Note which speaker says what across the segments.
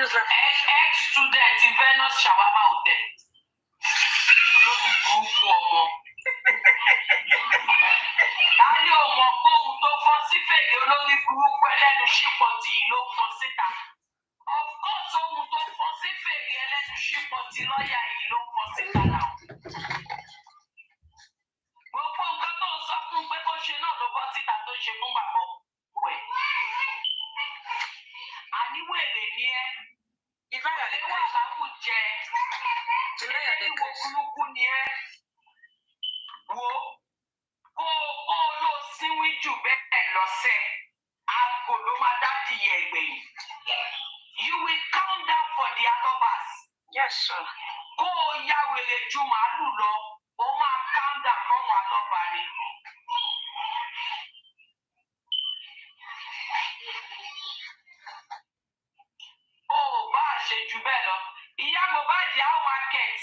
Speaker 1: use reference.
Speaker 2: Ex-student in Venus Shawarma Hotel. Lórí burúkú ọmọ. Táyé ọmọ gbóhùn tó fọ́ sí fèrè olórí burúkú ẹlẹ́nu ṣípọ̀tì ló fọ́ síta. Of course, ohun tó fọ́ sí fèrè ẹlẹ́nu ṣípọ̀tì lọ́ọ̀yà yìí ló fọ́ síta náà. Gbogbo nǹkan tó ń sọ fún pé kó ṣe náà ló bọ́ síta tó ń ṣe fún bàbá ọkọ ẹ̀. Àníwèrè ni ẹ́. Ìbáyọ̀ lè wà láwùjẹ. Ẹni wo burúkú ni ẹ́. Wo kó ló síwí jù bẹ́ẹ̀ lọ́sẹ̀. Aago ló máa dádìyẹ ẹgbẹ̀yìn. You will count down for the alobas.
Speaker 1: Yes, sir.
Speaker 2: Kó o ya wèrè ju màálù lọ, o máa count down fún wọn alọ́ba ni. O ò bá ṣe jù bẹ́ẹ̀ lọ. Ìyá Mohbad how market.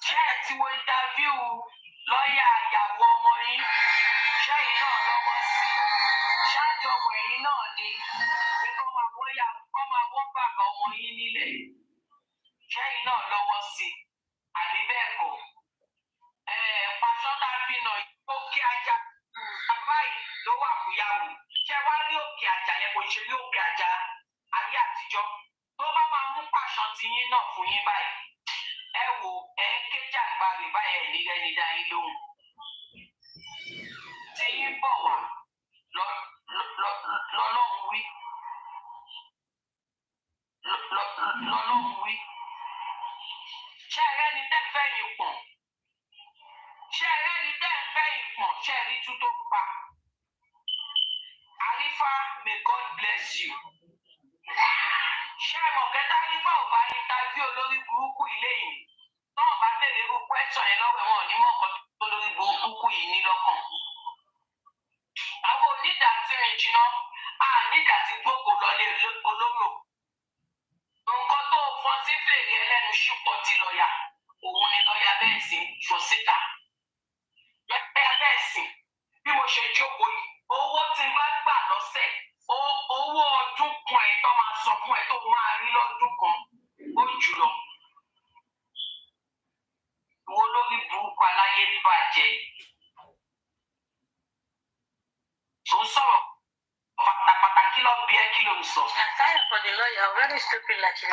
Speaker 2: Ṣé ẹ ti wo interview lọ́ọ̀yà ìyàwó ọmọ yín? Ṣé ẹ̀yin náà lọ́wọ́ sí i? Ṣáàjọwọ̀ ẹ̀yin náà ni pé kọ́ máa wọ́ bàbá ọmọ yín nílẹ̀. Ṣé ẹ̀yin náà lọ́wọ́ sí i? Àbí bẹ́ẹ̀ kọ́? Pàṣọ́tà fi nà òkè ajá. Báyìí ló wà fúyàwó. Ṣé wá rí òkè ajá yẹn kò ṣe ní òkè ajá ayé àtijọ́? Tó bá máa mú pàṣọ tiyín náà fún yín báyìí. Ẹ wo kéjà ìgbàlè báyẹn ní ẹni dá yín lóhùn. Tí yín bọ̀ wá lọ́lọ́run wí. Lọ́lọ́run wí. Ṣé ẹ̀rẹ́ ni tẹ́ fẹ́ yín pọ̀n? Ṣé ẹ̀rẹ́ ni tẹ́ fẹ́ yín pọ̀n? Ṣé ẹ̀rí tún tó pa? Arifa, may God bless you. Ṣé ẹ̀mọ̀ kẹta Arifa ò bá interview olórí burúkú ilé yìí? Tọ́wọ́n bá tẹ̀lé irú question yẹn lọ́wọ́ ẹ̀wọ̀n ní mọ̀ọ́kọ́ tó lórí burúkú yìí ní lọ́kàn. Àwọn onídà tí rìn jìnnà, nígbà tí gbogbo lọlé olóró. Nǹkan tó fọ́n sí fèrè ẹlẹ́nu ṣùpọ̀ ti lọ́ọ̀yà. Òun ni lọ́ọ̀yà bẹ́ẹ̀ sí fò síta. Lọ́ọ̀yà bẹ́ẹ̀ sí bí mo ṣe jókòó yìí. Owó tí bá gbà lọ́sẹ̀, owó ọdún kan ẹ̀ tó máa sọ fún ẹ tó máa rí lọ́dún kan ó jùlọ. Wo lórí burúkú aláyé bàjẹ́. Ó sọ̀rọ̀ pátápátá kí ló bí ẹ kí ló ń sọ.
Speaker 1: I'm tired for the lawyer. Very stupid like you.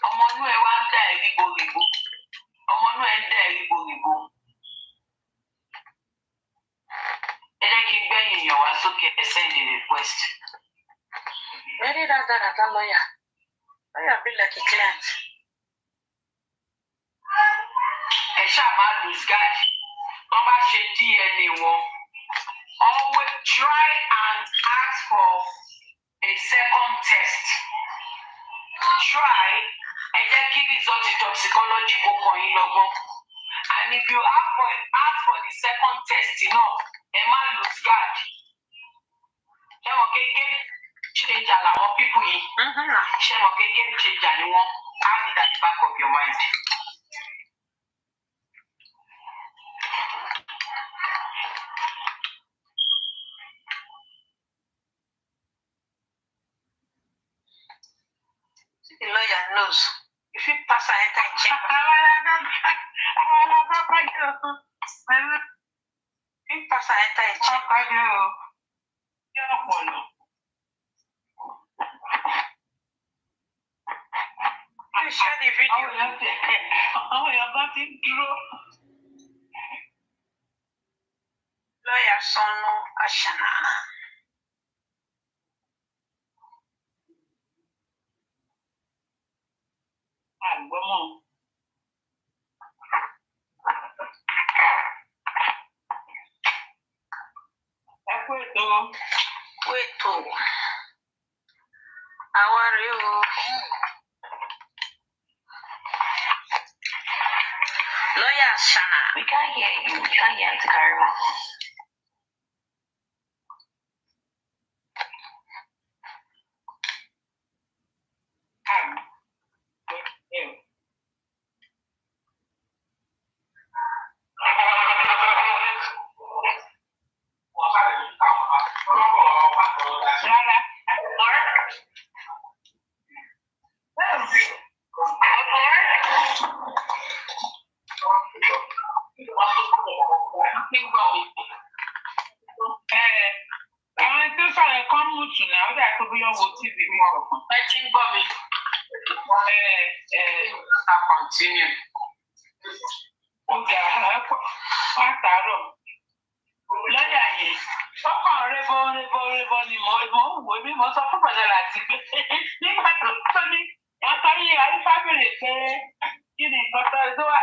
Speaker 2: Ọmọ inú ẹ wá ń dá ẹ ríboríbo. Ọmọ inú ẹ ń dá ẹ ríboríbo. Ẹ jẹ́ kí n gbẹ̀yìn èèyàn wá sókè ẹ send the request.
Speaker 1: Very that lawyer. Lawyer be like a client.
Speaker 2: Ẹ ṣáà máa lose guard. Wọ́n bá ṣe DNA wọn. Always try and ask for a second test. Try ẹ jẹ́ kí result toxicology kó kàn yín lọ́gbọ́n. And if you ask for the second test náà, ẹ má lose guard. Ṣé wọn kékeré changer làwọn people yìí? Ṣé wọn kékeré changer ni wọ́n? Have it at the back of your mind.
Speaker 1: The lawyer knows. If you pass a enter in check. If pass a enter in check. You share the video.
Speaker 2: You're not in trouble.
Speaker 1: Lawyer Sono Ashana.
Speaker 2: Àgbọ̀mọ̀. Ẹ kú ètò.
Speaker 1: Wait, how are you? Lawyer Shana.
Speaker 2: We can't hear you. We can't hear the KARIMOT.
Speaker 3: Àwọn tó sọ̀rọ̀ kan mú tù náà, ó dà pé bóyá wo TV mi kọ̀ọ̀kan.
Speaker 2: Ẹ ti ń gbọ́ mi. Continue.
Speaker 3: Ọjà wá tààrọ̀. Lọ́yà yẹn, ọkàn rẹ́bọ́ ni mo ń wò mí, mo sọ fún Bọ̀dá láti gbé. Nígbà tó ní ọ̀tọ̀ yìí, àyíká bèrè pé kí ni nǹkan tó wà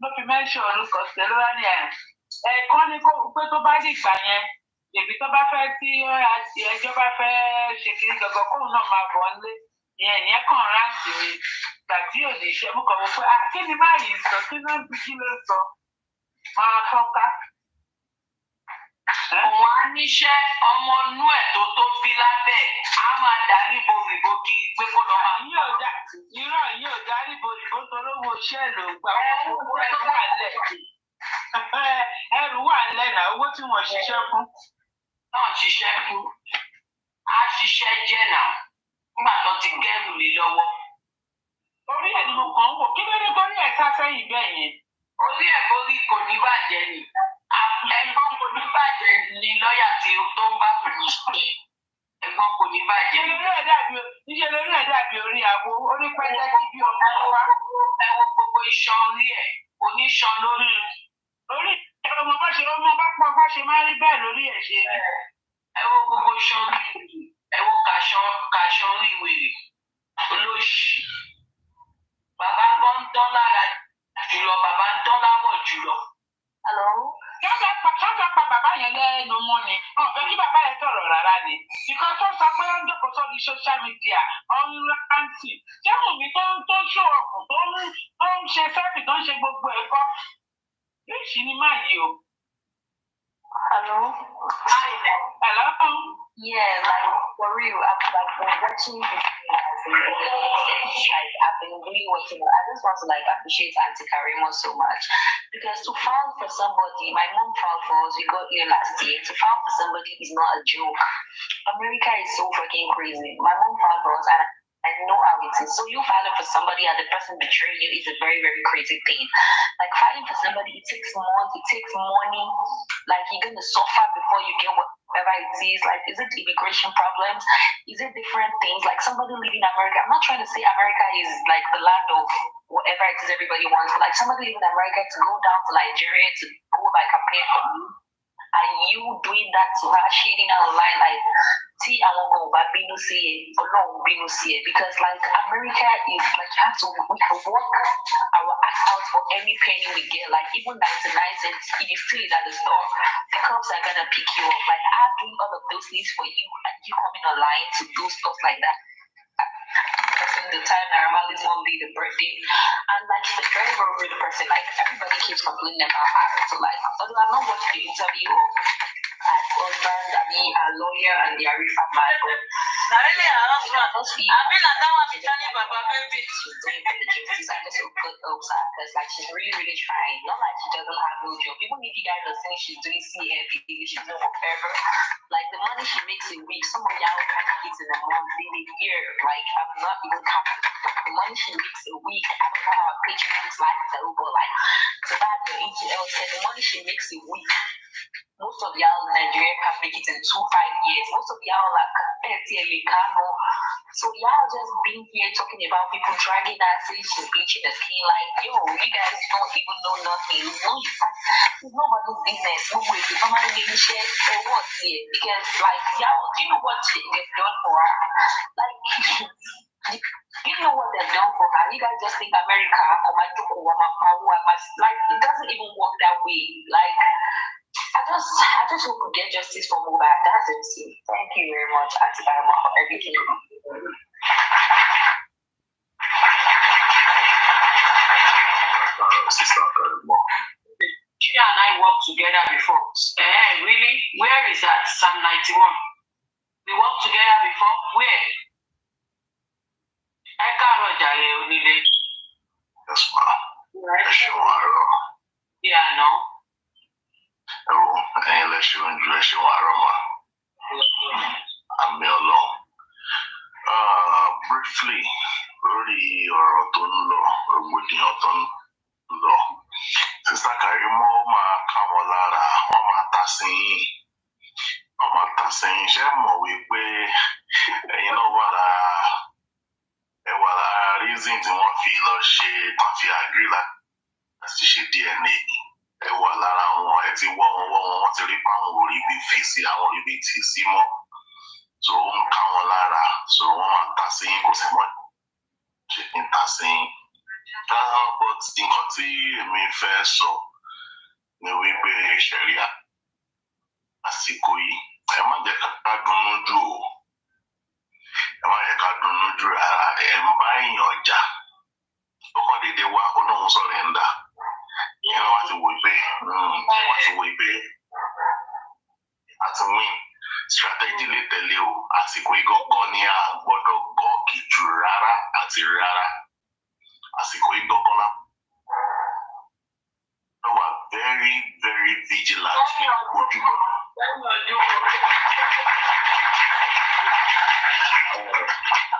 Speaker 3: ló fi mẹ́ṣọ̀ orúkọ sí ló wá ní ẹ̀ẹ̀kan ní pé tó bá dìgbà yẹn, èbí tó bá fẹ́ tí ẹjọ́ bá fẹ́ ṣe kiri gbọ̀ngàn kóun náà máa bọ̀ ńlé. Ìyẹn kàn rántí mi gbà tí ò lè ṣe mú kàn wọ́n pé kí ni má yìí sọ kí náà bí kí ló sọ máa fọ́nká.
Speaker 2: Òun á níṣẹ́ ọmọ inú ẹ̀ tó bí lábẹ́ á máa darí bòbìbò kí pé kó lọ máa.
Speaker 3: Yìí ò darí bòbìbò torí owó iṣẹ́ ló gbà owó ẹrù wà lẹ̀. Ẹrù wà lẹ̀ náà owó tí wọ́n ṣiṣẹ́ fún.
Speaker 2: Náà ṣiṣẹ́ fún. Á ṣiṣẹ́ jẹ́ náà nígbà tó ti gẹ́rù lé lọ́wọ́.
Speaker 3: Orí ẹ̀ ni mo kàn ń wò kí ló dé torí ẹ̀ sá sẹ́yìn bẹ́ẹ̀ yẹn.
Speaker 2: Orí ẹ̀ borí kò ní bàjẹ́ ni. Ẹ̀gbọ́n kò ní bàjẹ́ ni lọ́ọ̀yà tí tó ń bá pẹ̀lú ṣe. Ẹ̀gbọ́n kò ní bàjẹ́.
Speaker 3: Níṣẹ́ lórí ẹ̀ dàbí orí àwo orí pẹ́ẹ́tẹ́ kí bí ọmọ wa.
Speaker 2: Ẹ wo gbogbo iṣan orí ẹ̀ oníṣan lórí.
Speaker 3: Orí ọmọ bá pọ̀ bá ṣe máa rí bẹ́ẹ̀ lórí ẹ̀ ṣe.
Speaker 2: Ẹ wo gbogbo iṣan orí wèrè. Ẹ wo kàṣọ orí wèrè. Olóṣì. Bàbá gan ń tán lára jùlọ bàbá ń tán láwọ̀ jùlọ.
Speaker 3: Ṣọ́sọ́ pa bàbá yẹn lẹ́nu mọ́ ni. Ọ̀fẹ́ kí bàbá yẹn sọ̀rọ̀ rárá ni. Ìkan tó sọ pé ó ń jókòó sórí social media ọ̀nláǹtì. Ṣé Wùmí tó ń ṣó ọ̀fun tó ń ṣe sẹ́ẹ̀fì tó ń ṣe gbogbo ẹ̀kọ́? Léṣì ni máa yí o.
Speaker 1: Hello?
Speaker 3: Hello?
Speaker 1: Yeah, like for real, I've been watching this thing. I've been really watching it. I just want to appreciate Auntie KARIMOT so much because to file for somebody, my mom filed for us. We got here last year. To file for somebody is not a joke. America is so freaking crazy. My mom filed for us, and I know how it is. So you filing for somebody and the person betraying you is a very, very crazy thing. Like filing for somebody, it takes months, it takes money. Like you're gonna suffer before you get whatever it is. Like, is it immigration problems? Is it different things? Like somebody living in America. I'm not trying to say America is like the land of whatever it is everybody wants, but like somebody living in America to go down to Nigeria to go campaign for you, and you doing that to her, shading her online, like. See, I won't go back, because like America is like we can work our ass out for any penny we get. Like even 99 cents, if you steal it at the store, the cops are gonna pick you up. Like I'm doing all of those things for you, and you coming online to do stuff like that. The time I remember this one day, the birthday, and like she's a very, very rude person. Like everybody keeps complaining about her. So like, although I'm not watching the interview of husband, a lawyer, and the Arifa man, but I just hope God helps her because like she's really, really trying. Not like she doesn't have no job. Even if you guys are saying she's doing CFP, she's doing whatever. Like the money she makes a week, some of y'all can get in a month, in a year. Like I'm not even counting. Like, the money she makes a week, I don't know how a paycheck looks like, but like to buy the ATL said the money she makes a week. Most of y'all in Nigeria can make it in 2-5 years. Most of y'all like Chicago. So y'all just being here talking about people dragging us, she's bleaching the skin. Like, yo, you guys don't even know nothing. It's nobody's business. If somebody didn't share, they won't see it. Because like y'all, do you know what they've done for her? Like you know what they've done for her? You guys just think America, like it doesn't even work that way. Like I just hope we get justice for Mohbad. That's it. Thank you very much, Auntie KARIMOT, for everything.
Speaker 4: Sister KARIMOT.
Speaker 2: She and I worked together before. Really? Where is that? Psalm 91. We worked together before? Where?
Speaker 4: Yes, ma'am.
Speaker 2: Yeah, no.
Speaker 4: Unless you enjoy your aroma. I'm alone. Briefly, already or autumn law, or within autumn law. Sister KARIMOT máa ká wọn lára, wọ́n máa ta sí yín. Wọ́n máa ta sí yín. Ṣé mọ̀ wípé ẹ̀yin náà wà lára reason tí wọ́n fi lọ ṣe, tán fi agree láti ṣe DNA. Ẹ wà lára wọn, ẹ ti wọ́ wọn ti rí pé àwọn ò rí bí fi sí, àwọn ò rí bí tì sí mọ́. So ó ń ká wọn lára, so wọ́n máa ta sí yín, kò sí mọ́ ṣe kí n ta sí yín. But nǹkan tí èmi fẹ́ sọ ni wípé ṣẹ̀ríà àsìkò yìí ẹ má jẹ́ ká dunnú jù o, ẹ má jẹ́ ká dunnú jù rárá. Ẹ ń bá èèyàn jà ó kàn déédéé wá ó náà ń sọ̀rẹ́ńdà, ìyẹn wá ti wò pé àti win strategy lè tẹ̀lé o. Àsìkò yìí gangan ni a gbọ́dọ̀ gọ́ọ̀kì jù rárá àti rárá. Àsìkò yìí gangan la wà very very vigilant ní ojúmọ́.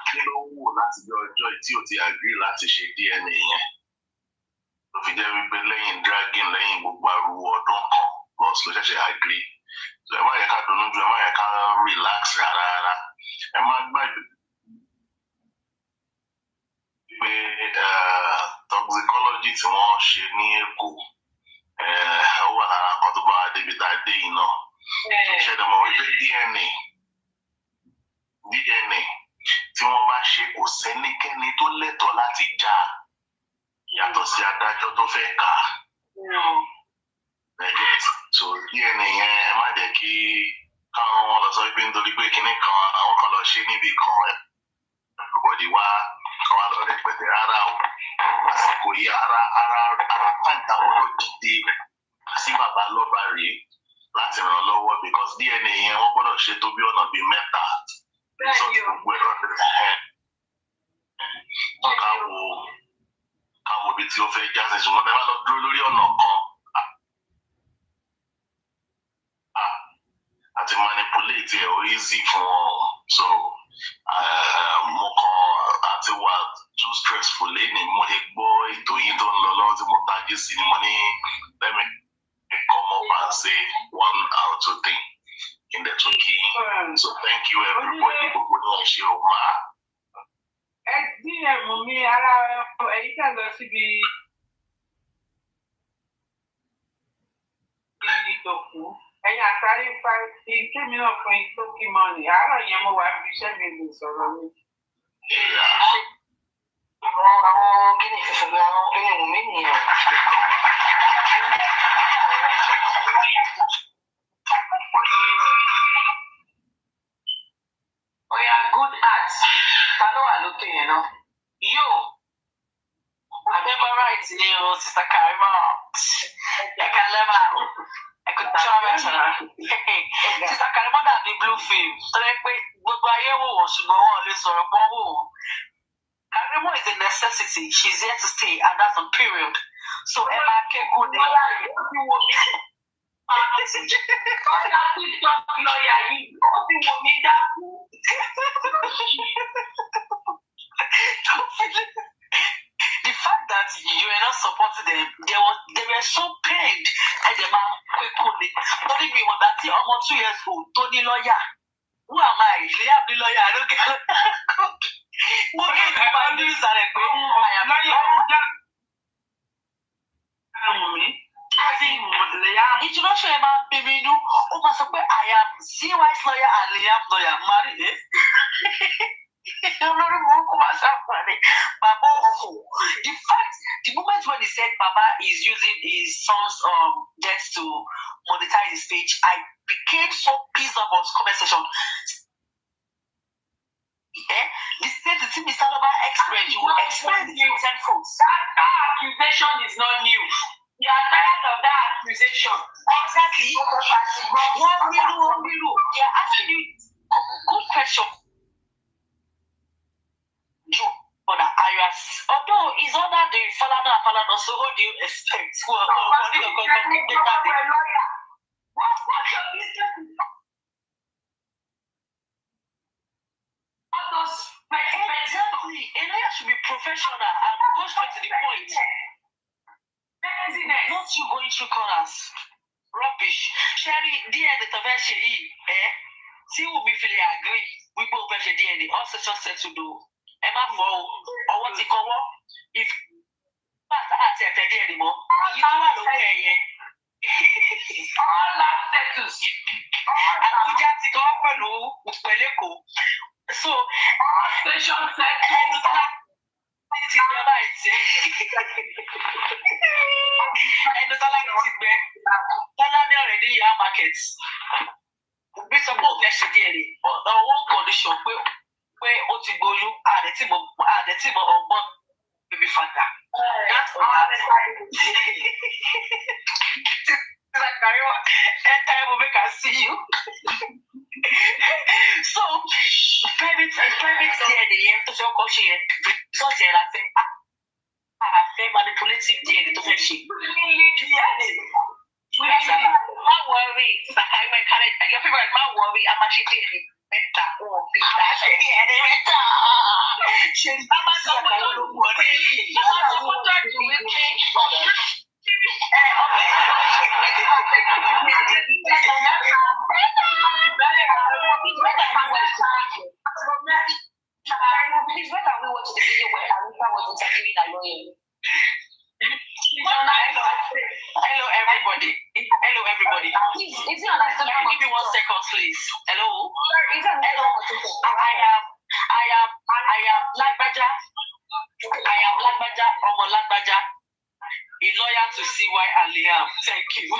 Speaker 4: Kí ló wù láti bí ọjọ́ tí o ti agree láti ṣe DNA yẹn? Ló fi jẹ́ wípé lẹ́yìn dragging, lẹ́yìn gbogbo ariwo ọdún kan plus ló ṣẹ̀ṣẹ̀ agree. So ẹ má yẹ ká dunnú jù, ẹ má yẹ ká relax rárá. Ẹ má gbàgbé pé toxicology tí wọ́n ṣe ní Èkó ó wà lára nǹkan tó bá wà débi tá a dé yìí náà. Ṣẹ̀dá mọ̀ wípé DNA tí wọ́n bá ṣe kò sẹ́nikẹ́ni tó lẹ́tọ̀ọ́ láti já yàtọ̀ sí adájọ́ tó fẹ́ kà á. So DNA yẹn ẹ má jẹ́ kí káwọn wọn lọ sọ pé nítorí pé kinní kan àwọn kan lọ ṣe níbì kan everybody wá kán wá lọ rẹpẹtẹ rárá o. Àsìkò yìí ara fáìntà gbọ́dọ̀ dìde sí bàbá lọ́ba rèé láti ràn lọ́wọ́ because DNA yẹn wọ́n gbọ́dọ̀ ṣe tó bí ọ̀nà bíi mẹ́ta. Gbogbo ẹ̀rọ káwo ibi tí ó fẹ́ já sí ṣùgbọ́n ẹ bá lọ dúró lórí ọ̀nà kan àti manipulate ẹ̀ ó easy fún wọn. So mo kàn àti wà too stressful lẹ́ni mo lè gbọ́ ètò yìí tó ń lọ lọ́wọ́ tí mo tají sí ni mo ní let me come up and say one or two things in the talking. So thank you everybody, gbogbo ní ẹ ṣe o máa.
Speaker 3: Ẹ DM mi ara ẹ̀yin tẹ̀ lọ síbi ìtòkù. Ẹ̀yin àtàrí fi kémi náà fún ìtòkì mọ́ni. Àárọ̀ yẹn mo wà fi iṣẹ́ mi lè sọ̀rọ̀ mi.
Speaker 2: Àwọn kíni ìfẹ̀fẹ̀ mi, àwọn kíni ìwù mí nìyẹn. Oya good art. Ta ló wà lókè yẹn náà? Yóò. Right ni o, Sister KARIMOT. Ẹ̀ka lẹ́mà o. Ẹ̀kú tírámẹ́tà. Sister KARIMOT dàbí blue film. Tọ́lẹ́ pé gbogbo ayé wò wọ́n ṣùgbọ́n wọn ò lè sọ̀rọ̀ pọ́n wò wọ́n. KARIMOT is a necessity. She's here to stay and that's on period. So ẹ máa kẹ́kọ̀ọ́ ní. Ọ̀dà TikTok lọ́ọ̀yà yìí, ó ti wò mí dákú. The fact that you were not supporting them, they were so pained. And they were quickly. Only me was that almost 2 years old. Tony lawyer. Who am I? They have the lawyer. I don't get it. What is my news? I am introduction about baby no. Oh, my son, I am CY's lawyer and Liam lawyer. Married. The moment when he said Baba is using his son's death to monetize his page, I became so pissed off on comment section. The state the Mr. Loba express, you will express the tenfold. That accusation is not new. You are tired of that accusation. Exactly. One middle. They are asking you good question. Although it's under the Falana, so what do you expect? What's your business? Exactly. A lawyer should be professional and go straight to the point. Not you nonsense. Rubbish. Sherry, DNA tó fẹ́ ṣe yìí, tí Wùmí fi lè agree wípé ó fẹ́ ṣe DNA, all session settled o. Ẹ má fọ́ o, ọwọ́ ti kọ́wọ́. If bàtà àti ẹ̀fẹ̀ DNA mọ́, èyí tó wà lówó ẹ̀ yẹn.
Speaker 3: All that settles.
Speaker 2: Abuja ti kọ́ pẹ̀lú Èkó. So,
Speaker 3: All station settles.
Speaker 2: ẹnu tọ́lá ti gbẹ báyìí tí. Ẹnu tọ́lá ti gbẹ. Tọ́lá ní ọ̀rẹ́ ní Yahoo Market. Bí sọ pé òun fẹ́ ṣe DNA, one condition pé ó ti gboyún, àdẹ̀tìmọ̀ ọgbọ́n baby father. That's all that. Anytime we make her see you. So, private DNA yẹn tó fẹ́ kọ́ ṣe yẹn, sọ́ọ̀tì ẹ̀ la fẹ́. Àfẹ́ manipulative DNA tó fẹ́ ṣe. Má worry, your favorite, má worry, a máa ṣe DNA mẹ́ta or bí ta ṣe DNA mẹ́ta. Ṣé ní bá sọ pé tó lù wọ́n rí? Bá sọ pé tó lù wí pé
Speaker 1: Please, when can we watch the video where Arika was interviewing a lawyer?
Speaker 2: Hello, everybody.
Speaker 1: Please, is it on Instagram?
Speaker 2: Give me 1 second, please. Hello.
Speaker 1: Is it on Instagram or TikTok?
Speaker 2: I am Lagbaja. Omo Lagbaja. A lawyer to CY and Liam. Thank you.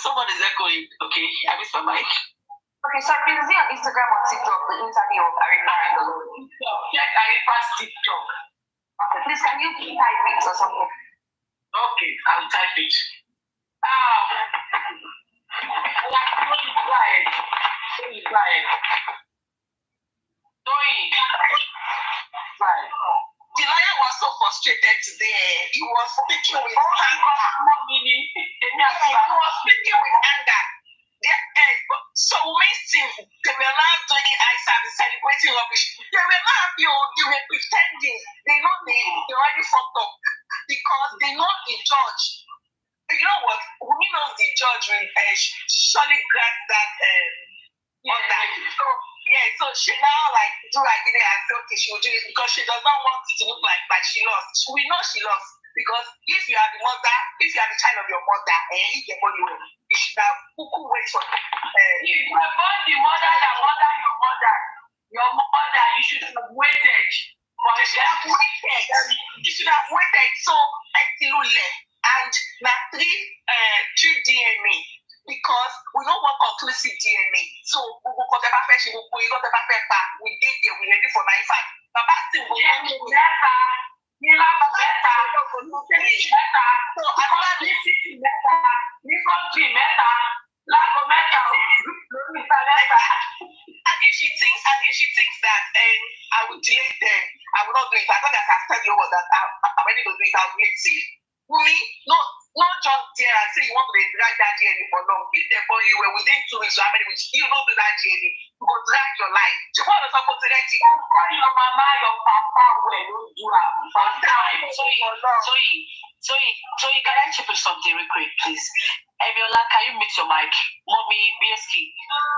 Speaker 2: Someone is echoing. Okay, I missed my mic.
Speaker 1: Okay, so please, is it on Instagram or TikTok, the interview of Arika and the lawyer?
Speaker 3: Check Arifa's TikTok.
Speaker 1: Okay, please, can you type it or something?
Speaker 3: Okay, I'll type it.
Speaker 2: The lawyer was so frustrated today. He was speaking with anger. So they were not doing ice and celebrating rubbish. They were not happy, they were pretending. They know they already fucked up because they know the judge. You know what? Who knows the judge will surely grant that order. So she now do like it and say okay, she will do it because she does not want it to look like she lost. We know she lost because if you are the mother, if you are the child of your mother, you should have wait for.
Speaker 3: If you were born the mother that mother your mother, you should have waited.
Speaker 2: You should have waited. So I still left and now three DNA. Because we don't want conclusive DNA. So we did there, we ready for 95. Baba still go better. So and if she thinks that I will delay them, I will not do it. As long as I tell you what that I'm ready to do it, I'll do it. See, we not just there and say you want to drag that DNA for long. If they born you were within 2 weeks or how many weeks, you don't do that DNA. You go drag your life. So what is supposed to let you?
Speaker 3: Your mama, your papa will don't do it.
Speaker 2: So you can I chip in something real quick, please? Emiola, can you mute your mic? Mommy, BSK,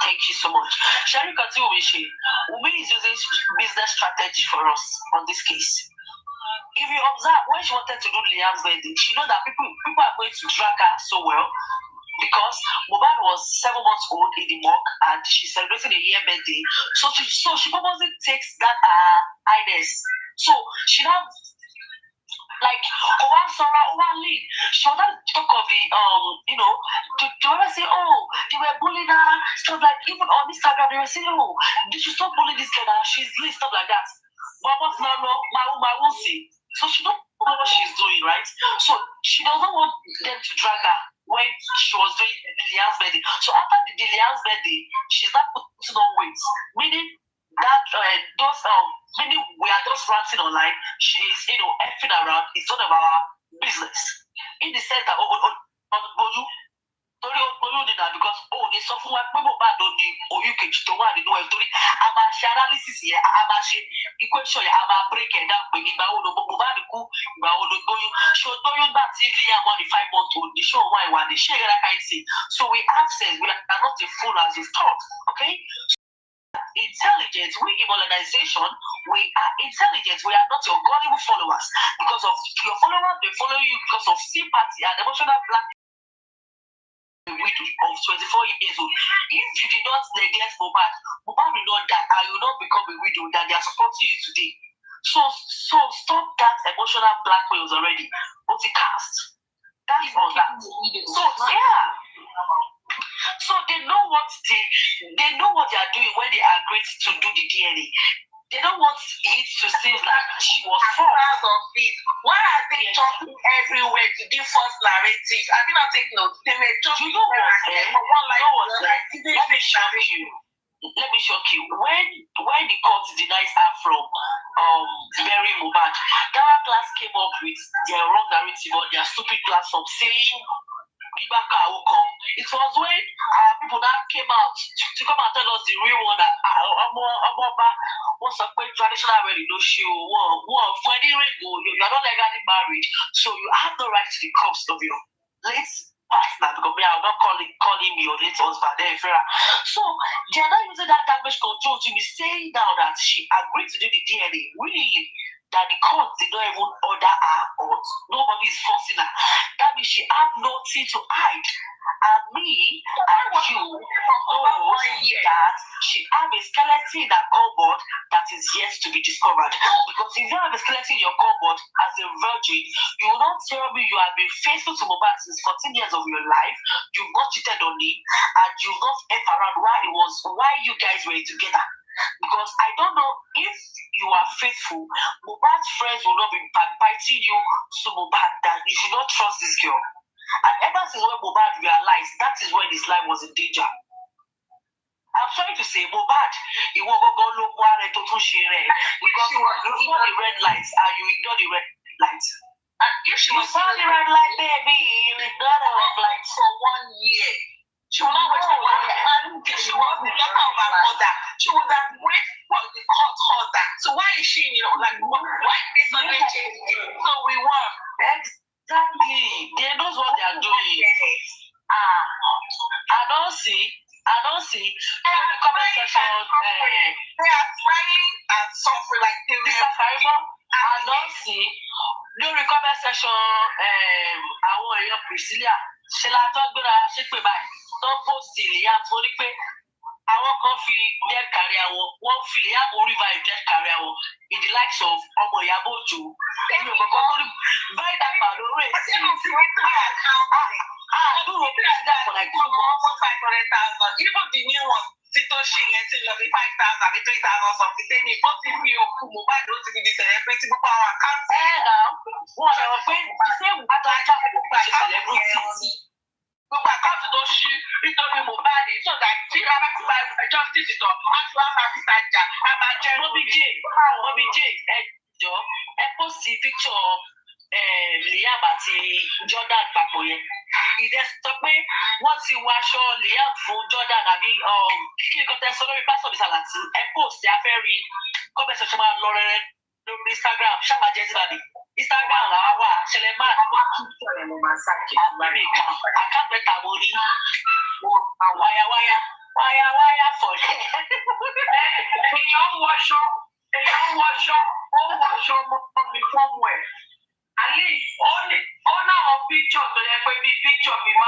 Speaker 2: thank you so much. Shall we continue with she? Umi is using business strategy for us on this case. If you observe, when she wanted to do Liam's wedding, she knows that people are going to drag her so well because Mohbad was 7 months old in the morgue and she's celebrating a year birthday. So she purposely takes that highness. So she now she wanted to talk of the to ever say, oh, they were bullying her, stuff like even on Instagram they were saying, oh, they should stop bullying this girl, she's doing stuff like that. But what's now my won't see. So she don't know what she's doing, right? So she doesn't want them to drag her when she was doing Liam's birthday. So after the Liam's birthday, she's not putting on weight, meaning that those Meaning we are just ranting online. She's, effing around. It's none of our business. In the sense that, torí oyún ni na because ní sọ fún wa pé Mohbad ló ní oyún kejì tó wà nínú ẹ̀ torí a máa ṣe analysis yẹn a máa ṣe equation yẹn a máa break ẹ̀ down pé ìgbà wo ló Mohbad kú ìgbà wo ló gbóyún ṣé o gbóyún gbà tí Liam wà ní 5 months old ní ṣé òun wà ìwà ní ṣé ìrẹ́lá ká ẹ̀ sí so we have sense we are not a fool as you thought okay. Intelligent, we in modernization, we are intelligent, we are not your gullible followers because of your followers, they follow you because of sympathy and emotional blackmail. Widow of 24 years old. If you did not neglect Mohbad will not die and you will not become a widow that they are supporting you today. So stop that emotional blackmail already. But the cast. That's all that. So yeah. So they know what they are doing when they agreed to do the DNA. They don't want it to seem like she was proud of it. Why are they talking everywhere to give false narrative? I did not take notes. They may just Let me shock you. When the court denies her from burying Mohbad, that class came up with their wrong narrative on their stupid platform saying it was when people that came out to come and tell us the real one that what's a traditional wedding no show for any ring you are not legally married, so you have the right to the corpse of your late partner because I'm not calling me your late husband. So they are not using that damage control to be saying now that she agreed to do the DNA. Really? That the court did not even order her or nobody is forcing her. That means she had nothing to hide. And me and you know that she has a skeleton in her cupboard that is yet to be discovered. Because if you have a skeleton in your cupboard as a virgin, you will not tell me you have been faithful to Mohbad since 14 years of your life, you've not cheated on him, and you've not F around why you guys were together. Because I don't know if you are faithful, Mohbad's friends will not be backbiting you to Mohbad that you should not trust this girl. And ever since when Mohbad realized, that is when his life was in danger. I'm sorry to say, Mohbad, he won't go look because you saw the red lights and you ignore the red lights. And if she saw the red light, baby, you ignore the red lights for 1 year. She will not wait for 1 year. And if she was the daughter of her mother, she would have waited for the court order. So why is she, why this one change? So we won. Exactly. They know what they are doing. I don't see. The comment section. They are smiling and suffering like they will. I don't see. During comment section, àwọn èèyàn Priscilla ṣe la tó gbéra ṣépè báyìí tó post ìyá torí pé àwọn kan fi dead carry àwọn wọ́n fi ìyàbò revive dead carry àwọn in the likes of ọmọ Ìyábọ̀ Òjó ẹni òkòkò tó ní báyìí dàgbà lórí èsì àdúró Priscilla for like 2 months 500,000 even the new one títọ́ ṣì yẹn ti lọ bí 5,000 àbí 3,000 something tẹ́ni ó ti fi òkú Mohbad ó ti fi di celebrity gbogbo àwọn àkáǹtì náà wọ́n lọ pé ṣé ìwádìí ajá gbogbo ṣe celebrity gbogbo àkáǹtì tó ṣí nítorí Mohbad so that tí a bá ti bá justice tán á tún á máa fi tajà á máa jẹ Bobby J ẹjọ́ ẹ post picture Liam àti Jordan papọ̀ yẹn ìdẹ́ sọ pé wọ́n ti wọ aṣọ Liam fún Jordan àbí kí ni kọ́tẹ́ sọ lórí pásítọ̀ ní sàlàtì ẹ post afẹ́ rí kọ́mẹ́sì ọ̀ṣọ́ máa lọ rẹ́rẹ́ lórí Instagram ṣàbàjẹ́ sí bàbí Instagram làwọn wà ṣẹlẹ̀ máa àkàpẹ́ta mo rí wáyáwáyá fọ̀lẹ́. èèyàn wọṣọ mi fọ́ọ̀mù ẹ̀ at least ó náwọn picture tó yẹ pé bíi picture bíi 5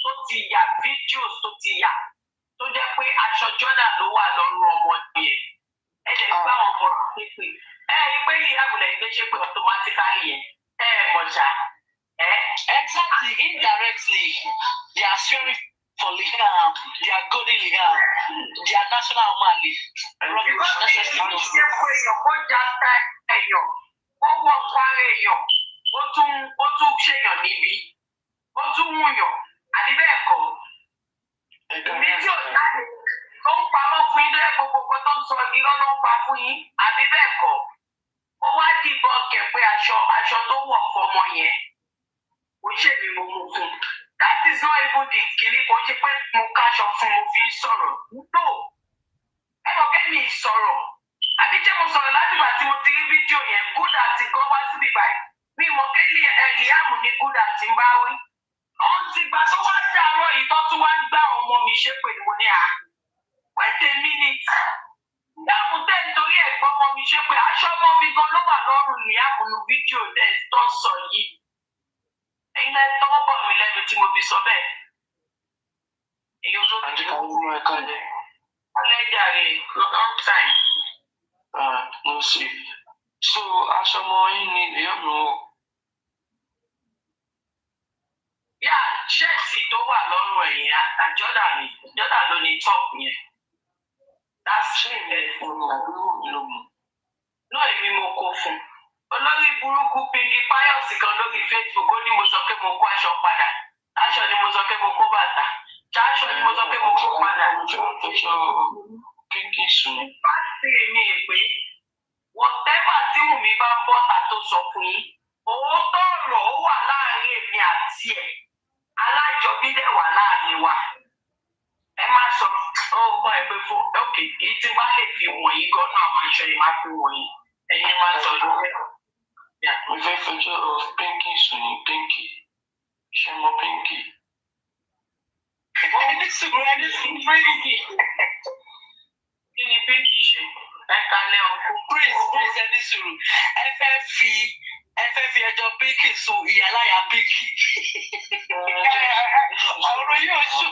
Speaker 2: tó ti yà videos tó ti yà tó jẹ́ pé aṣọ Jordan ló wà lọ́rùn ọmọ yẹn ẹ lè gbá wọn fọ̀rọ̀ pépè rí pé ìyàbùlẹ̀ ìgbé ṣe pé automatically yẹn mọ̀ṣá. Exactly, indirectly they are swearing for Liam, they are golden Liam, they are national mali. Rubbish, necessary. Ó játa èèyàn, ó wọ̀ parí èèyàn, ó tún ṣèyàn níbí, ó tún wúyàn, àbí bẹ́ẹ̀ kọ́. Ìbí tí ò jáde tó ń pamọ́ fún yín lẹ́yìn gbogbo tó ń sọ irọ́ ló ń pa fún yín, àbí bẹ́ẹ̀ kọ́. fún. That is not even the kìíní kò ṣe pé mo káṣọ fún mo fi ń sọ̀rọ̀. No, ẹ mọ̀ pé mi sọ̀rọ̀. Àbí jẹ́ mo sọ̀rọ̀ láti ìgbà tí mo ti rí fídíò yẹn good àti gan wá síbi báyìí. Mi mọ̀ pé Liam ní good àti ń bá wí. Ọ̀hún ti gbà tó wá dàrọ̀ yìí tó tún wá gbá ọmọ mi ṣépè ni mo ní à. Wait a minute. Liam tẹ̀ nítorí ẹ̀gbọ́n ọmọ mi ṣépè. Aṣọ ọmọ mi gan ló wà lọ́rùn Liam nu fídíò tẹ̀ tó ń sọ yìí. Ẹ̀yin náà tọ́wọ́ bọ̀ mí lẹ́nu tí mo fi sọ bẹ́ẹ̀. Èyí tó ti kú mọ́ ẹ̀ka lẹ̀. Alẹ́jàre long time.
Speaker 5: No see. So aṣọ ọmọ yín ni Liam wọ̀.
Speaker 2: Yà ṣẹ́ẹ̀sì tó wà lọ́rùn ẹ̀yìn àjọ́dà ni. Jọ́dà ló ní top yẹn. That's shame fún mi àbúrò mi ló mú. Náà èmi mo kó fún. Olórí burúkú Pinky Pius kan lórí Facebook ó ní mo sọ pé mo kó aṣọ padà. Aṣọ ni mo sọ pé mo kó bàtà. Aṣọ ni mo sọ pé mo kó padà.
Speaker 5: Pinky sùn.
Speaker 2: Bá sì mi pé whatever tí Wùmí bá ń bọ́ta tó sọ fún yín, òótọ́ ọ̀rọ̀ ó wà láàrin èmi àti ẹ̀. Alájọbí dẹ̀ wà láàrin wa. Ẹ má sọ ọmọ ẹgbẹ́ fún òkè èyí tí bá lè fi wọ̀nyí gan-an àwọn aṣọ yìí máa fi wọ̀nyí. Ẹ̀yin máa sọ lórí ẹ̀.
Speaker 5: Mo fẹ́ fẹjọ́ Pinky sùn ní Pinky. Ṣé mo Pinky?
Speaker 2: Ẹni sùn Pinky. Kí ni Pinky ṣe? Ẹ kalẹ̀ ọkọ.
Speaker 3: Prince ẹni sùúrù. Ẹ fẹ́ fi ẹjọ́ Pinky sùn ìyáláyà Pinky. Ọ̀rọ̀ yóò ṣú.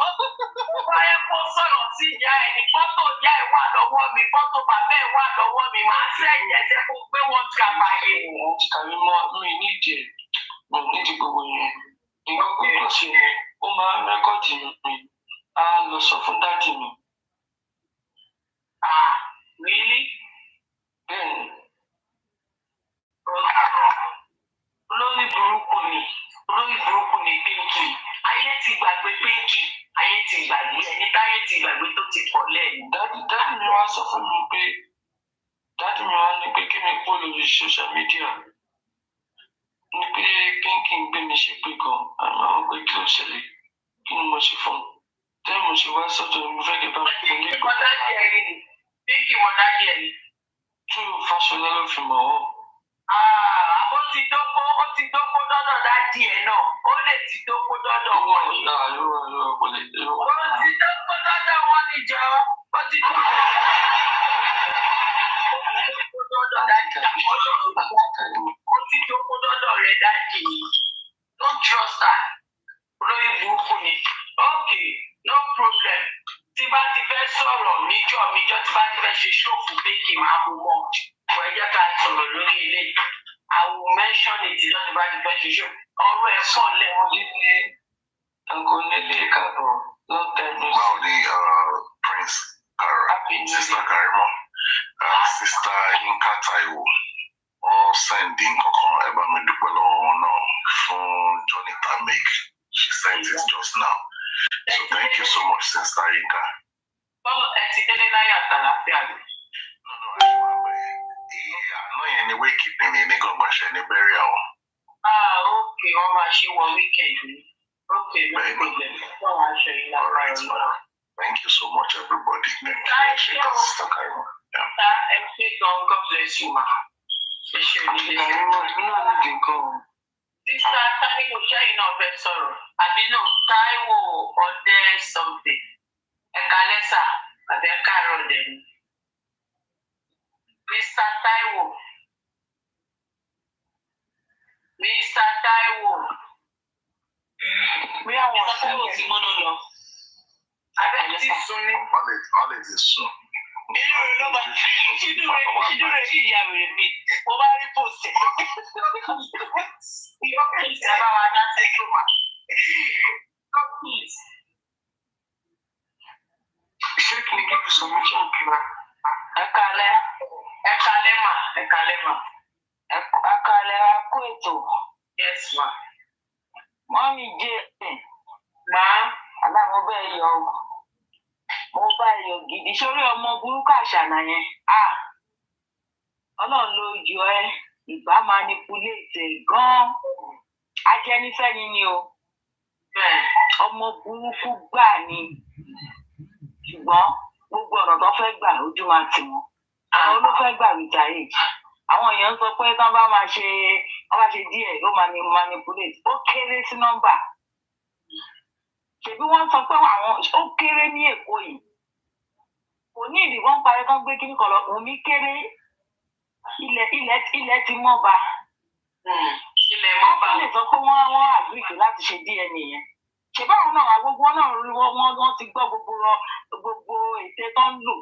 Speaker 2: Báyẹ kó sọ̀rọ̀ sí ìyá ẹ̀ ní fọ́tò ìyá ẹ̀ wà lọ́wọ́ mi, fọ́tò bàbá ẹ̀ wà lọ́wọ́ mi, máa sẹ́yìn ẹ̀jẹ̀ kó gbé wọn ju àbàyè.
Speaker 5: Kàrímọ́ mi nídìí ẹ̀, mo nídìí gbogbo yẹn. Nígbà gbogbo ṣe ni ó máa ń rẹ́kọ̀dì mi, á lọ sọ fún dádì mi.
Speaker 2: Really?
Speaker 5: Bẹ́ẹ̀ni.
Speaker 2: Olórí burúkú ni Pinky. Ayé ti gbàgbé Pinky. Ayé ti gbàgbé ẹni táyé ti gbàgbé tó ti pọ̀ lẹ́yìn.
Speaker 5: Dádì mi wá sọ fún mi pé kí mi kó lórí social media. Ní pé Pinky ń gbé mi ṣépè gan, àmọ́ àwọn pé kí ló ṣẹlẹ̀, kí ni mo ṣe fún un. Tẹ́lẹ̀ mo ṣe wá sọ́dọ̀ mo fẹ́ kí bá mi fún ní.
Speaker 2: Pinky mọ̀ dájú ẹ̀ ni.
Speaker 5: Tú Fáṣọlá ló fi mọ̀ ọ́.
Speaker 2: Ó ti dókó dọ́dọ̀ dájú ẹ̀ náà. Ó lè ti dókó dọ́dọ̀ wọn ni.
Speaker 5: Irọ́ kò lè dé wá.
Speaker 2: Ó ti dókó dọ́dọ̀ wọn ni jọ. Ó ti dókó dọ́dọ̀ dájú. Ó ti dókó dọ́dọ̀ rẹ̀ dájú ni. Don't trust her. Olórí burúkú ni. Okay, no problem. Tí bá ti fẹ́ sọ̀rọ̀ níjọ́ tí bá ti fẹ́ ṣe ṣòfò pé kì máa mú mọ́. Kò ẹ jẹ́ ká sọ̀rọ̀ lórí ilé. I will mention it ìjọ́ tí bá ti fẹ́ ṣe ṣòfò. Ọ̀rọ̀ ẹ̀ pọ̀ lẹ́wọ̀n nílé.
Speaker 5: Uncle Nílé káàbọ̀ long time no
Speaker 4: Báwo
Speaker 5: see.
Speaker 4: ni Prince Sister Karimot, Sister Yinka Taiwo, wọ́n sẹ́ndì nǹkankan ẹ bá mi dúpẹ́ lọ́wọ́ wọn náà fún Jonathan Make. She sent it just now. So thank you so much, Sister Yinka.
Speaker 2: Bọ́lá ẹ ti délé láyé àtàlàfíà rẹ̀.
Speaker 4: Àná yẹn ni wakekeeping ní gbọ̀ngbọ̀nṣẹ́ ní burial.
Speaker 2: Okay, wọ́n máa ṣe wọ weekend ni. Okay, no problem. Wọ́n máa ṣe yín
Speaker 4: All
Speaker 2: lágbára
Speaker 4: right,
Speaker 2: ni.
Speaker 4: man. Thank you so much, everybody. Thank you, Sister Karimot. Yeah.
Speaker 2: Ẹ ṣe gan, God bless you, ma. Ẹ ṣe
Speaker 5: Àti
Speaker 2: nílé.
Speaker 5: Kàrímọ́ èmi náà nídìí nǹkan o.
Speaker 2: Sísá Táíwò ṣẹ́yìn náà fẹ́ sọ̀rọ̀. Àbí no, Táíwò ọdẹ something. Ẹ̀ka lẹ́sà àbí ẹ̀ka àròdẹ̀ ni. Mr. Táíwò. Mr. Táíwò.
Speaker 3: Bí àwọn ọ̀sẹ̀ tí wọ́n lọ.
Speaker 2: Abẹ́ ti sun ní.
Speaker 4: All it is so.
Speaker 3: Inú rẹ̀ ló bá inú rẹ̀ kì í ya wèrè mi. Mo bá rí pòsè.
Speaker 2: Ìjọba wa dá sí ìgbìmọ̀.
Speaker 5: Ṣé kí ni give you submission plan?
Speaker 2: Ẹ̀kalẹ́ mà.
Speaker 3: Àkàlẹ̀ akó ètò.
Speaker 2: Yes ma.
Speaker 3: Mọ́mí jẹ́
Speaker 2: Màá.
Speaker 3: àbá mo bẹ́ẹ̀ yọ ọ́. Mo bá yọ gidi sórí ọmọ burúkú àṣànà yẹn. Ọlọ́run ló yọ ẹ́ ìgbà manipulate gan-an. Ajẹ́nifẹ́ni ni o. ọmọ burúkú gbà ni ṣùgbọ́n gbogbo ọ̀nà tó fẹ́ gbà ojú máa tì wọ́n àwọn ló fẹ́ gbà rìtàyè àwọn èèyàn sọ pé tán bá máa ṣe díẹ̀ ó máa ní manipulate ó kéré sí nọ́mbà ṣèbí wọ́n sọ pé àwọn ó kéré ní Èkó yìí kò ní ìdí wọ́n parí kán gbé kíní kan lọ Wùmí kéré ilẹ̀ ti mọ́ba
Speaker 2: ilẹ̀ mọ́ba
Speaker 3: wọ́n lè sọ pé wọ́n àgbìkì láti ṣe DNA yẹn ṣèbí àwọn náà gbogbo wọn náà rí wọ́n ti gbọ́ gbogbo ète tó ń lò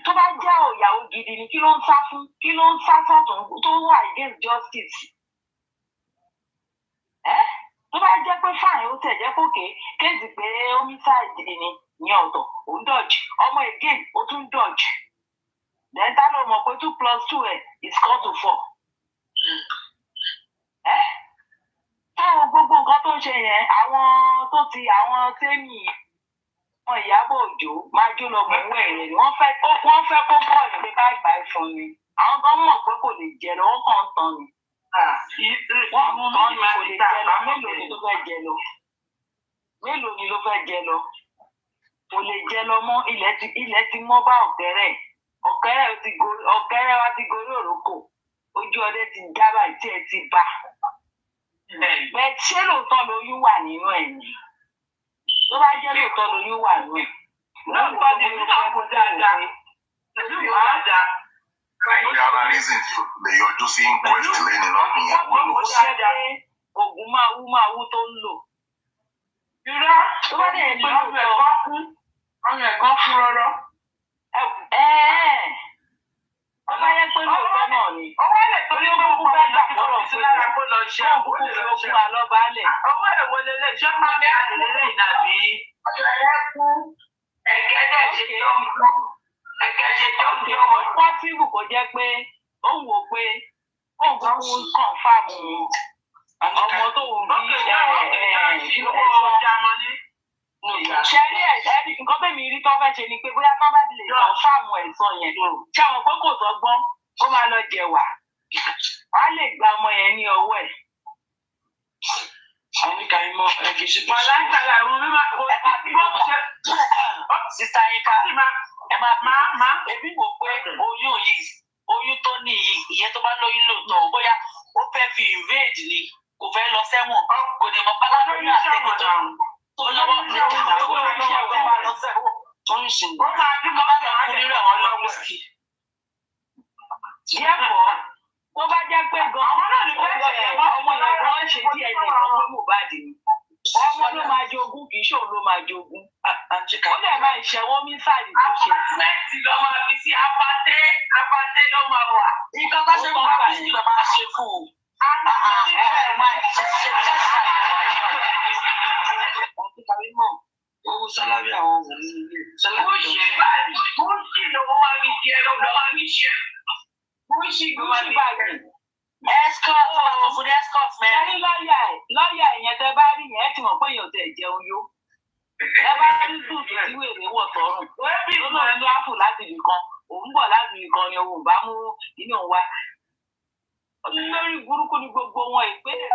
Speaker 3: tó bá jẹ́ òyàwó gidi ni kí ló ń sá fún kí ló ń sá sọ́tún tó wà against justice tó bá jẹ́ pé fáìn ó tẹ̀ jẹ́ kókè kéèsì pé homicide ni ìyẹn ọ̀tọ̀ ó ń dọ̀jì ọmọ again ó tún dọ̀jì lẹ́ńtà ló mọ̀ pé 2 + 2 is equal to 4 táwọn gbogbo nǹkan tó ń ṣe yẹn àwọn tẹ́mì wọn Ìyábọ̀ Òjó máa jó lọ mọ̀ owó ẹ̀rẹ̀ ni wọ́n fẹ́ kó pọ̀ ní pé báyìí fún ni àwọn kan mọ̀ pé kò lè jẹ lọ wọ́n kàn ń tán ni wọ́n tán ni kò lè jẹ lọ mélòó ni ló fẹ́ jẹ lọ kò lè jẹ lọ mọ́ ilẹ̀ ti mọ́ bá ọ̀kẹ́rẹ́ wa ti gorí òrókò ojú ọdẹ ti jábà tí ẹ ti bá bẹ́ẹ̀ ṣé lóòótọ́ lóyún wà nínú ẹ̀ ni tó bá jẹ́ lóòótọ́ lóyún wà nínú ẹ̀
Speaker 2: lóòótọ́ ni nígbà kó dáadáa lórí dáadáa.
Speaker 4: lórí ara reason lè yọjú sí inquest lẹ́nu náà nìyẹn.
Speaker 3: ṣé pé oògùn máa wú tó ń lò.
Speaker 2: irọ́
Speaker 3: tó bá dẹ̀ pé
Speaker 2: ọmọ ẹ̀kọ́ fún rọ́rọ́.
Speaker 3: ọba yẹn pé lóòótọ́ náà ni.
Speaker 2: ọwọ́ ẹ̀ torí ó kúkú bá gbà kọ́rọ̀ fún lára kó lọ ṣe
Speaker 3: òkú fi ogun àlọ́ baálẹ̀.
Speaker 2: ọwọ́ ẹ̀ wọlé lè ṣé máa ń bá lélẹ̀ ìdàbí. ọjọ́ ẹ̀ kú ẹ̀gẹ́ dẹ̀ ṣe tó ń kú ẹ̀gẹ́ ṣe tó ń kú.
Speaker 3: ó pọ́sibù kó jẹ́ pé ó ń wò pé ó ń kúkú kọ̀ǹfàmù ọmọ tó ń bí ṣẹ́rí ẹ̀rí nǹkan bẹ́ẹ̀ mi rí tó fẹ́ ṣe ni pé bóyá tó bá lè kọ̀ǹfàmù ẹ̀sán yẹn ṣé àwọn pé kò sọ́gbọ́n ó máa lọ jẹ̀wà wàá lè gba ọmọ yẹn ní ọwọ́ ẹ̀.
Speaker 5: àwọn KARIMOT ẹgbẹ́ sí
Speaker 2: bọ́lá ń tẹ̀lé àwọn mímọ́
Speaker 1: sísá yín ká ẹ máa èmi wò pé oyún tó ní ìyẹn tó bá lóyún lóòótọ́ bóyá ó fẹ́ fi invade ni kò fẹ́ lọ sẹ́wọ̀n kò dé mọ́ pálá lórí àtẹ̀kọ́ tó lọ́wọ́ ní ìdáwó lọ sẹ́wọ̀n tó ń sìn.
Speaker 2: ó máa dín kọ́ láti
Speaker 1: fún nírú àwọn lọ́wọ́ sí.
Speaker 3: díẹ̀pọ̀ tó bá jẹ́ pé gan-an ọmọ yẹn kan ṣe díẹ̀ ní ìkan pé Mohbad ni ọmọ ló máa jogún kì í ṣòun ló máa jogún. ó lè máa ṣẹ̀wọ́n mísàlì tó ṣe.
Speaker 2: apátímẹ́ǹtì ló máa fi sí apáté ló máa wà.
Speaker 1: nǹkan bá ṣe fún wa kí ló máa ṣe fún un. KARIMOT
Speaker 5: owó sálárì àwọn wòlíì nílé sálárì
Speaker 2: bó ṣe báyìí bó ṣì lọ́wọ́ máa fi di ẹ̀rọ lọ́wọ́ máa fi ṣe. bó ṣì
Speaker 3: báyìí.
Speaker 1: escort tó fún escort mẹ́rin.
Speaker 3: ẹni lọ́ọ̀yà ìyẹn tẹ bá rí yẹn ẹ ti mọ̀ pé èèyàn tẹ̀ jẹun yó. ẹ bá rí sùúrù tí wèrè wọ̀ sọ́rùn. ó lóun ní áfù láti nìkan òun bọ̀ láti nìkan ni òun bá mú inú wa. olórí burúkú ni gbogbo wọn ìpínlẹ̀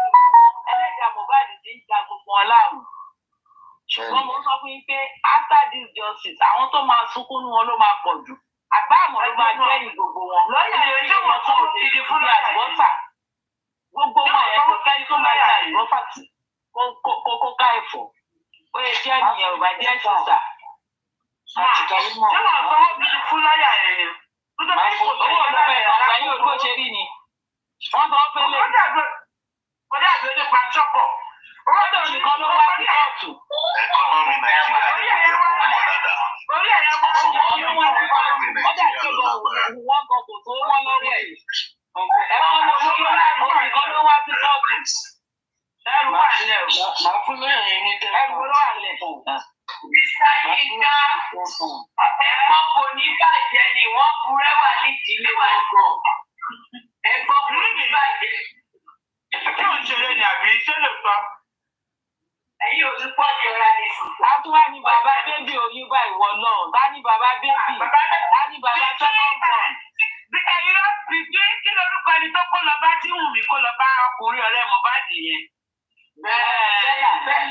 Speaker 3: ẹlẹ́dàá Mohbad ti ń ja gbogbo wọn láàmú. ṣùgbọ́n mo sọ fún yín pé after this justice àwọn tó máa sunkún wọn ló máa pọ̀ jù. àbáàmọ̀ ló máa gbẹ̀yìn gbogbo wọn.
Speaker 2: lọ́yà yẹn tí wọ́n kọ́ òdìdí fún
Speaker 3: àlùbọ́sà. gbogbo wọn yẹn kò fẹ́ tó máa ṣe àlùbọ́sà tí kó ká ẹ̀fọ́. ó yẹ jẹ́ nìyẹn ò bá jẹ́ sísà.
Speaker 5: àti KARIMOT.
Speaker 2: ṣé wọ́n kọ́ òdìdí fún lọ́yà yẹn ni.
Speaker 3: owó olóbẹ̀ ìtàgbà yóò gbó ṣe rí ni. wọ́n sọ pé lè.
Speaker 2: ó dàbí oní pàṣọpọ̀.
Speaker 3: Ọ̀dọ̀ nìkan ló wá sí kóòtù.
Speaker 4: ẹkọnọmì Nàìjíríà ní ìjẹ́ fún ọmọ dáadáa.
Speaker 2: orí ẹ̀yẹ mọ́
Speaker 3: ọ̀dà ìjọba wọn kò tó wọn lọ́wọ́ ẹ̀. ẹ̀kọ́ nìkan ló wá sí kóòtù.
Speaker 2: ẹrù wà lẹ̀ o.
Speaker 5: màá fún lóyún yẹn ní
Speaker 3: ẹrù ló wà lẹ̀.
Speaker 2: Mr. Yinka ẹ̀fọ́ kò ní bàjẹ́ ni wọ́n burẹ́wà nídìílé wa gan. ẹ̀fọ́ kò ní bàjẹ́.
Speaker 5: kí o ń ṣeré ni àbí ṣé lè pa.
Speaker 2: ẹ̀yin ò tún pọ̀ jọra ní sùn.
Speaker 3: a tún wá ní bàbá bébì oyún bá ìwọ náà ta ní bàbá bébì ta ní bàbá second born.
Speaker 2: ẹ̀yin ló fi gbé kí lórúkọ ẹni tó kó lọ bá tí Wùmí kó lọ bá ọkùnrin ọ̀rẹ́ Mohbad yẹn.
Speaker 3: bẹ́ẹ̀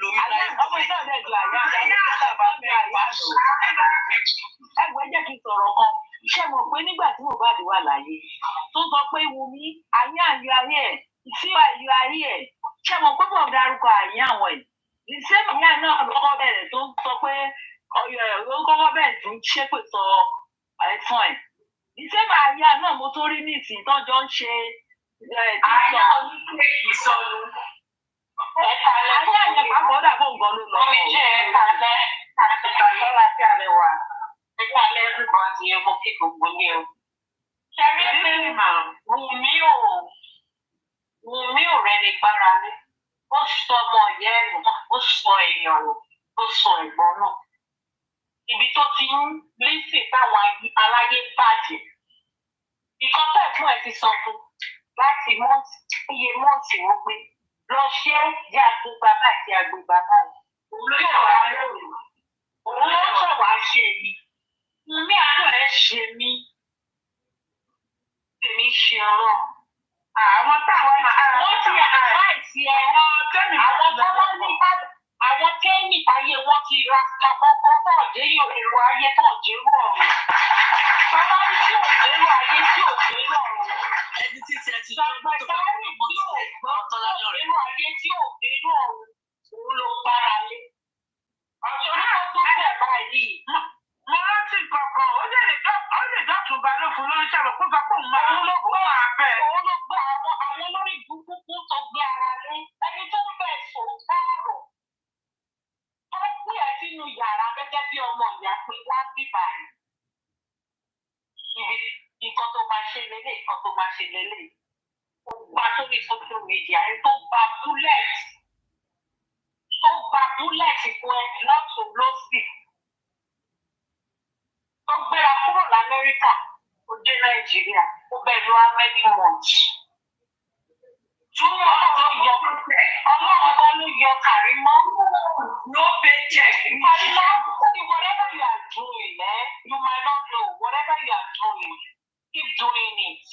Speaker 5: lo ilá
Speaker 3: ọmọ náà dẹ̀ ju àyà ẹgbẹ́ jẹ́ kí n sọ̀rọ̀ kan ṣé mo pé nígbà tí Mohbad wà láyé tó sọ pé Wùmí ayé àyè ayé ẹ̀ tí àyè ayé ẹ̀ ṣé mo pé bọ̀ dárúkọ àyè àwọn ẹ̀ ìṣe ìyá náà lọ́kọ́ bẹ̀rẹ̀ tó sọ pé lọ́kọ́ bẹ̀rẹ̀ tó ń ṣépè sọ ẹ̀fọn ẹ̀ ìṣe àyà náà mo tó rí ní ìsìn tọ́jọ́ ń ṣe
Speaker 2: àyà oníkéèkì sọnù.
Speaker 3: ayé àyè pàápàá dàbọ̀ nǹkan ló lọ.
Speaker 2: Omi jẹ́ àtẹ̀kálẹ́ láti alẹ́ wa. Ẹ̀ka alẹ́ everybody mo kí gbogbo ní o. Ṣẹ́rí pé Wùmí ò rẹni gbára lé. Ó sọ ọmọ ìyá ẹ̀ nù, ó sọ èèyàn nù, ó sọ ẹ̀gbọ́n náà. Ibi tó ti ń lísì táwọn aláyé bàjẹ́. Ìkan tó ẹ̀gbọ́n ẹ̀ ti sọ fún láti iye mọ́ọ̀tì wọ́n pé lọ ṣe é jẹ́ àgbégbá báyìí àgbégbá báyìí. Òun ló yọ̀ wá lóru. Òun ló sọ̀ wá ṣe mí. Wùmí àánú ẹ̀ ṣe mí. Tèmi ṣe ọlọ́run.
Speaker 3: Àwọn táwọn
Speaker 2: wọ́n ti àbáìsí ẹ. Àwọn tẹ́ẹ̀nì ayé wọn ti ra kàkọ́kọ́ náà dé èrò ayé náà dérú ọ̀run. Bàbá mi tí ò dérú ayé tí ò dérú ọ̀run.
Speaker 5: ẹni tí tiẹ̀ ti jẹ́ mọ́tò fún ọmọ tí ò tọ́lá ní ọ̀rẹ́.
Speaker 2: Dérú ayé tí ò dérú ọ̀run. Òun ló gbára lé. Ọ̀ṣọ́ nípa tó bẹ̀ báyìí.
Speaker 3: mo rántí kankan ó lè dọ́tun balógun lórí sábà kó sọ pé òun máa fẹ́.
Speaker 2: Òun ló gbá àwọn olórí burúkú tó gbé ara lé. Ẹni tó ń bẹ̀ sòótọ́ ọ̀rọ̀. Ó pè ẹ́ sínú yàrá gẹ́gẹ́ bí ọmọ ìyá pé wá bíbà rẹ̀. Nǹkan tó máa ṣe lélẹ̀, nǹkan tó máa ṣe lélẹ̀. Ó gbà sórí social media ẹ̀ tó gba búlẹ̀tì. Ó gba búlẹ̀tì fún ẹ lọ́tún lọ́sì. Ó gbéra kúrò l'Amẹ́ríkà, ó dé Nàìjíríà, ó bẹ̀ lọ many months. Ọlọ́run kan ló yọ Kàrímọ́. No paycheck. Kàrímọ́, whatever you are doing, you might not know. Whatever you are doing, keep doing it.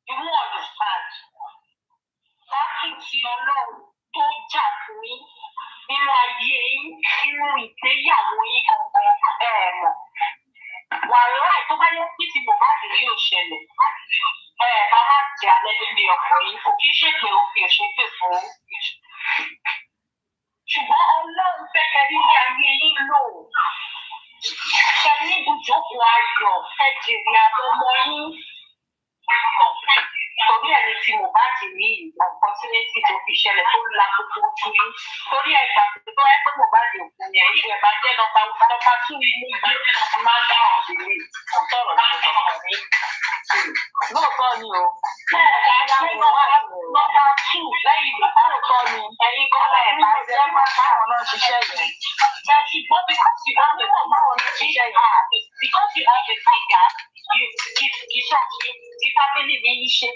Speaker 2: You won't understand. Láti ti Ọlọ́run tó jà fún yín nínú ayé yín, nínú ìgbéyàwó yín gangan mọ̀. Wàhálà tó bá yẹ kí ti Mohbad yóò ṣẹlẹ̀. Bá má jẹ́ alẹ́ níbi ọkọ̀ yìí kò kí ṣèpè òfin òṣèpè fún. Ṣùgbọ́n Ọlọ́run fẹ́ kẹ́rí ní ayé yín lò. Kẹ́rí ibùjókòó ayọ̀ fẹ́ jèrè àtọmọ yín. Torí ẹni tí Mohbad ní opportunity tó fi ṣẹlẹ̀ tó la gbogbo ojú yín. Torí ẹ̀gbà tó ẹ pé Mohbad òkú yẹn ìṣe ẹ̀ bá jẹ́ nọ́mbà 2 inú gbé máa dá àwọn ìlú ọ̀tọ̀rọ̀ ní ọ̀tọ̀ mi. Lóòótọ́ ni o. Nọ́mbà 2 lẹ́yìn lóòótọ́ ni ẹ̀yin gọ́lá ẹ̀ bá jẹ́ báwọn náà ṣiṣẹ́ yẹn. Ṣùgbọ́n because you have a figure, kì í ṣàṣeyẹ tí fámìlì mi ń ṣe.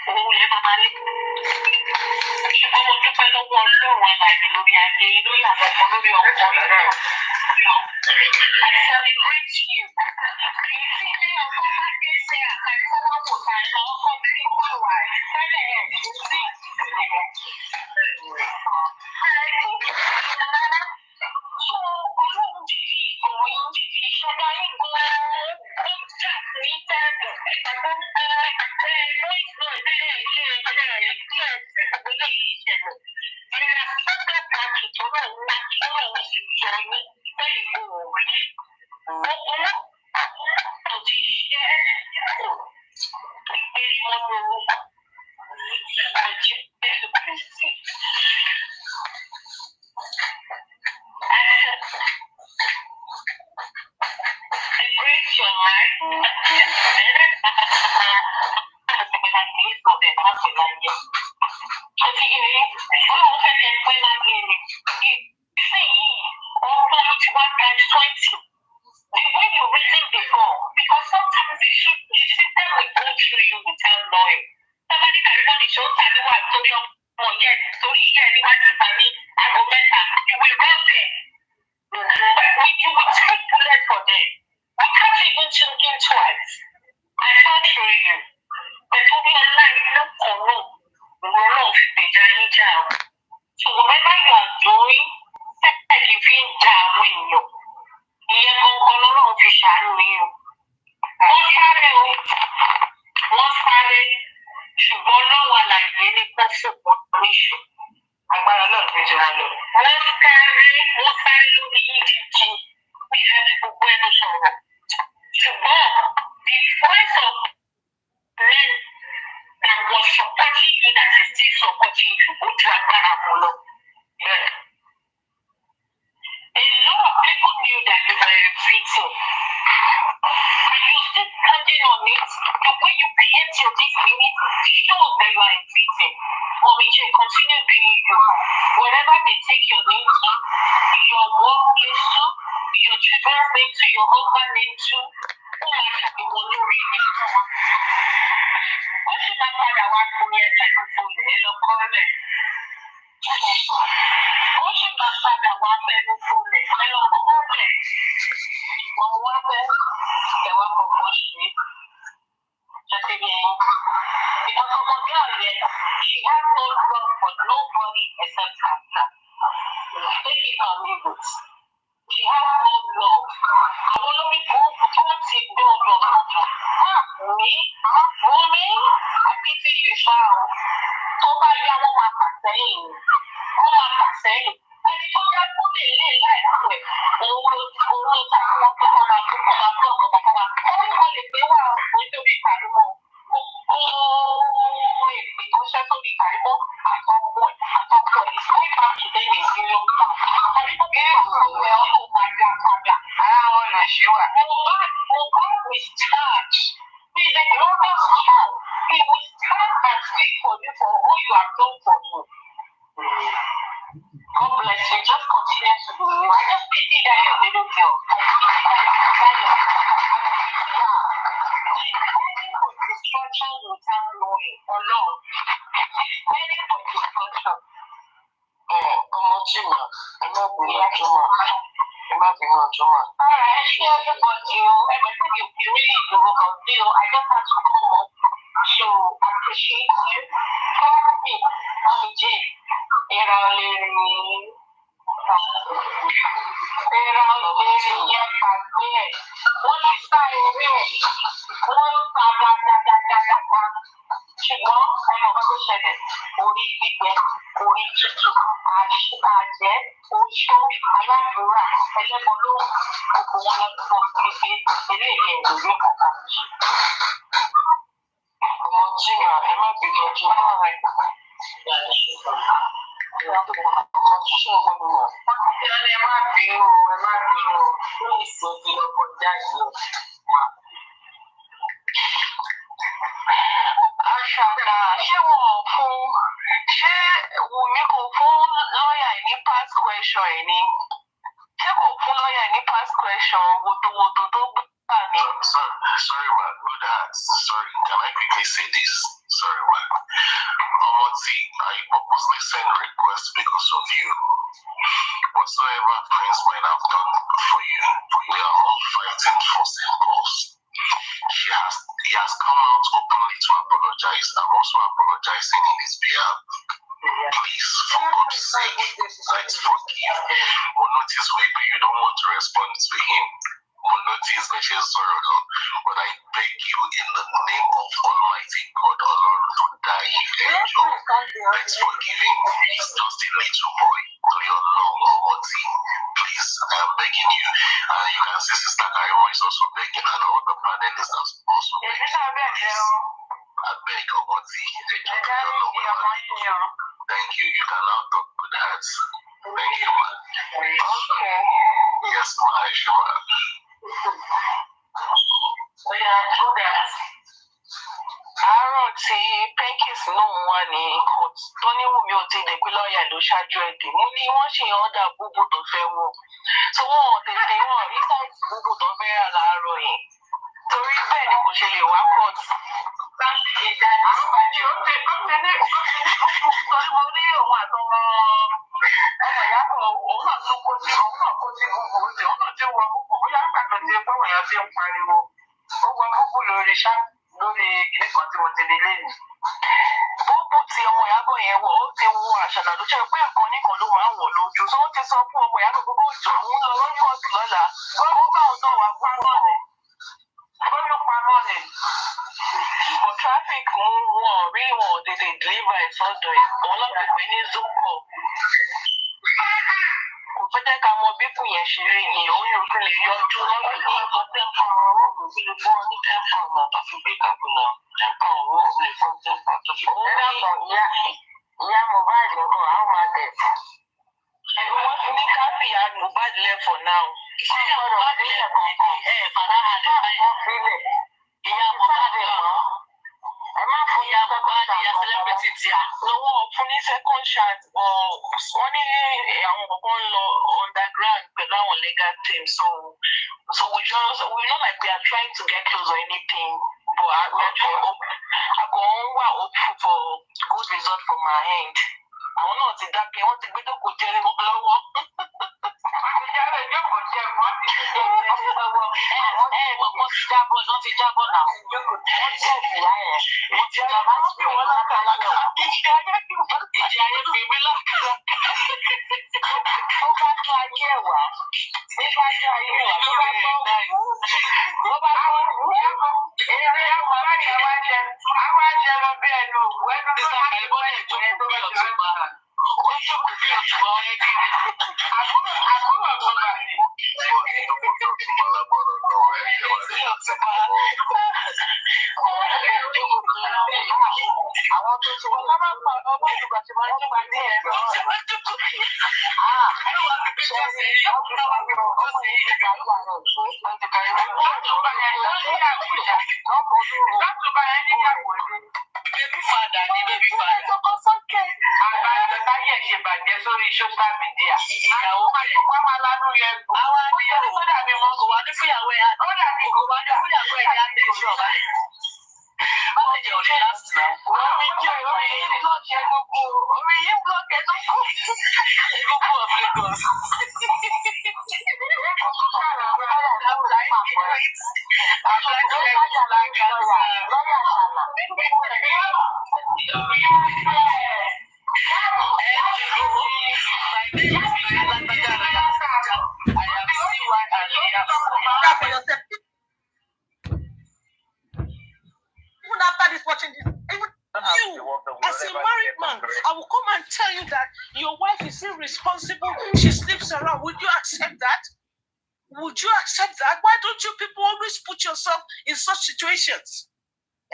Speaker 2: Òun yẹn máa máa lé. Ṣùgbọ́n mo dúpẹ́ lọ́wọ́ Ọlọ́run àlàyé lórí ayé lórí àkọ́kọ́ lórí ọkọ rẹ̀. I celebrate you. Ìfilé ọkọ máa dé sí àkàríkọ́ wá wò ká ẹ̀ lọ́wọ́ kọ́ bí wà wà tẹ́lẹ̀ ẹ̀ kò sí ìdílé. So Ọlọ́run dìde ìgbọ̀nyún dìde ìṣẹ́dá yín gan-an. Ó jà ní tẹ́lẹ̀ ẹ̀gbọ́n So whatever you are doing, like if you down you, ìyẹn gangan lọ́lọ́run fi ṣàánú yín o. Wọ́n sáré ṣùgbọ́n lọ́wọ́ àlàyé ní pọ́sùpọ̀ oríṣi. Agbára náà fi jìnnà lọ. Wọ́n sáré lórí yíyí bí ìfẹ́ fi gbogbo ẹnu sọ̀rọ̀. Ṣùgbọ́n the voice of men that was supporting you that is still supporting you ó ju agbára wọn lọ. A lot of people knew that you were a victim. And you still standing on it. The way you behave till this minute shows that you are a victim. Omiche, continue being you. Whenever they take your name to, your workplace to, your children's name to, your husband's name to, who might have been one reading. What should I find out what for your second phone? Hello, comment. Ó ṣì máa padà wá fẹ́nu fúnlẹ̀ pẹ̀lú ọkọ̀ọ̀lẹ̀. Wọ́n wá fẹ́ ẹ̀wà kọ̀ọ̀kan ṣe. Ṣètì bí ẹyin. Because ọmọdé ọ̀yẹ́, she has no love for nobody except herself. Take it or leave it. She has no love. Àwọn olórí burúkú tó ti gbọ́ ọ̀dọ̀ ọ̀dọ̀. Wọ́n àbí tí yìí ṣá o. Tó bá yá wọ́n máa fà sẹ́yìn. Wọ́n máa fà sẹ́yìn. Ẹni tó jẹ́ kó lè lè láìpẹ́ owó ta wọ́n tó kọ́ máa tó kọ́ máa tó ọ̀gọ̀ kọ́ máa. Wọ́n lè gbé wà nítorí ìpàdúmọ̀. Gbogbo èpè tó ṣẹ́ sórí ìpàdúmọ̀ àtọwọ́ àtọkọ̀ ìsọ́rí bá ti dé ní ìsinmi ọ̀kan. Àríkò kí ọ̀pọ̀ ẹ̀ ọ̀hún máa dá padà. Ara wọn lè ṣe wà. Mohbad is charged. He is a glorious child. He will stand and speak for you for all you have done for him. God bless you. Just continue to do you. I just pity that your little girl. I pity that your She's heading for destruction without knowing. Or no. She's heading for destruction.
Speaker 5: Ọmọ tí mà, ẹ má bínú ọjọ́ mà. Ẹ má bínú ọjọ́ mà.
Speaker 2: Alright, she has about you. Everything you really do about you. I just have to come up to appreciate you. Help me. Mommy J. Wọ́n ti sá ewé ẹ̀. Wọ́n ń ta dáadáa. Ṣùgbọ́n ẹ̀mọ̀ kan tó ṣẹlẹ̀, orí gbígbẹ, orí tútù, àjẹ́, oṣó, aládùúrà, ẹlẹ́bọn ló gbogbo wọn lọ́dún pépé eléyìí ẹ̀ lórí ọ̀kọ̀ọ̀kan.
Speaker 5: Ọmọ tí mà, ẹ má bínú ọjọ́ mà. Ọmọ tí ṣe ń gbọ́dọ̀ mà.
Speaker 2: Ẹ má bínú, ó lè sọ ti lọ kọjá yìí. Àṣàdá, ṣé wọ́n fún ṣé Wùmí kò fún lọ́ọ̀yà ní past question ẹ̀ ni? Ṣé kò fún lọ́ọ̀yà ní past question wòtòwòtò tó gbà ní?
Speaker 4: Sorry, ma. Good heart. Sorry, can I quickly say this? Sorry, ma. Omoti, I purposely send a request because of you. Whatsoever Prince might have done for you, we are all fighting for same cause. He has come out openly to apologize. I'm also apologizing in his behalf. Please, for God's sake, let's forgive. Or notice maybe you don't want to respond to him. Or notice that she's sorrow, but I beg you in the name of Almighty God, Allah, to die if angel. Let's forgive him. He's just a little boy. To your long Omoti. Please, I am begging you. And you can see Sister Karimo is also begging, and all the panelists are also begging. I beg Omoti. Thank you. You can now talk good hearts. Thank you, man.
Speaker 2: Okay.
Speaker 4: Yes, ma. Sure.
Speaker 2: Àárọ̀ tí Penkins náà wà ní court tó ní Wùmí ò ti lè pé lọ́ọ̀yà ló ṣáájú ẹ̀dẹ̀ mo ní wọ́n ṣe ọ̀dà búbù tó fẹ́ wọ̀ tí wọ́n tètè wọ́n rí sáìsì búbù tó fẹ́ rà láàárọ̀ yẹn torí bẹ́ẹ̀ ni kò ṣe lè wá court. Láti ìdájí síwájú ó ti ní torí mo ní òun àtọmọ ìyá kan òun náà tún kó sí búbù tí òun náà ti wọ búbù bóyá nígbà tó ti gbọ́wọ̀ yẹn ti ń pariwo ó wọ búbù lórí kìnìún kan tí mo ti ní lẹ́nu. Búbù tí ọmọ ìyá ló jẹ́ pé nǹkan oníkan ló máa ń wọ̀ lójú tó ti sọ fún ọmọ ìyá tó gbogbo ìjọ òun lọ lórí ọ̀sìn lọ́la ó bá òun náà wà pamọ́ rẹ̀ lórí pamọ́ rẹ̀ kò traffic wọn rí wọn tètè deliver ẹ̀ sọ́dọ̀ ẹ̀ òun náà ti pè ní zoom call kò fẹ́ jẹ́ ká mọ bí kùn yẹn ṣe rí ni òun yóò fi lè yọjú lọ́wọ́ ní ọjọ́ tẹ́ǹpà ọ̀rọ̀ mi fi lè fún ọ ní tẹ́ǹpà ọ̀nà tó fi gbé kàbù náà tẹ́ǹpà ọ̀rọ̀ mi lè fún tẹ́ǹpà tó fi gbé kàbù náà. ìyá Mohbad lọ́kọ̀ àwọn máa tẹ̀. wọ́n ti ní káfí ìyá Mohbad lẹ̀ for now. ìyá Mohbad lẹ̀ kọ̀ọ̀kan fàdá àlẹ́ báyìí. ìyá Mohbad lẹ̀ ẹ má fún ìyá Mohbad ìyá celebrity tí a. lọ́wọ́ fún ní second chance wọ́n ní àwọn kọ̀ọ̀kan lọ underground pẹ̀lú àwọn legal team so we not like we are trying to get close or anything but we are trying hopeful for good result from our end. àwọn náà ti dákẹ́ wọ́n ti gbé dókòó jẹ́ lọ́wọ́. Wọ́n ti jábọ̀ náà. Wọ́n ti jábọ̀ náà. Ìjì ayé fi mí lákàrà. Ó bá tó ayé ẹ̀wà. Nígbà tó ayé ẹ̀wà tó bá tọ́. Ó bá tọ́ eré àwọn àjẹ lọ bí ẹnu òwú ẹnu tó bá tọ́ ìbọn ẹ̀jọ̀ tó bá tọ́ ìbọn. Ó jókòó bí òṣùwọ̀n ọ̀rẹ́ kiri. Àbúrò ọ̀gbọ́n bàbí. Àwọn tó ti wọ́n lábàá pa ọmọ ìgbà tí wọ́n ti pàdé ẹ̀ lọ. Baby father ni baby father. Àgbàdo táyé ṣe bàjẹ́ sórí social media. Ìyàwó máa lánú yẹn. Àwọn àdìyàwó ó dàbí wọn kò wá ní fúyàwó ẹ̀. Ó dàbí kò wá ní fúyàwó ẹ̀ ní àtẹ̀sọ́ báyìí. Báwo jẹ́ òní láti náà? Orí yìí blọ́ọ̀kì ẹ̀ gbogbo. Orí yìí blọ́ọ̀kì ẹ̀ tó kú. Gbogbo of Lagos.
Speaker 6: Even after this watching this, even you as a married man, I will come and tell you that your wife is irresponsible, she sleeps around. Would you accept that? Would you accept that? Why don't you people always put yourself in such situations?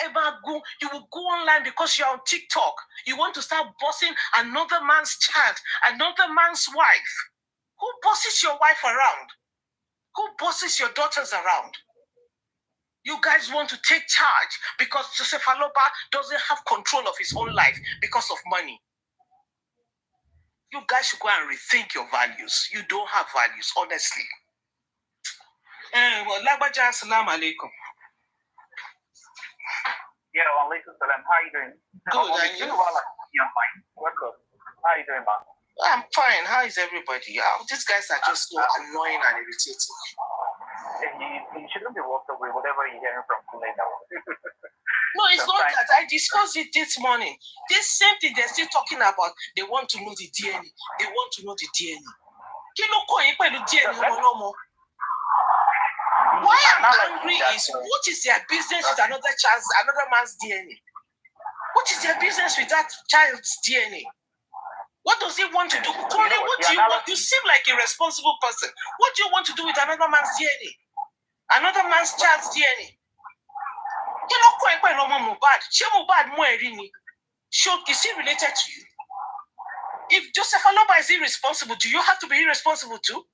Speaker 6: You will go online because you're on TikTok. You want to start bossing another man's child, another man's wife. Who bosses your wife around? Who bosses your daughters around? You guys want to take charge because Joseph Aloba doesn't have control of his own life because of money. You guys should go and rethink your values. You don't have values, honestly. Well, Lagbaja, assalamu alaikum.
Speaker 7: Yeah, alaikum salam. How are you doing?
Speaker 6: Good, and you?
Speaker 7: I'm fine. Welcome. How are you doing, man?
Speaker 6: I'm fine. How is everybody? These guys are just so annoying and irritating.
Speaker 7: You shouldn't be walked away, whatever you're hearing from Kule now.
Speaker 6: No, it's not that. I discussed it this morning. This same thing they're still talking about. They want to know the DNA. They want to know the DNA. Why I'm angry is what is their business with another man's DNA? What is their business with that child's DNA? What does he want to do? Kole, what do you want? You seem like a responsible person. What do you want to do with another man's DNA? Another man's child's DNA? Is he related to you? If Joseph Aloba is irresponsible, do you have to be irresponsible too?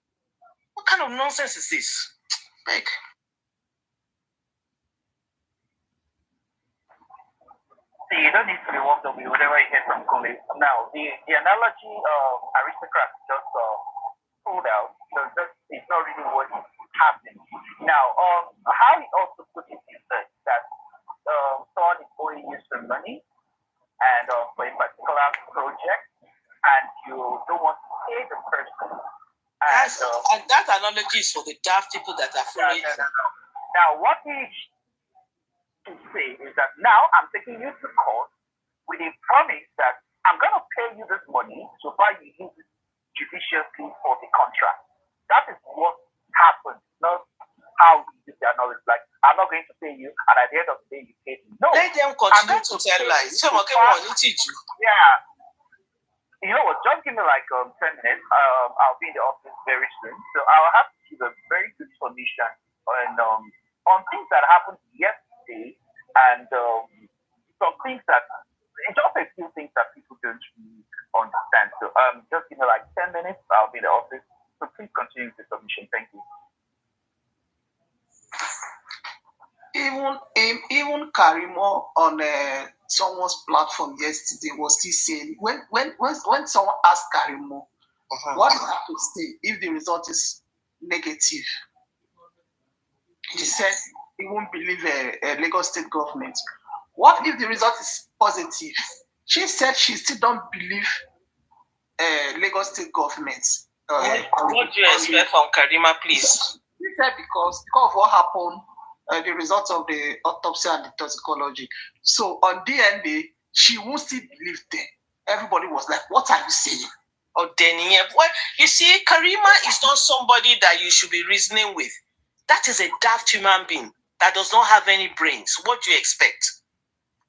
Speaker 6: What kind of nonsense is this? Big.
Speaker 7: See, you don't need to be walked away, whatever you hear from Kule. Now, the analogy of aristocrats just pulled out, it's not really what happened. Now, how he also put it is that someone is owing you some money and for a particular project, and you don't want to pay the person.
Speaker 6: And that analogy is for the daft people that are following.
Speaker 7: Now, what he to say is that now I'm taking you to court with a promise that I'm going to pay you this money so far you use it judiciously for the contract. That is what happens, not how you use the knowledge. Like, I'm not going to pay you, and at the end of the day, you pay me. No.
Speaker 6: Let them continue to tell lies.
Speaker 7: Yeah. You know what? Just give me like 10 minutes. I'll be in the office very soon. So I'll have to give a very good solution on things that happened yesterday and some things that, just a few things that people don't really understand. So just give me like 10 minutes. I'll be in the office. So please continue with the submission. Thank you.
Speaker 6: Even KARIMOT on someone's platform yesterday was still saying when someone asked KARIMOT what do you have to say if the result is negative, he said he won't believe a Lagos state government. What if the result is positive? She said she still don't believe Lagos state government.
Speaker 3: What do you expect from KARIMOT, please?
Speaker 6: He said because of what happened. The results of the autopsy and the toxicology. So on DNA, she won't still believe them. Everybody was like, what are you saying?
Speaker 3: Oh, well, you see, KARIMOT is not somebody that you should be reasoning with. That is a daft human being that does not have any brains. What do you expect?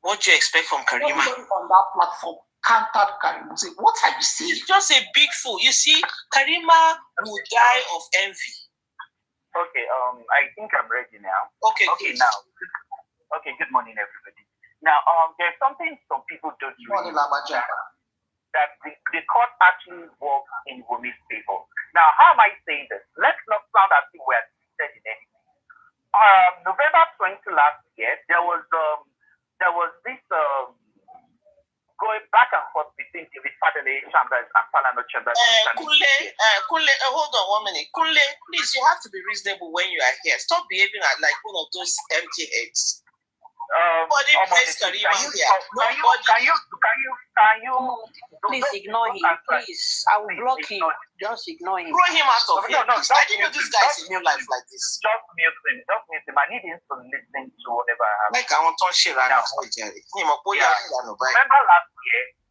Speaker 3: What do you expect from KARIMOT?
Speaker 6: Everybody on that platform countered KARIMOT. Say, what are you saying?
Speaker 3: She's just a big fool. You see, KARIMOT will die of envy.
Speaker 7: Okay, I think I'm ready now.
Speaker 3: Okay,
Speaker 7: now. Okay, good morning, everybody. Now, there's something some people don't really understand, that the court actually works in Wumi's favor. Now, how am I saying this? Let's not sound as if we're said in anything. November 20 last year, there was this going back and forth between the Fadele chambers and Falano chambers.
Speaker 3: Kunle, hold on 1 minute. Kunle, please, you have to be reasonable when you are here. Stop behaving like one of those empty heads. Nobody plays KARIMOT here.
Speaker 7: Can you
Speaker 8: please ignore him, please. I will block him. Just ignore him.
Speaker 3: Throw him out of here.
Speaker 7: No,
Speaker 3: I didn't know this guy is in new life like this.
Speaker 7: Just mute him. I need him to listen to whatever I have.
Speaker 3: Like I want to share around.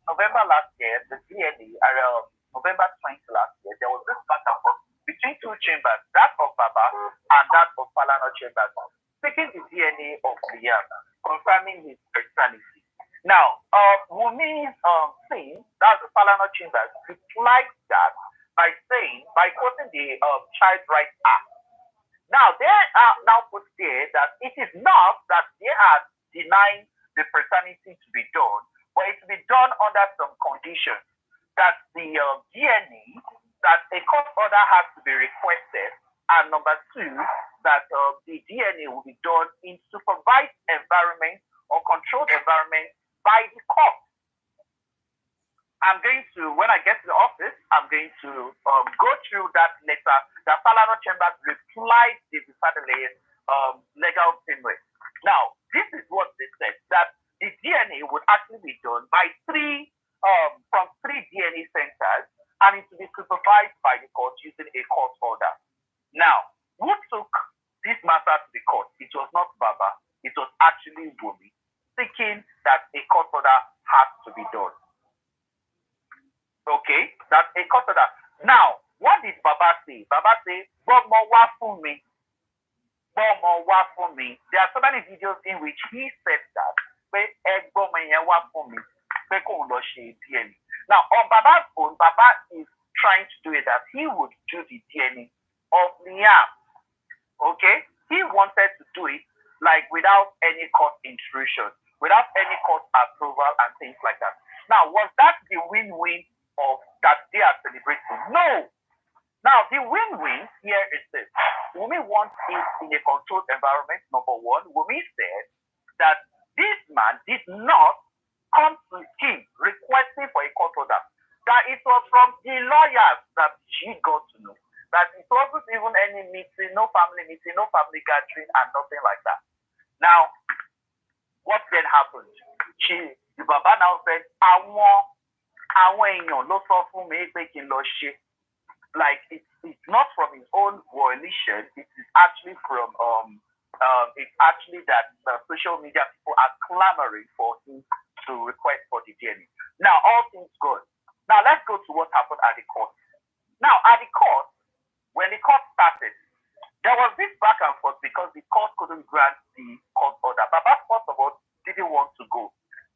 Speaker 7: November last year, the DNA, November 20 last year, there was this back and forth between two chambers, that of Baba and that of Falana chambers, taking the DNA of Liam, confirming his personality. Now, Wumi's thing, that's the Falana chambers, replied that by quoting the Child Rights Act. Now, they are now put there that it is not that they are denying the paternity to be done, but it to be done under some conditions. That the DNA, that a court order has to be requested, and number two, that the DNA will be done in supervised environment or controlled environment by the court. I'm going to, when I get to the office, I'm going to go through that letter that Falana Chambers replied to the Fadele legal framework. Now, this is what they said, that the DNA would actually be done by from three DNA centers, and it will be supervised by the court using a court order. Now, who took this matter to the court? It was not Baba, it was actually Wumi, thinking that a court order has to be done. Okay, that's a court order. Now, what did Baba say? Baba said, Bomo wa fun mi. Bomo wa fun mi. There are so many videos in which he said that. Now, on Baba's phone, Baba is trying to do it that he would do the DNA of Liam. Okay? He wanted to do it like without any court intrusion, without any court approval and things like that. Now, was that the win-win of that they are celebrating? No. Now, the win-win here is this. Wumi wants it in a controlled environment, number one. Wumi said that this man did not come to him requesting for a court order. That it was from the lawyers that she got to know. That it wasn't even any meeting, no family gathering, and nothing like that. Now, what then happened? The Baba now said, like it's not from his own volition, it is actually from it's actually that the social media people are clamoring for him to request for the DNA. Now, all things good. Now, let's go to what happened at the court. Now, at the court, when the court started, there was this back and forth because the court couldn't grant the court order. Baba, first of all, didn't want to go.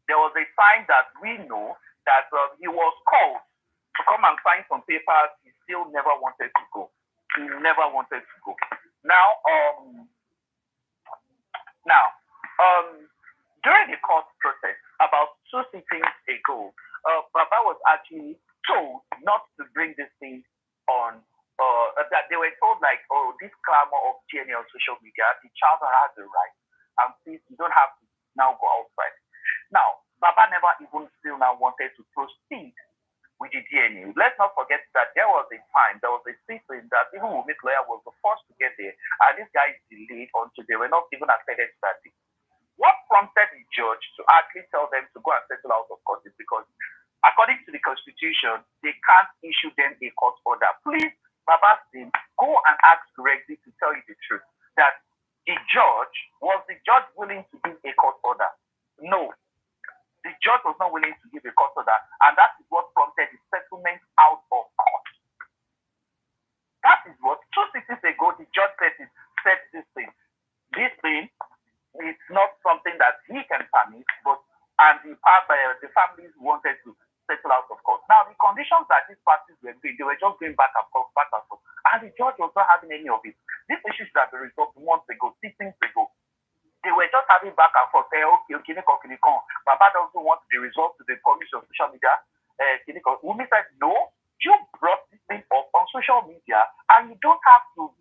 Speaker 7: There was a sign that we know that he was called to come and sign some papers. He still never wanted to go. He never wanted to go. During the court process, about 2 sittings ago, Baba was actually told not to bring this thing on, that they were told like, oh, this clamor of DNA on social media, the child has the right, and please, you don't have to now go outside. Now, Baba never even still now wanted to proceed with the DNA. Let's not forget that there was a time, there was a season that even Wumi's lawyer was the first to get there, and this guy delayed until they were not even accredited to that day. What prompted the judge to actually tell them to go and settle out of court is because, according to the Constitution, they can't issue them a court order. Please, Baba's team, go and ask correctly to tell you the truth. That was the judge willing to give a court order? No. The judge was not willing to give a court order, and that is what prompted the settlement out of court. That is what 2 sittings ago the judge said this thing. This thing is not something that he can permit, and the families wanted to settle out of court. Now, the conditions that these parties were doing, they were just going back and forth, and the judge was not having any of it. These issues that were resolved months ago, 6 things ago, they were just having back and forth. Okay, Baba doesn't want the result to the police on social media. Wumi said, no, you brought this thing up on social media, and you don't have to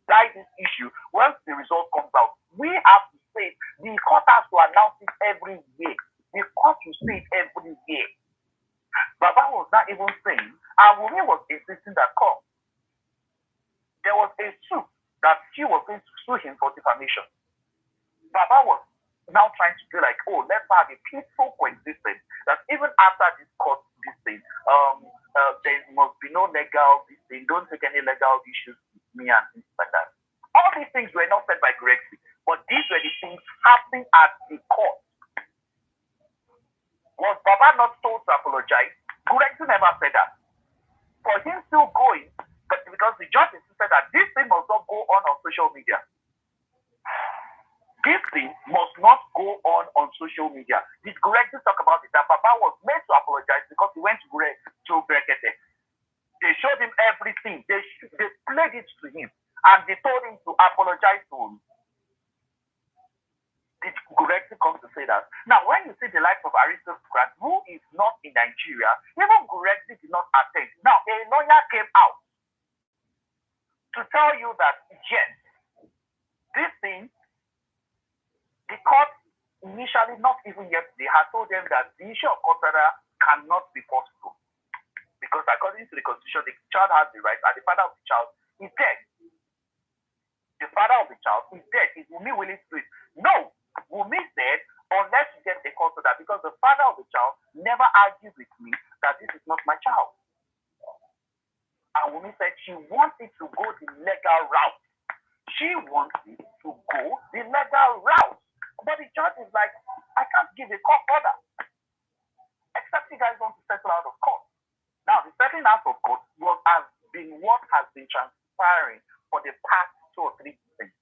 Speaker 7: die this issue once the result comes out. We have to say it. The court has to announce it every year. The court will say it every year. Baba was not even saying, and Wumi was insisting that come. There was a suit that she was going to sue him for defamation. Baba was now trying to do like, oh, let's have a peaceful coexistence. That even after this court, this thing, there must be no legal this thing. Don't take any legal issues with me and things like that. All these things were not said by Gregory, but these were the things happening at the court. Was Baba not told to apologize? Gregory never said that. For him still going, but because the judge insisted that this thing must not go on social media. This thing must not go on social media. Did Gregory talk about it? That Baba was meant to apologize because he went to Brekete. They showed him everything. They played it to him. And they told him to apologize to him. Did Gregory come to say that? Now, when you see the likes of Aristocrat, who is not in Nigeria, even Gregory did not attend. Now, a lawyer came out to tell you that, yes, this thing, the court initially, not even yesterday, had told them that the issue of court order cannot be possible. Because according to the Constitution, the child has the right, and the father of the child is dead. The father of the child is dead. Is Wumi willing to do it? No. Wumi said, unless you get a court order, because the father of the child never argued with me that this is not my child. And Wumi said she wanted to go the legal route. She wanted to go the legal route. But the judge is like, I can't give a court order. Except you guys want to settle out of court. Now, the settling out of court has been what has been transpiring for the past 2 or 3 things.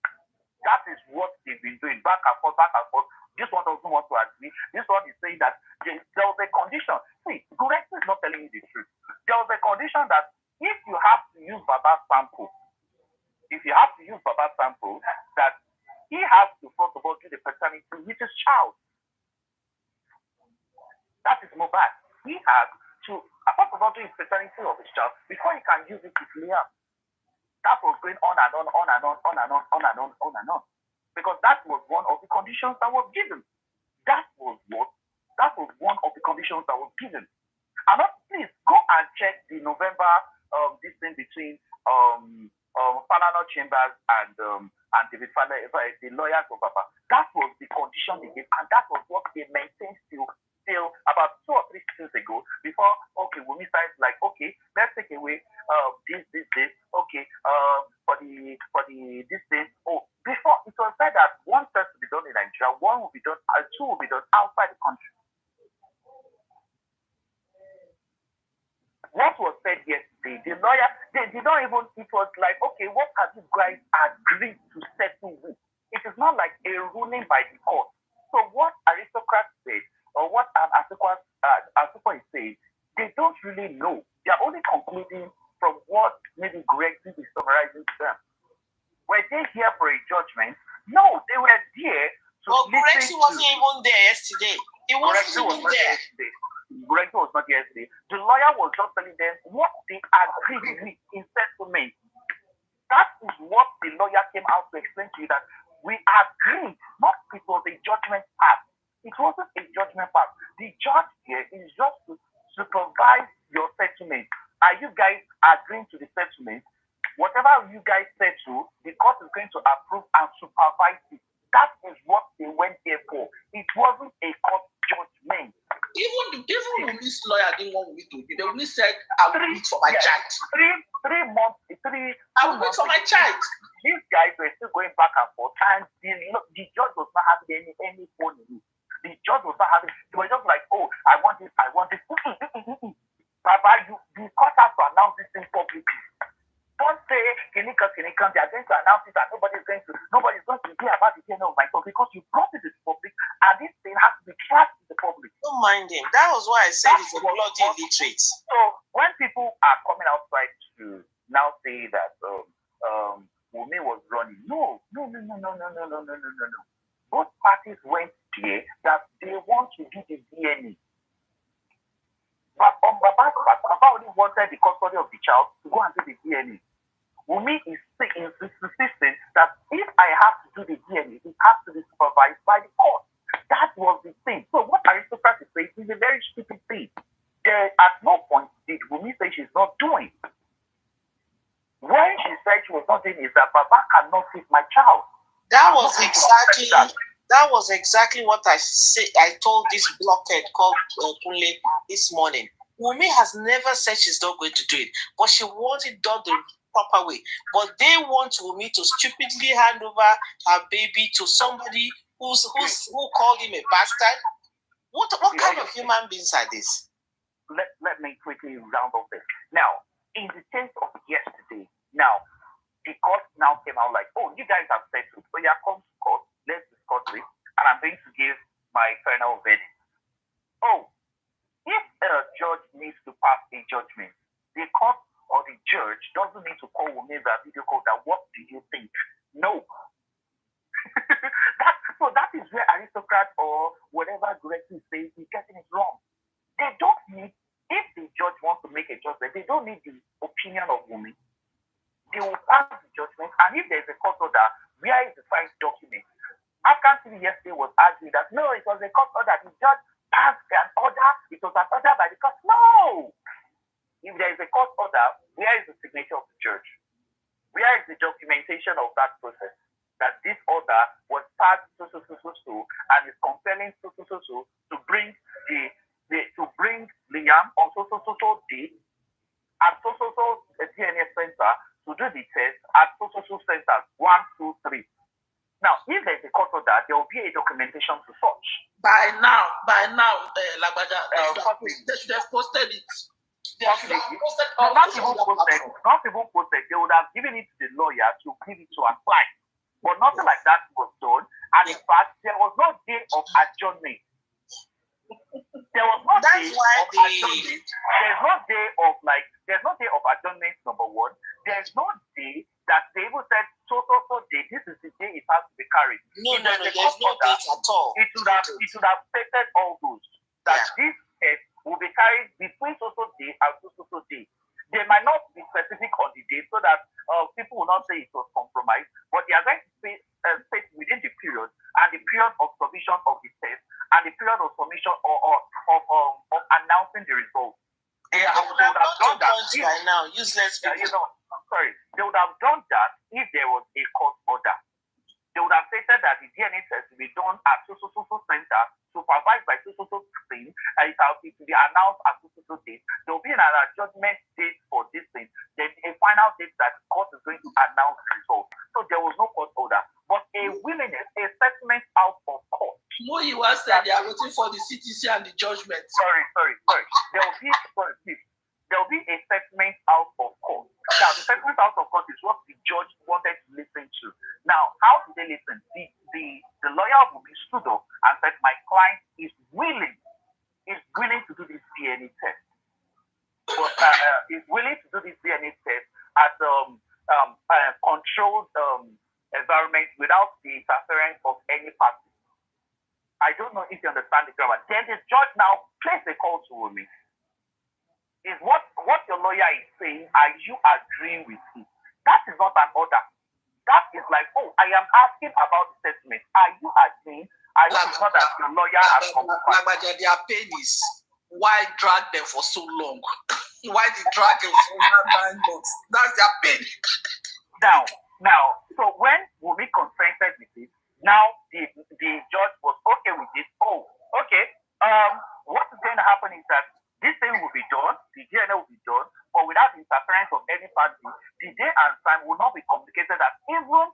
Speaker 7: That is what they've been doing, back and forth, back and forth. This one doesn't want to agree. This one is saying that there was a condition. See, Gregory is not telling you the truth. There was a condition that if you have to use Baba's sample, that he has to first of all do the paternity with his child. That is Mohbad. He has to, apart from do his paternity of his child, before he can use it with Liam. That was going on and on. Because that was one of the conditions that was given. That was one of the conditions that was given. And please go and check the November this thing between Falana Chambers and David Falana, the lawyers of Papa. That was the condition they gave, and that was what they maintained till about 2 or 3 seasons ago. Before, okay, Wumi started like, okay, let's take away this. Okay, for the this thing. Oh, before it was said that 1 test will be done in Nigeria, 1 will be done, 2 will be done outside the country. what was said yesterday, the lawyer, they did not even, it was like, okay, what have you guys agreed to settle with? It is not like a ruling by the court. So what aristocrats said, or what an aristocrat is saying, they don't really know. They are only concluding from what maybe Gregory is summarizing to them. Were they here for a judgment? No, they were there to listen to...
Speaker 6: wasn't even there yesterday. He wasn't even there.
Speaker 7: Gregory was not there yesterday. The lawyer was just telling them what they agreed with in settlement. That is what the lawyer came out to explain to you, that we agreed, not it was a judgment pass. It wasn't a judgment pass. The judge here is just to supervise your settlement. Are you guys agreeing to the settlement? Whatever you guys settle, the court is going to approve and supervise it. That is what they went there for. It wasn't a court judgment.
Speaker 6: Even Wumi's lawyer didn't want me to do. They only said, I will wait for my child.
Speaker 7: 3 months.
Speaker 6: I will wait for my child.
Speaker 7: These guys were still going back and forth, and the judge was not having any phone in it. The judge was not having. They were just like, oh, I want this. Baba, the court has to announce this thing publicly. Don't say Kinika, they are going to announce it and nobody's going to hear about the DNA of my son, because you brought it to the public and this thing has to be trashed to the public.
Speaker 6: Don't mind him. That was why I said he's a bloody illiterate. So
Speaker 7: when people are coming outside to now say that Wumi was running, no. Both parties went there that they want to do the DNA. But on Baba only wanted the custody of the child to go and do the DNA. Wumi is insisting that if I have to do the DNA, it has to be supervised by the court. That was the thing. So what aristocrat is saying is a very stupid thing. At no point did Wumi say she's not doing. When she said she was not doing is that Baba cannot feed my child.
Speaker 6: That was exactly what I said. I told this blockhead called Kunle this morning. Wumi has never said she's not going to do it, but she wants it done the proper way. But they want Wumi to stupidly hand over her baby to somebody who called him a bastard. What kind of human beings are these?
Speaker 7: Let me quickly round off this. Now, in the case of yesterday, the court now came out like, oh, you guys have settled. So yeah, come to court. Let's discuss it, and I'm going to give my final verdict. Oh, if a judge needs to pass a judgment, the court or the judge doesn't need to call Wumi that video call that, what do you think? No. So that is where aristocrat or whatever Gregory says is getting it wrong. They don't need, if the judge wants to make a judgment, they don't need the opinion of Wumi. They will pass the judgment, and if there's a court order, where is the signed document? Afghan TV yesterday was arguing that no, it was a court order. The judge passed an order. It was an order by the court. No! If there is a court order, where is the signature of the judge? Where is the documentation of that process? That this order was passed and is compelling to bring Liam on day at DNA center to do the test at centers 1, 2, 3. Now, if there's a court order, there will be a documentation to such.
Speaker 6: By now, Lagbaja, they should have posted it.
Speaker 7: Not even posted. They would have given it to the lawyer to give it to apply. But nothing like that was done. And in fact, there was no day of adjournment. There was no day of adjournment. There's no day of adjournment, number one. There's no day that they even said, so day, this is the day it has to be carried.
Speaker 6: There's no date at all.
Speaker 7: It should have stated all those. That this test will be carried between day and day. They might not be specific on the day so that people will not say it was compromised, but they are going to say within the period and the period of submission of the test and the period of submission of announcing the results. They would have done that
Speaker 6: by now. Useless people.
Speaker 7: They would have done that if there was a court order. They would have stated that the DNA test will be done at center, supervised by thing, and it will be announced at date. There will be an adjustment date for this thing. Then a final date that the court is going to announce the result. So there was no court order, but a willingness, a settlement out of court.
Speaker 6: YOIUR said they are waiting for the CTC and the judgment.
Speaker 7: Sorry. There will be settlement out of court is what the judge wanted to listen to. Now, how did they listen? The lawyer will be stood up and said, my client is willing to do this DNA test. But is willing to do this DNA test at controlled environment without the interference of any party. I don't know if you understand the grammar. Then the judge now placed a call to me. Is what your lawyer is saying, are you agreeing with it? That is not an order. That is like, oh, I am asking about the settlement. Are you agreeing? I know it's not that your lawyer has come.
Speaker 6: Their pain is why drag them for so long? Why they drag them for 9 months? That's their pain.
Speaker 7: Now, so when Wumi consented with it, now the judge was okay with it. Oh, okay. What is going to happen is that this thing will be done, the DNA will be done, but without the interference of any party, the day and time will not be complicated. That even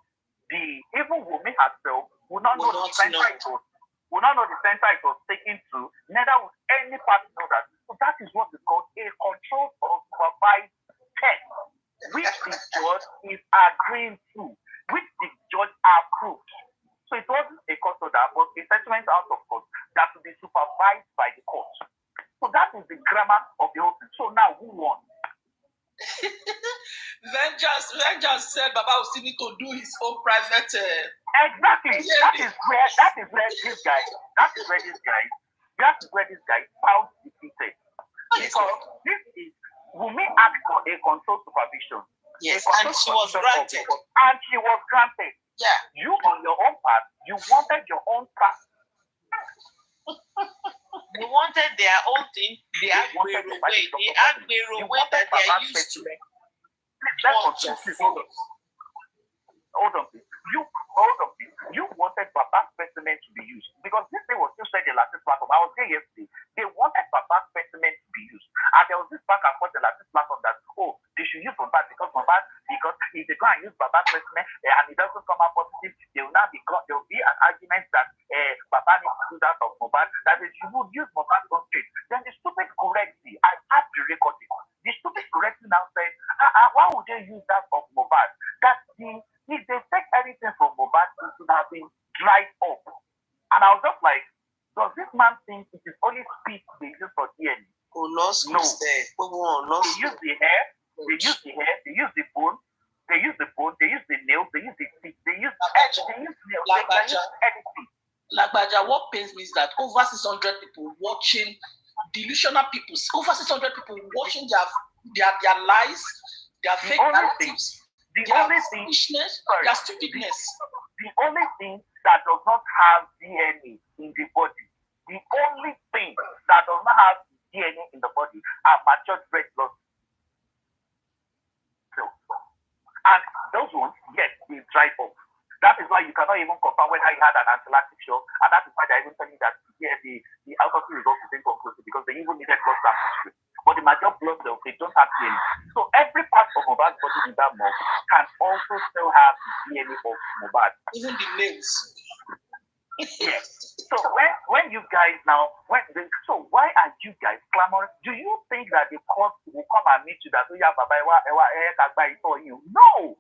Speaker 7: Wumi herself will not know the center it was taken to, neither would any party know that. So that is what is called a controlled or supervised test, which the judge is agreeing to, which the judge approved. So it wasn't a court order, but a settlement out of court that will be supervised by the court. So that is the grammar of the whole thing. So now who won?
Speaker 6: Vengeance said Baba will still need to do his own private.
Speaker 7: Exactly. That is where this guy found defeated. Because this is Wumi asked for a control supervision.
Speaker 6: Yes, and she was granted.
Speaker 7: And she was granted.
Speaker 6: Yeah.
Speaker 7: You on your own part, you wanted your own part.
Speaker 6: They wanted their own thing. The Agbero way that they are used to.
Speaker 7: Hold on, please. You wanted Papa's specimen to be used because this thing was still said in the Latin platform. I was there yesterday. They wanted Papa's specimen to be used, and there was this back and forth in the Latin platform that they should use Mohbad because if they go and use Papa's specimen and it doesn't come out positive, there will be an argument that Papa needs to do that of Mohbad. That is, you would use Mohbad on street. Then the stupid correctly, I have the recording. The stupid correctly now said, why would they use that of Mohbad? That if they take anything from Mohbad, it should have been dried up. And I was just like, does this man think it is only speed they use for DNA?
Speaker 6: Oh, no.
Speaker 7: They use the hair, they use the bone, they use the nails, they use the teeth, they use anything.
Speaker 6: Lagbaja, what pains me is that over 600 people watching, delusional people, over 600 people watching their lies, their fake narratives.
Speaker 7: The only thing that does not have DNA in the body, the only thing that does not have DNA in the body are matured red blood cells. And those ones, yes, they dry up. That is why you cannot even confirm whether you had an anaphylactic shock, and that is why they're even telling you that the autopsy results is inconclusive because they even needed blood samples. But the major blood cells, they don't have DNA. So every part of Mohbad's body in that mob can also still have the DNA of Mohbad.
Speaker 6: Even the nails.
Speaker 7: Yes. So when you guys now, so why are you guys clamoring? Do you think that the court will come and meet you that you have you? No.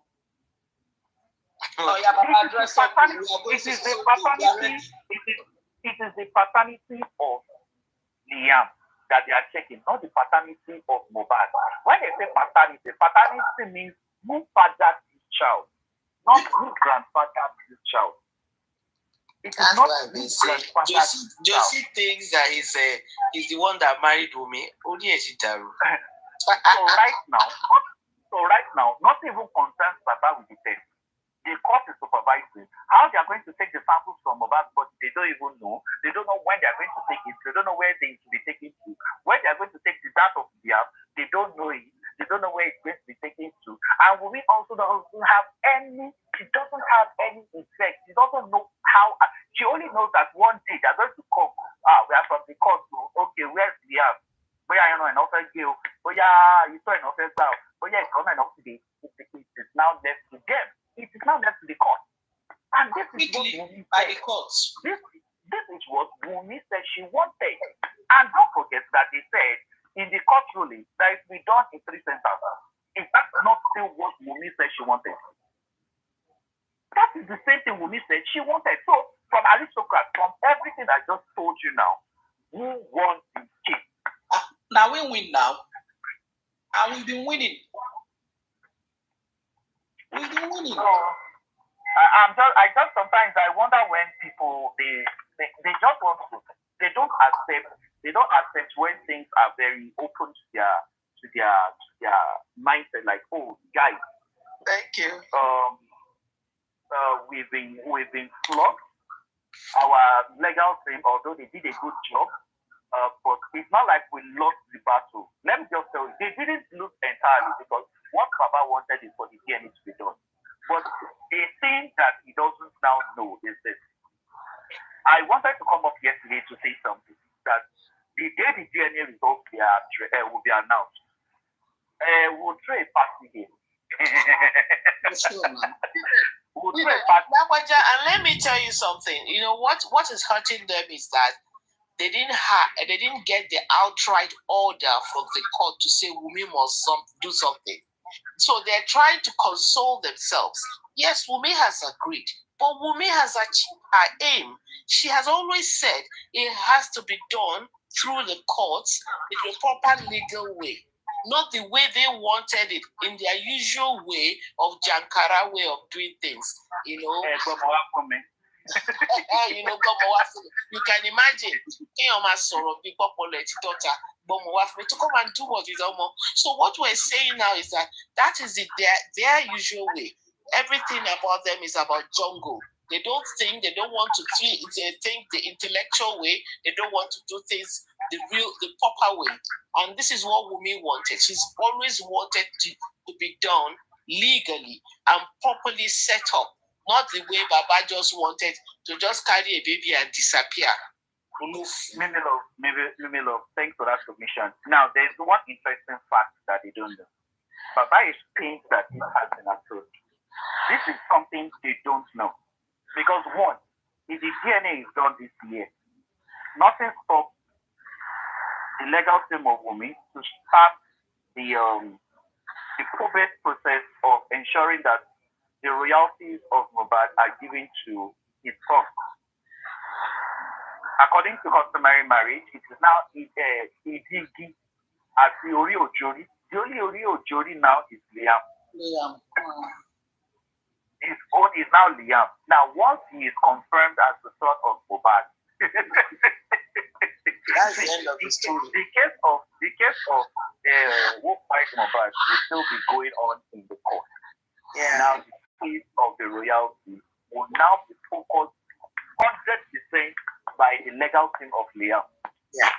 Speaker 7: It is the paternity of Liam that they are checking, not the paternity of Mohbad. When they say paternity means who fathered this child, not who grandfathered this child. It is not who grandfathered this child.
Speaker 6: Josie thinks that he's the one that married Wumi. Only Ejitaru.
Speaker 7: So right now, not even concerns Papa with the test. The court is supervising. How they are going to take the samples from Mohbad's body, they don't even know. They don't know when they are going to take it. They don't know where they should be taken to. When they are going to take the data of the app, they don't know it. They don't know where it's going to be taken to. And Wumi also doesn't have any. She doesn't have any effect. She doesn't know how. She only knows that one day they're going to come. We are from the court. Okay, where's the app? Where are you enough deal? Oh yeah, you saw enough as well. Oh yeah, it's coming enough today. It is now left to them. It is now left to the court. And this is what Wumi said. This is what Wumi said she wanted. And don't forget that they said in the court ruling that it will be done in 3 centers. Is that not still what Wumi said she wanted? That is the same thing Wumi said she wanted. So, from aristocrat, from everything I just told you now, who won the case?
Speaker 6: Now we win now. And we've been winning. We've been winning.
Speaker 7: So, I just sometimes I wonder when people they just want to, they don't accept when things are very open to their mindset, like, oh guys,
Speaker 6: thank you.
Speaker 7: We've been flogged. Our legal team, although they did a good job, but it's not like we lost the battle. Let me just tell you, they didn't lose entirely, because what Baba wanted is for the DNA to be done. But a thing that he doesn't now know is this. I wanted to come up yesterday to say something, that the day the DNA results will be announced, we'll throw a party here.
Speaker 6: And let me tell you something. You know what is hurting them is that they didn't get the outright order from the court to say Wumi must do something. So they're trying to console themselves. Yes, Wumi has agreed, but Wumi has achieved her aim. She has always said it has to be done through the courts in a proper legal way, not the way they wanted it, in their usual way of Jankara way of doing things. You know, you can imagine to come and do what is almost. So what we're saying now is that is their usual way. Everything about them is about jungle. They don't want to think. They think the intellectual way. They don't want to do things the proper way. And this is what Wumi wanted. She's always wanted to be done legally and properly set up. Not the way Baba just wanted to just carry a baby and disappear.
Speaker 7: Mimilo, thanks for that submission. Now, there's one interesting fact that they don't know. Baba explains that it has been approved. This is something they don't know. Because one, if the DNA is done this year, nothing stops the legal team of Wumi to start the probate process of ensuring that the royalties of Mohbad are given to his son. According to customary marriage, it is now Idigi as the Ori Ojori. The only Ori Ojori now is Liam. His own is now Liam. Now, once he is confirmed as the son of Mohbad,
Speaker 6: that's the end of the story.
Speaker 7: The case of who fight Mohbad will still be going on in the court.
Speaker 6: Yeah.
Speaker 7: Now, the case of the royalty will now be focused 100% by the legal team of Liam.
Speaker 6: Yeah.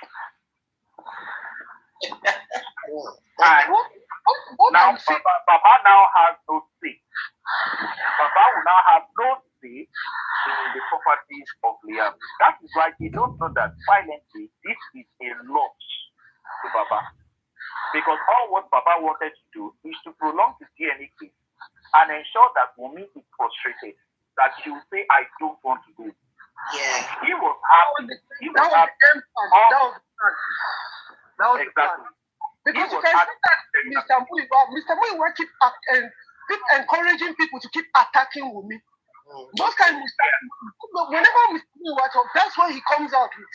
Speaker 7: And now, Baba now has no say. Baba will now have no say in the properties of Liam. That is why they don't know that silently this is a loss to Baba. Because all what Baba wanted to do is to prolong the DNA case and ensure that Wumi is frustrated, that she will say, I don't want to do it.
Speaker 6: Yeah.
Speaker 7: He was happy.
Speaker 9: That was exactly. Because you can see that Mr. Muiwa keep encouraging people to keep attacking Wumi. Those kind of whenever Mr. Muiwa talks, that's why he comes out with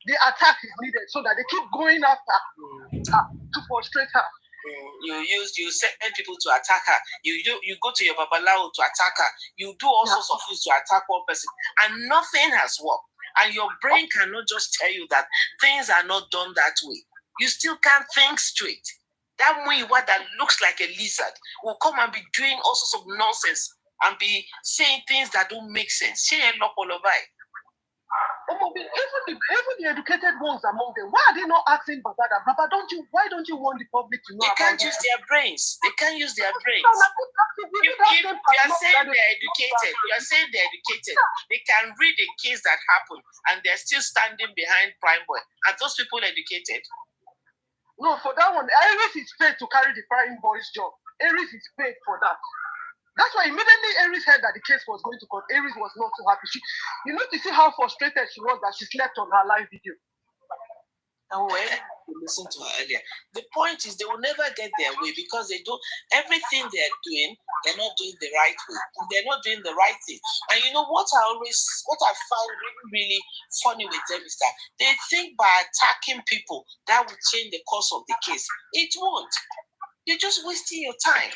Speaker 9: the attack is needed, so that they keep going after her to frustrate her.
Speaker 6: You send people to attack her. You go to your babalawo to attack her. You do all sorts of things to attack one person, and nothing has worked. And your brain cannot just tell you that things are not done that way. You still can't think straight. That Muiwa that looks like a lizard will come and be doing all sorts of nonsense and be saying things that don't make sense.
Speaker 9: Even the educated ones among them, why are they not asking Baba that? Baba, why don't you want the public to know?
Speaker 6: They can't use their brains. They can't use their brains. You are saying they're educated. You are saying they're educated. They can read a case that happened and they're still standing behind Prime Boy. Are those people educated?
Speaker 9: No, for that one, Aries is paid to carry the Prime Boy's job. Aries is paid for that. That's why immediately Aries heard that the case was going to court. Aries was not so happy. You need to see how frustrated she was that she slept on her live video.
Speaker 6: And we were able to listen to her earlier. The point is they will never get their way because they don't, everything they're doing, they're not doing the right way. They're not doing the right thing. And you know what I find really, really funny with them is that they think by attacking people that will change the course of the case. It won't. You're just wasting your time.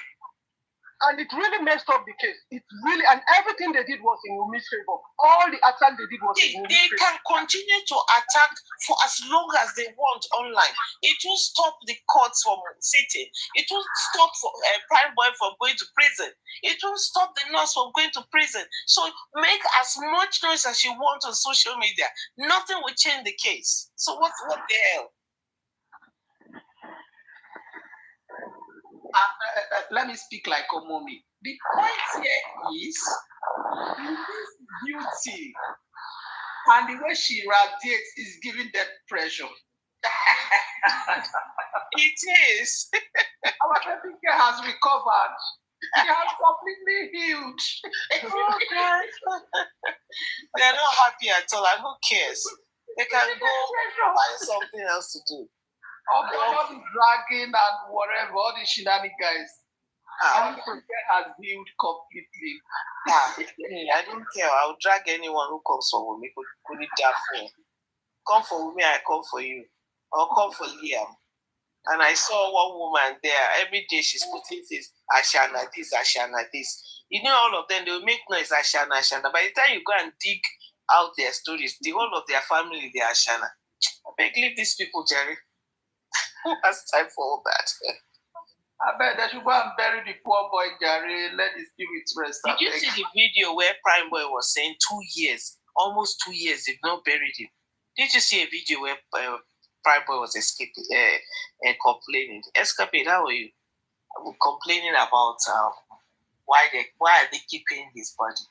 Speaker 9: And it really messed up the case. It really, and everything they did was in Wumi's favor. All the attack they did was in Wumi's favor. They can
Speaker 6: continue to attack for as long as they want online. It will stop the courts from sitting. It will stop for Prime Boy from going to prison. It will stop the nurse from going to prison. So make as much noise as you want on social media. Nothing will change the case. So what the hell?
Speaker 10: Let me speak like Omomi. The point here is beauty, and the way she radiates is giving that pressure.
Speaker 6: It is.
Speaker 10: Our baby girl has recovered. She has completely healed.
Speaker 6: They're not happy at all, and who cares? They can go find something else to do.
Speaker 10: All the dragging and whatever, all the shenanigans. Our girl has healed completely.
Speaker 6: I don't care. I'll drag anyone who comes for me. Could it therefore come for me? I come for you. I'll come for Liam. And I saw one woman there. Every day she's putting this Ashana, this Ashana, this. You know, all of them, they will make noise Ashana, Ashana. By the time you go and dig out their stories, the whole of their family, they are Ashana. I beg, leave these people, Jerry. Who has time for all that?
Speaker 10: I bet they should go and bury the poor boy, Jerry. Let his spirits rest.
Speaker 6: Did you see the video where Prime Boy was saying 2 years, almost 2 years, they've not buried him? Did you see a video where Prime Boy was escaping and complaining? Escapade, how are you? Complaining about why are they keeping his body?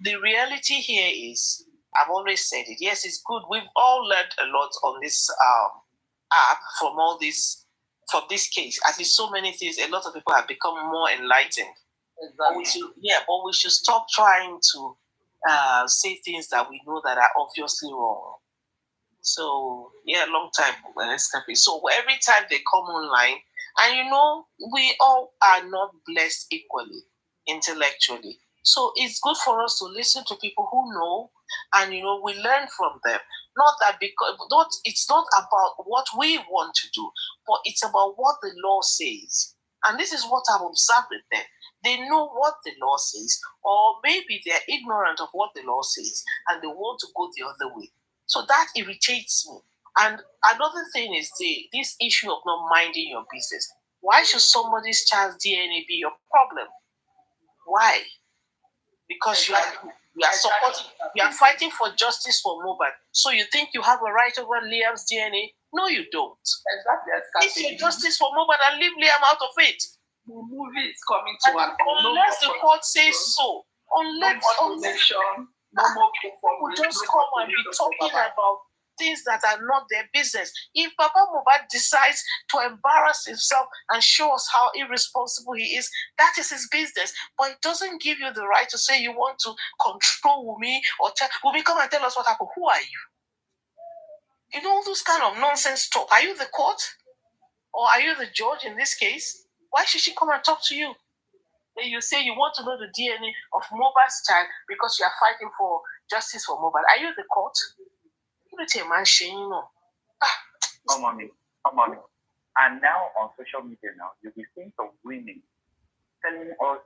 Speaker 6: The reality here is, I've always said it. Yes, it's good. We've all learned a lot on this app from this case. As in so many things, a lot of people have become more enlightened. Exactly. But we should stop trying to say things that we know that are obviously wrong. So long time. So every time they come online, and we all are not blessed equally intellectually. So it's good for us to listen to people who know, and we learn from them. It's not about what we want to do, but it's about what the law says. And this is what I've observed with them. They know what the law says, or maybe they're ignorant of what the law says, and they want to go the other way. So that irritates me. And another thing is this issue of not minding your business. Why should somebody's child's DNA be your problem? Why? Because you are supporting, you are fighting for justice for Mohbad. So you think you have a right over Liam's DNA? No, you don't.
Speaker 10: Exactly.
Speaker 6: It's your justice for Mohbad and leave Liam out of it.
Speaker 10: The movie is coming to an end.
Speaker 6: Unless the court says so. Unless
Speaker 10: no more
Speaker 6: people just come and be talking about things that are not their business. If Papa Mohbad decides to embarrass himself and show us how irresponsible he is, that is his business. But it doesn't give you the right to say you want to control Wumi or tell Wumi, come and tell us what happened. Who are you? You know, all those kind of nonsense talk. Are you the court? Or are you the judge in this case? Why should she come and talk to you? You say you want to know the DNA of Mohbad's child because you are fighting for justice for Mohbad. Are you the court?
Speaker 7: Come on me. And now on social media you'll be seeing some women telling us,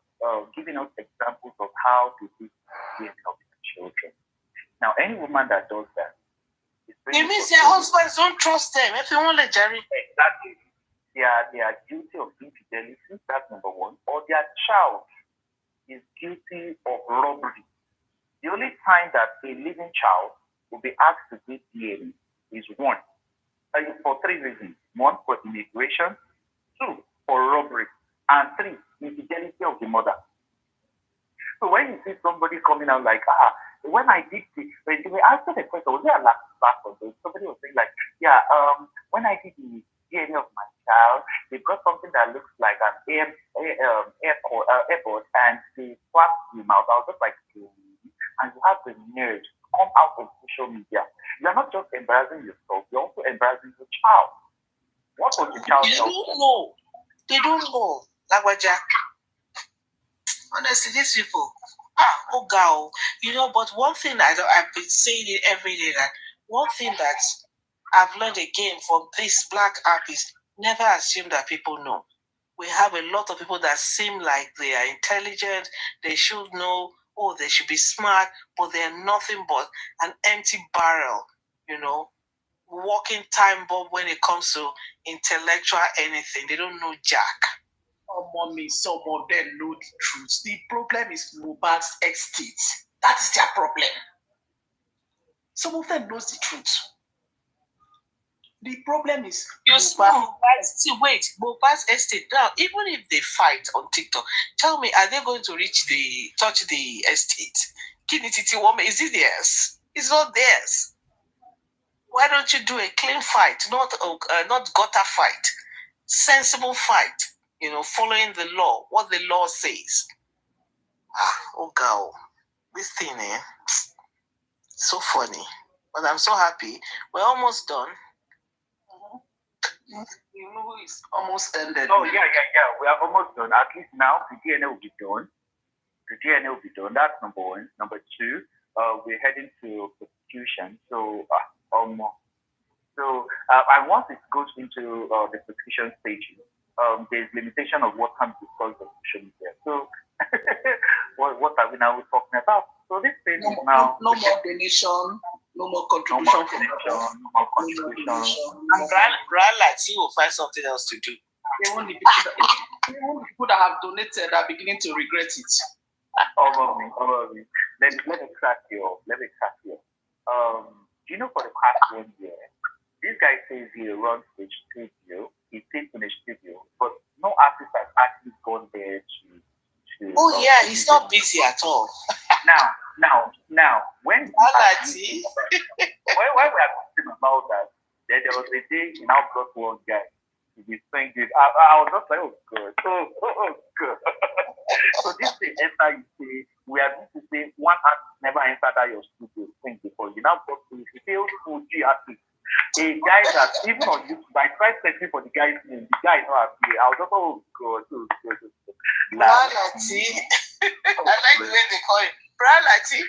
Speaker 7: giving us examples of how to do DNA of their children. Now, any woman that does that,
Speaker 6: it means their husbands don't trust them. If you want to Jerry.
Speaker 7: Exactly. They are guilty of infidelity, that's number one, or their child is guilty of robbery. The only time that a living child will be asked to give DNA is one, for 3 reasons. 1, for immigration, 2, for robbery, and 3, infidelity of the mother. So when you see somebody coming out like, when I did this, when they asked the question, was there a last on this? Somebody was saying like, when I did the DNA of my child, they got something that looks like an airport, and they swapped him out. I was just like, and you have the nerve to come out on social media. You are not just embarrassing yourself, child
Speaker 6: They don't know. They don't know. Lagwaja. Honestly, these people, oh God, but one thing I've been saying it every day, that one thing that I've learned again from this black app is never assume that people know. We have a lot of people that seem like they are intelligent, they should know, they should be smart, but they're nothing but an empty barrel, walking time bomb when it comes to intellectual anything. They don't know jack.
Speaker 10: Mommy, some of them know the truth. The problem is Mohbad's estate. That is their problem. Some of them knows the truth. The problem is
Speaker 6: Mohbad's estate. Now, even if they fight on TikTok, tell me, are they going to touch the estate? Is it theirs? It's not theirs. Why don't you do a clean fight, not gutter fight, sensible fight? Following the law, what the law says. Oh God, this thing, so funny. But I'm so happy. We're almost done.
Speaker 10: It's almost ended.
Speaker 7: Oh, yeah. We are almost done. At least now, the DNA will be done. That's number one. Number two, we're heading to prosecution. So, and once it goes into the prosecution stage, there's limitation of what can be discussed on social media. So, what are we now talking about? So this thing is now
Speaker 10: no more donation, no more contribution,
Speaker 7: no more contribution.
Speaker 6: And Brian Lati will find something else to do.
Speaker 10: Even the people that have donated are beginning to regret it.
Speaker 7: Over me. Let me crack you up. Do you know for the past 1 year, this guy says he runs a studio, he sits in a studio, but no artist has actually gone there to
Speaker 6: he's not busy at all.
Speaker 7: Now, when we are talking about that, there was a day he now brought one guy to be saying this. I was just like, oh God. So this thing, after you say, we are going to say one artist never entered that your studio thing before. You now brought to failed Fuji artist. A guy that even on YouTube, I tried searching for the guy's name. The guy is not happy. I was just, oh God.
Speaker 6: Brian Lati. I like the way they call him. Brian Lati.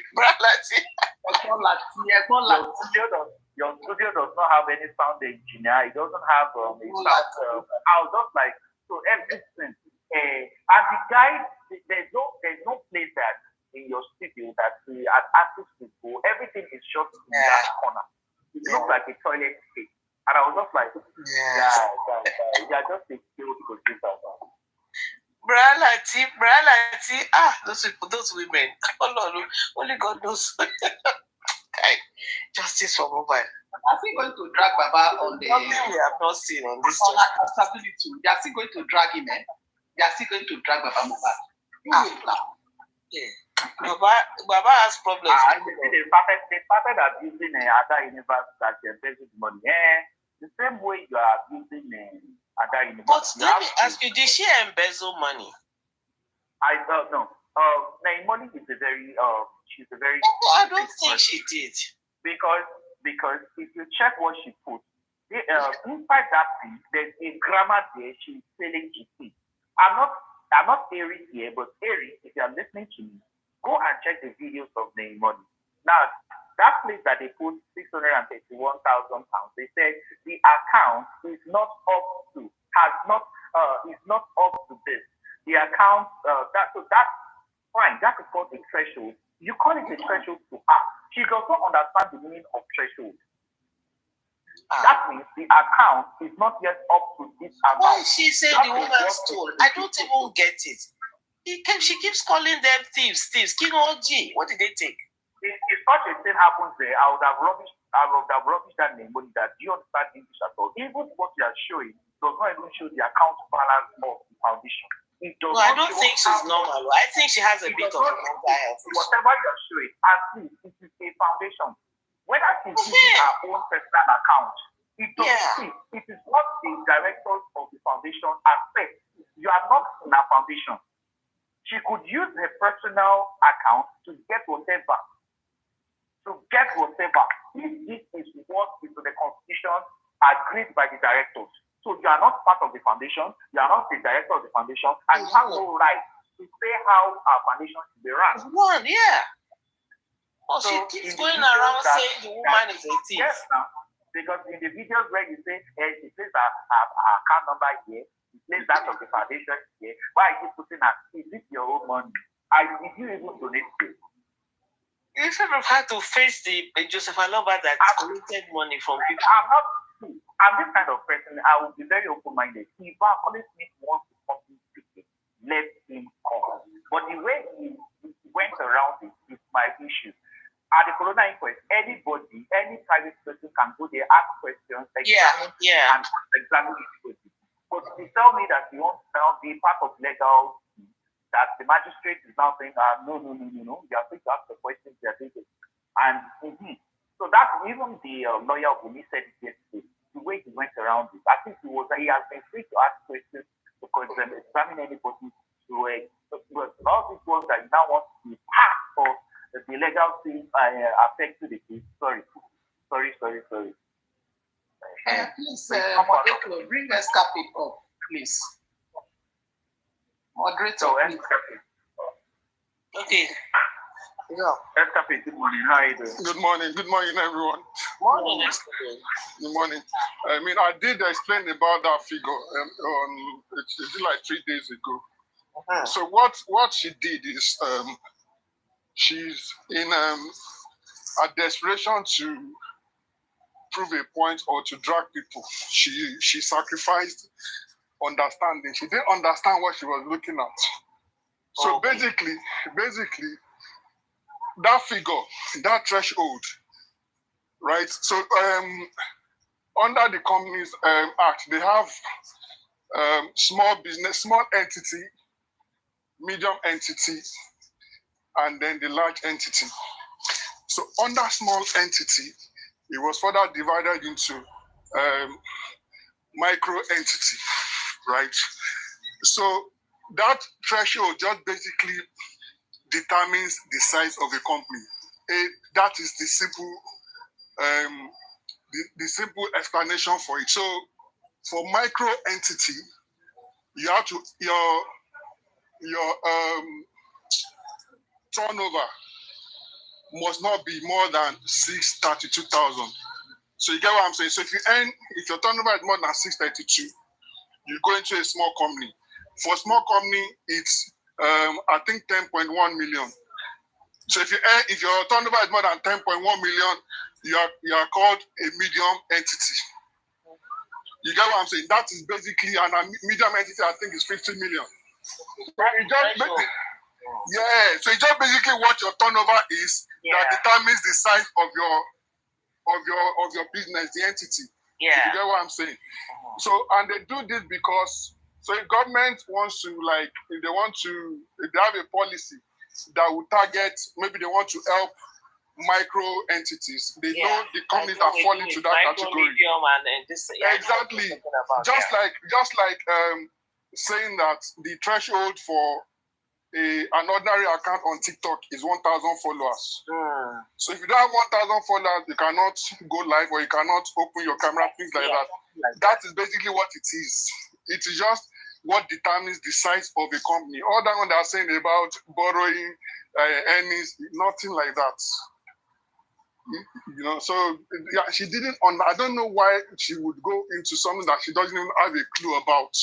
Speaker 7: Your studio does not have any sound engineer. It doesn't have a sound. I was just like, so everything. And the guy, there's no place that in your studio that an artist will go. Everything is shot in that corner. It looks like a toilet seat. And I was just like, guys, you are just a skilled producer.
Speaker 6: Brian Lati. Those women. Oh Lord, only God knows. Okay. Justice for mobile.
Speaker 10: Are still going to drag Baba on the
Speaker 6: something we have not seen on this
Speaker 10: accountability? They are still going to drag him, They are still going to drag Baba Mohbad.
Speaker 6: Baba has problems.
Speaker 7: They started abusing other universities that they embezzle the money. The same way you are abusing other universities.
Speaker 6: But let me ask you, did she embezzle money?
Speaker 7: I don't know. Naimoni is she's a very.
Speaker 6: I don't think she did.
Speaker 7: Because if you check what she put, inside that thing, there's a grammar there. She's selling GP. I'm not Ari here, but Ari, if you are listening to me, go and check the videos of Naimoni. Now, that place that they put £631,000, they said the account is not up to this. The account that's fine. That is called a threshold. You call it a threshold to her. She does not understand the meaning of threshold. That means the account is not yet up to this amount.
Speaker 6: Why she said the woman stole? I don't even get it. She keeps calling them thieves. Kinoji, what did they take?
Speaker 7: If such a thing happens there, I would have rubbished that name, but that do you understand English at all? Even what you are showing does not even show the account balance of the foundation.
Speaker 6: No, I don't think she's normal. I think she has a bit of a mental health.
Speaker 7: Whatever you're showing, at least it is a foundation. Whether she's using her own personal account, it is what the directors of the foundation have said. You are not in a foundation. She could use her personal account to get whatever. If this is what is to the constitution agreed by the directors. So you are not part of the foundation, you are not the director of the foundation, and you have no right to say how our foundation should be run.
Speaker 6: Yeah. Oh,
Speaker 7: so
Speaker 6: she keeps going around saying the woman is a thief.
Speaker 7: Yes, now, because in the videos where you say, hey, she plays her account number here, she plays that of the foundation here, why are you putting her? Is it your own money? Did you even donate to it?
Speaker 6: You should have had to face the Joseph Aloba that collected money from people.
Speaker 7: I'm this kind of person. I will be very open-minded. If our colleague wants to come in speaking, let him come. But the way he went around it is my issue. At the Corona inquest, anybody, any private person can go there, ask questions, examine, and examine it. But to tell me that you want to now be part of legal, that the magistrate is now saying, no, you are free to ask the questions, they are doing it. And so that even the lawyer who said it yesterday, the way he went around it, I think he has been free to ask questions because examine anybody to all these ones that you now want to be part of the legal thing affect to the case. Sorry.
Speaker 10: Please, moderator, bring Escape up, please. Moderator, please.
Speaker 6: Okay.
Speaker 7: Yeah. Escape, good morning. How are you doing?
Speaker 11: Good morning, everyone.
Speaker 6: Morning.
Speaker 11: Good morning. I mean, I did explain about that figure it's like 3 days ago. So what she did is she's in a desperation to prove a point or to drag people. She sacrificed understanding. She didn't understand what she was looking at. So basically, that figure, that threshold, right? So under the Companies Act, they have small business, small entity, medium entity, and then the large entity. So under small entity, it was further divided into micro entity, right? So that threshold just basically determines the size of the company. That is the simple the simple explanation for it. So for micro entity, you have to your turnover must not be more than 632,000. So you get what I'm saying? So if your turnover is more than 632, you go into a small company. For a small company, it's I think 10.1 million. So if your turnover is more than 10.1 million, you are called a medium entity. You get what I'm saying? That is basically, and a medium entity I think is 50 million. So it's just basically what your turnover is that determines the size of your business, the entity. You get what I'm saying? So, and they do this because, so if government wants to, like, if they have a policy that will target, maybe they want to help micro entities, they know the companies that fall into that category. Exactly. Just like saying that the threshold for an ordinary account on TikTok is 1,000 followers. So if you don't have 1,000 followers, you cannot go live or you cannot open your camera, things like that. That is basically what it is. It is just what determines the size of a company. All that one they are saying about borrowing, earnings, nothing like that. You know, so yeah, she didn't. I don't know why she would go into something that she doesn't even have a clue about.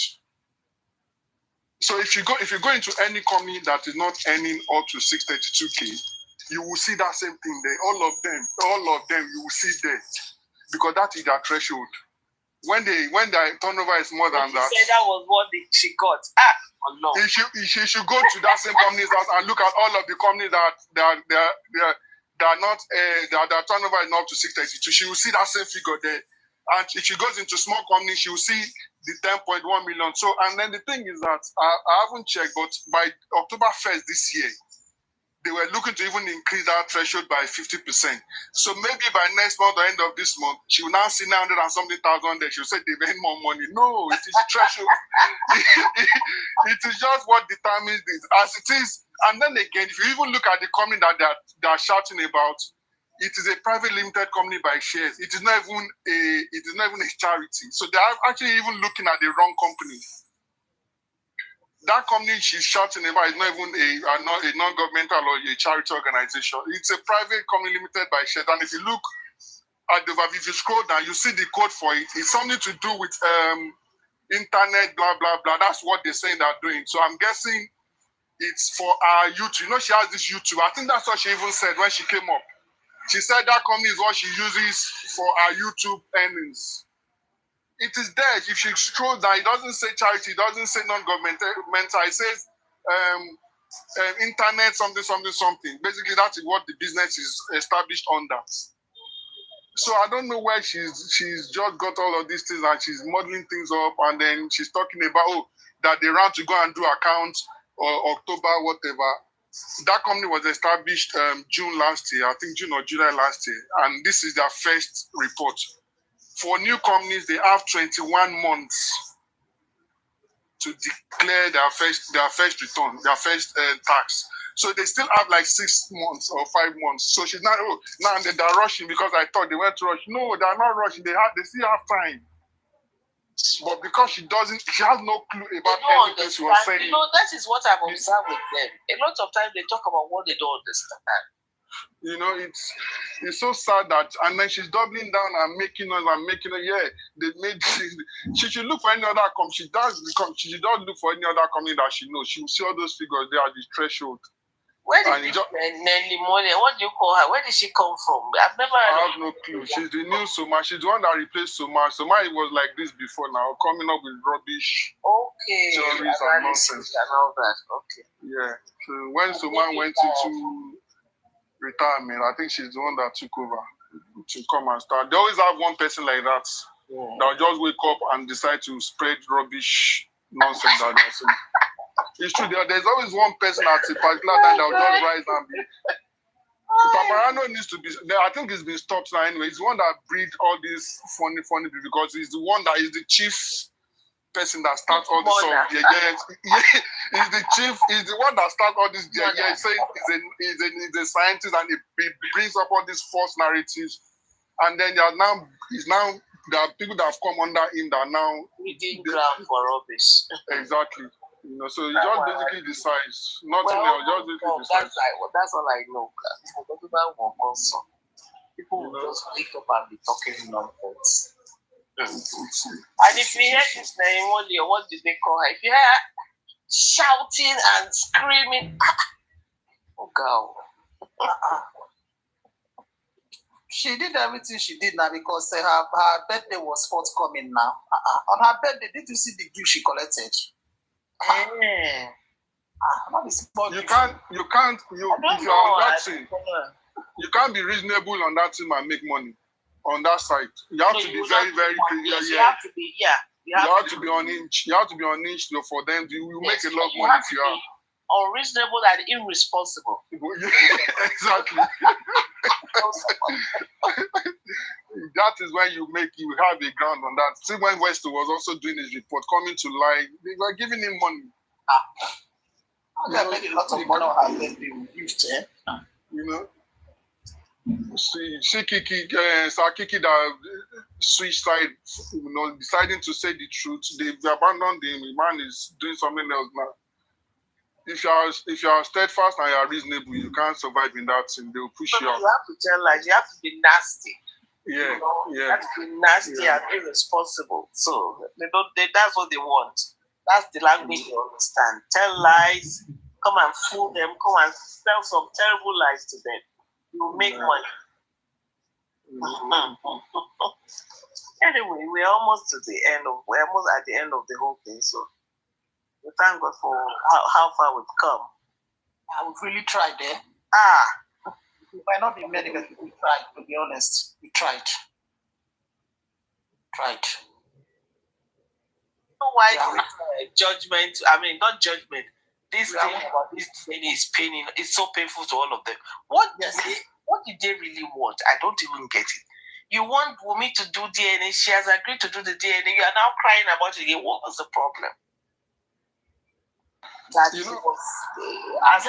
Speaker 11: So if you go into any company that is not earning up to 632K, you will see that same thing there. All of them, you will see there, because that is their threshold. When their turnover is more than that,
Speaker 6: said that was what she got. No.
Speaker 11: You should go to that same company's house and look at all of the companies that are not their turnover is not up to 632. She will see that same figure there. And if she goes into small companies, she will see the 10.1 million. So, and then the thing is that I haven't checked, but by October 1st this year, they were looking to even increase that threshold by 50%. So maybe by next month or end of this month, she will now see 900 and something thousand there. She will say they've earned more money. No, it is the threshold. It is just what determines this, as it is. And then again, if you even look at the company that they are shouting about, it is a private limited company by shares. It is not even a charity. So they are actually even looking at the wrong company. That company she's shouting about is not even a non-governmental or a charity organization. It's a private company limited by shares. And if you look at the if you scroll down, you see the code for it. It's something to do with internet, blah blah blah. That's what they're saying they're doing. So I'm guessing it's for our YouTube. You know, she has this YouTube. I think that's what she even said when she came up. She said that company is what she uses for our YouTube earnings. It is there. If she scrolls down, it doesn't say charity, it doesn't say non-governmental. It says internet something. Basically, that's what the business is established under. So I don't know where she's just got all of these things and she's modeling things up, and then she's talking about that they ran to go and do accounts or October, whatever. That company was established June last year, I think June or July last year, and this is their first report. For new companies, they have 21 months to declare their first return, their first tax. So they still have like 6 months or 5 months. So she's not, now they're rushing because I thought they went to rush. No, they're not rushing. They still have time. But because she has no clue about anything she was saying.
Speaker 6: You know, that is what I've observed with them. A lot of times they talk about what they don't understand.
Speaker 11: You know, it's so sad that, and then she's doubling down and making us. Yeah, they made. She should look for any other company. She does look for any other company that she knows. She will see all those figures there at the threshold.
Speaker 6: Where did Nelly Money? What do you call her? Where did she come from? I
Speaker 11: have no clue. She's the new Soma. She's the one that replaced Soma. Soma was like this before now, coming up with rubbish. Theories and nonsense.
Speaker 6: And all that. Okay.
Speaker 11: Yeah. So when Soma went into retirement, I think she's the one that took over to come and start. They always have one person like that that will just wake up and decide to spread rubbish nonsense that they're saying. It's true. There's always one person at a particular time that will just rise and be. Paparano needs to be. I think it's been stopped now anyway. He's the one that breeds all these funny people because he's the one that is the chief person that starts all this stuff. He's the chief. He's the one that starts all this. He's a scientist and he brings up all these false narratives. And then there are people that have come under him that are now
Speaker 6: reading ground for rubbish.
Speaker 11: Exactly. You know, so he just basically decides. Nothing else, just basically decides.
Speaker 6: That's all I know. People will just wake up and be talking nonsense. And if you hear this name, what did they call her? If you hear her shouting and screaming, oh girl.
Speaker 10: She did everything she did now because her birthday was forthcoming now. On her birthday, did you see the gift she collected?
Speaker 11: You can't, if you're on that thing, you can't be reasonable on that team and make money on that site. You have to be very, very clear.
Speaker 6: You have to be,
Speaker 11: you have to be on inch. You have to be on inch for them. You make a lot of money if you are
Speaker 6: unreasonable and irresponsible.
Speaker 11: Exactly. That is when you have a ground on that. See, when West was also doing his report, coming to lie, they were giving him money.
Speaker 10: They made a lot of money on her birthday with gifts,
Speaker 11: You know. See Kiki that switched side, deciding to say the truth. They abandoned him. The man is doing something else now. If you are steadfast and you are reasonable, you can't survive in that thing. They will push you out.
Speaker 6: You have to tell lies. You have to be nasty.
Speaker 11: Yeah.
Speaker 6: You have to be nasty and irresponsible. So that's what they want. That's the language they understand. Tell lies. Come and fool them. Come and sell some terrible lies to them. You will make money. Anyway, we're almost at the end of the whole thing. So we thank God for how far we've come.
Speaker 10: We've really tried there. We might not be many, but we tried, to be honest. We tried.
Speaker 6: You know why judgment, not judgment. This thing about this DNA is paining. It's so painful to all of them. What did they really want? I don't even get it. You want Wumi to do DNA. She has agreed to do the DNA. You are now crying about it again. What was the problem? That
Speaker 10: I'm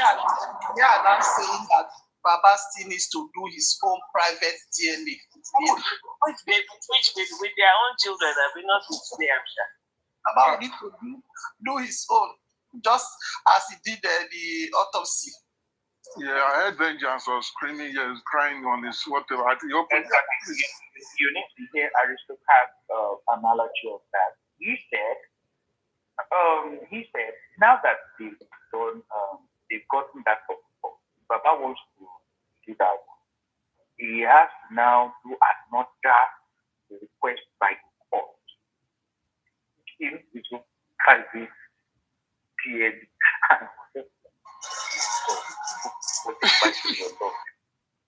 Speaker 10: saying that Baba still needs to do his own private DNA.
Speaker 6: Which baby with their own children that we not with them.
Speaker 10: Baba need to do his own, just as he did the autopsy.
Speaker 11: Yeah, I heard Vengeance was screaming, crying on his whatever. I think
Speaker 7: you need to hear Aristocrat's analogy of that. He said, now that they've gotten that support, Baba wants to do that. He has to now do another request by the court. Him to private PN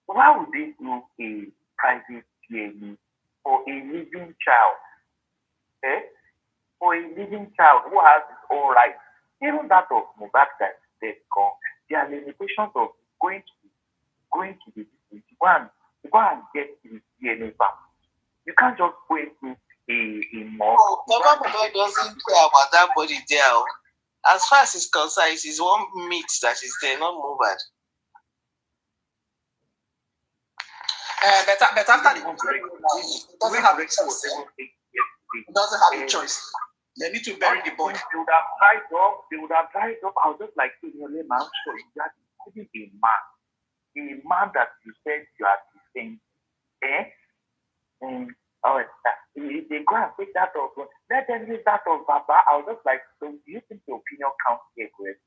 Speaker 7: why would they do a private PN for a living child? For a living child who has his own rights, even that of Mohbad that is gone, there are limitations of going to the go and get his DNA back. You can't just go into a mob.
Speaker 6: Baba Mohbad doesn't care about that body there. As far as it's concerned, it is one meat that is there, not Mohbad.
Speaker 10: But after the doesn't have a choice. Doesn't have a choice. They need to bury the body.
Speaker 7: They would have dried up. I was just like, man, so you are including a man that you said you are defending. They go and take that off. Let them use that of Baba. I was just like, so do you think the opinion counts here, Greg?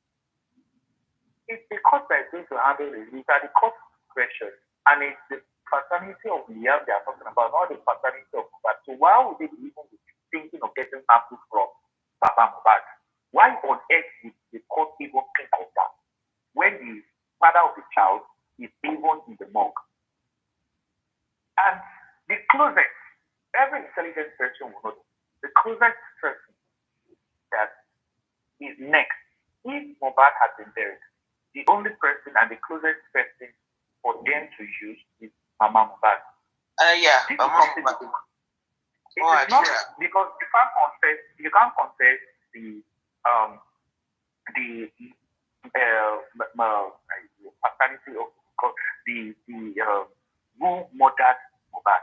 Speaker 7: It's the court that is going to handle it. These are the court discretion. And it's the paternity of Liam they are talking about, not the paternity of Mohbad. So why would they be even thinking of getting samples from Baba Mohbad? Why on earth would the court even think of that? When the father of the child is even in the morgue. And the closest, every intelligent person will know the closest person that is next, if Mohbad has been buried, the only person and the closest person for them to use is Mama Mohbad.
Speaker 6: Mama Mohbad.
Speaker 7: Because you can't confess the paternity of the who murdered Mohbad.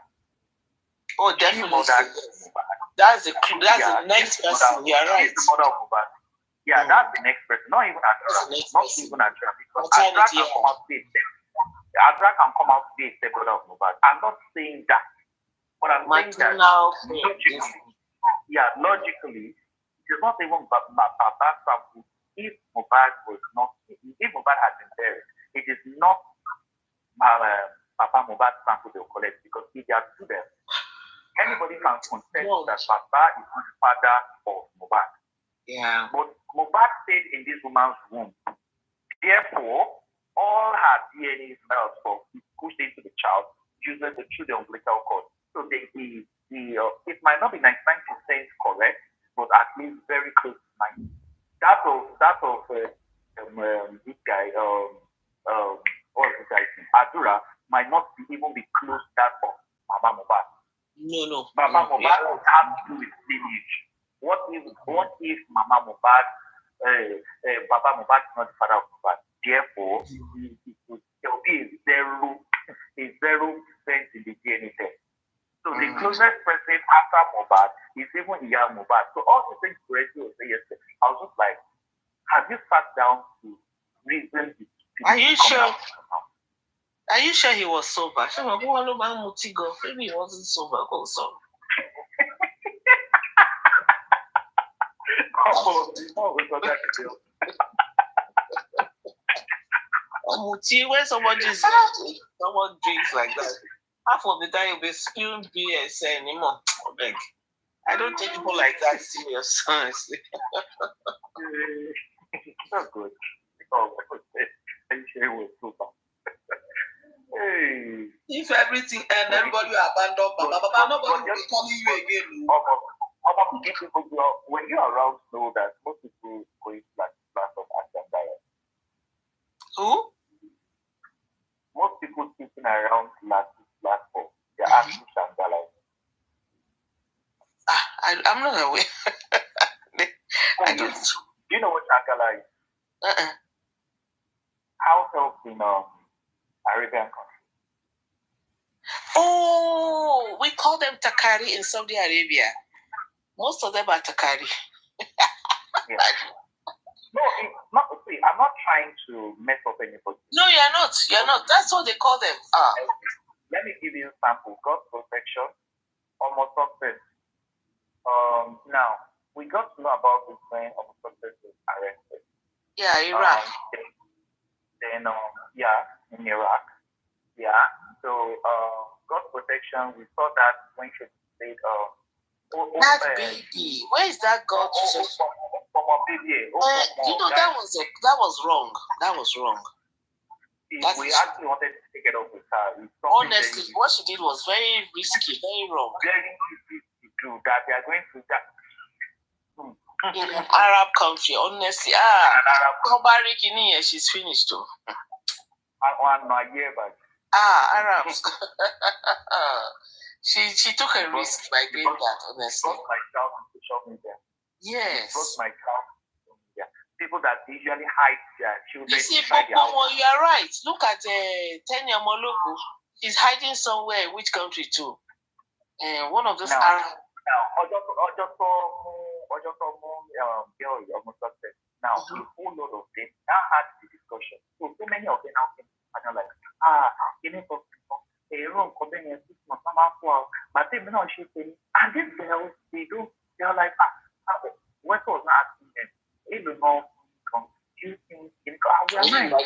Speaker 6: Oh, definitely. That's the next person. You're right.
Speaker 7: The mother of Mohbad. Yeah, that's the next person. Not even Adra. Because Adra can come out today. Adra can come out today and say brother of Mohbad. I'm not saying that. But I'm saying that logically, it's not even Baba sample. If Mohbad had been buried, it is not Papa Mohbad sample they will collect, because if they are students, anybody can contest that Papa is not the father of Mohbad.
Speaker 6: Yeah.
Speaker 7: But Mohbad stayed in this woman's womb. Therefore, all her DNA cells were pushed into the child using the through the umbilical cord. So it might not be 99% correct, but at least very close to 90. That of this guy, what was the guy's name? Adura might not even be close to that of Mama Mohbad.
Speaker 6: No.
Speaker 7: Mama Mohbad would have to do with lineage. What if Mama Mohbad, Baba Mohbad is not the father of Mohbad? Therefore, there will be a 0% in the DNA test. So the closest person after Mohbad is even Iya Mohbad. So all the things Reggie was saying yesterday, I was just like, have you sat down to reason this?
Speaker 6: Are you sure? Are you sure he was sober? Maybe he wasn't sober. When someone drinks like that, half of the time you'll be spewing BS anymore. I don't take people like that serious, honestly.
Speaker 7: That's good.
Speaker 10: If everything and everybody abandon Baba, nobody will be calling you again.
Speaker 7: When you're around, know that most people going to class of Ashandaya.
Speaker 6: Who?
Speaker 7: Most people sitting around platform, they're asking Shandala.
Speaker 6: I'm not aware. I don't.
Speaker 7: Do you know what Shandala is? House help in Arabian country.
Speaker 6: Oh, we call them Takari in Saudi Arabia. Most of them are Takari.
Speaker 7: Yeah. No, not. See, I'm not trying to mess up anybody.
Speaker 6: No, you're not. You're not. That's what they call them.
Speaker 7: Let me give you a sample. God's protection, almost success. Now we got to know about this man almost success was arrested.
Speaker 6: Yeah, Iraq.
Speaker 7: Then in Iraq. Yeah. So God's protection. We saw that when she said
Speaker 6: that baby. Where is that God? You know that was wrong. That was wrong.
Speaker 7: We actually wanted to take it up with her.
Speaker 6: Honestly, what she did was very risky, very wrong.
Speaker 7: Very easy to do that. They are going to that
Speaker 6: in an Arab country. Honestly, she's finished too. Arabs. She took a risk by doing that, honestly.
Speaker 7: My child on social media.
Speaker 6: Yes.
Speaker 7: My child on social media. People that usually hide their children.
Speaker 6: You see, Popomo, you are right. Look at Tenya Mologo. She's hiding somewhere. Which country too? One of those Arab.
Speaker 7: Now, a whole lot of them now had the discussion. So many of them now came and like, and these girls, they're like, what was asking them?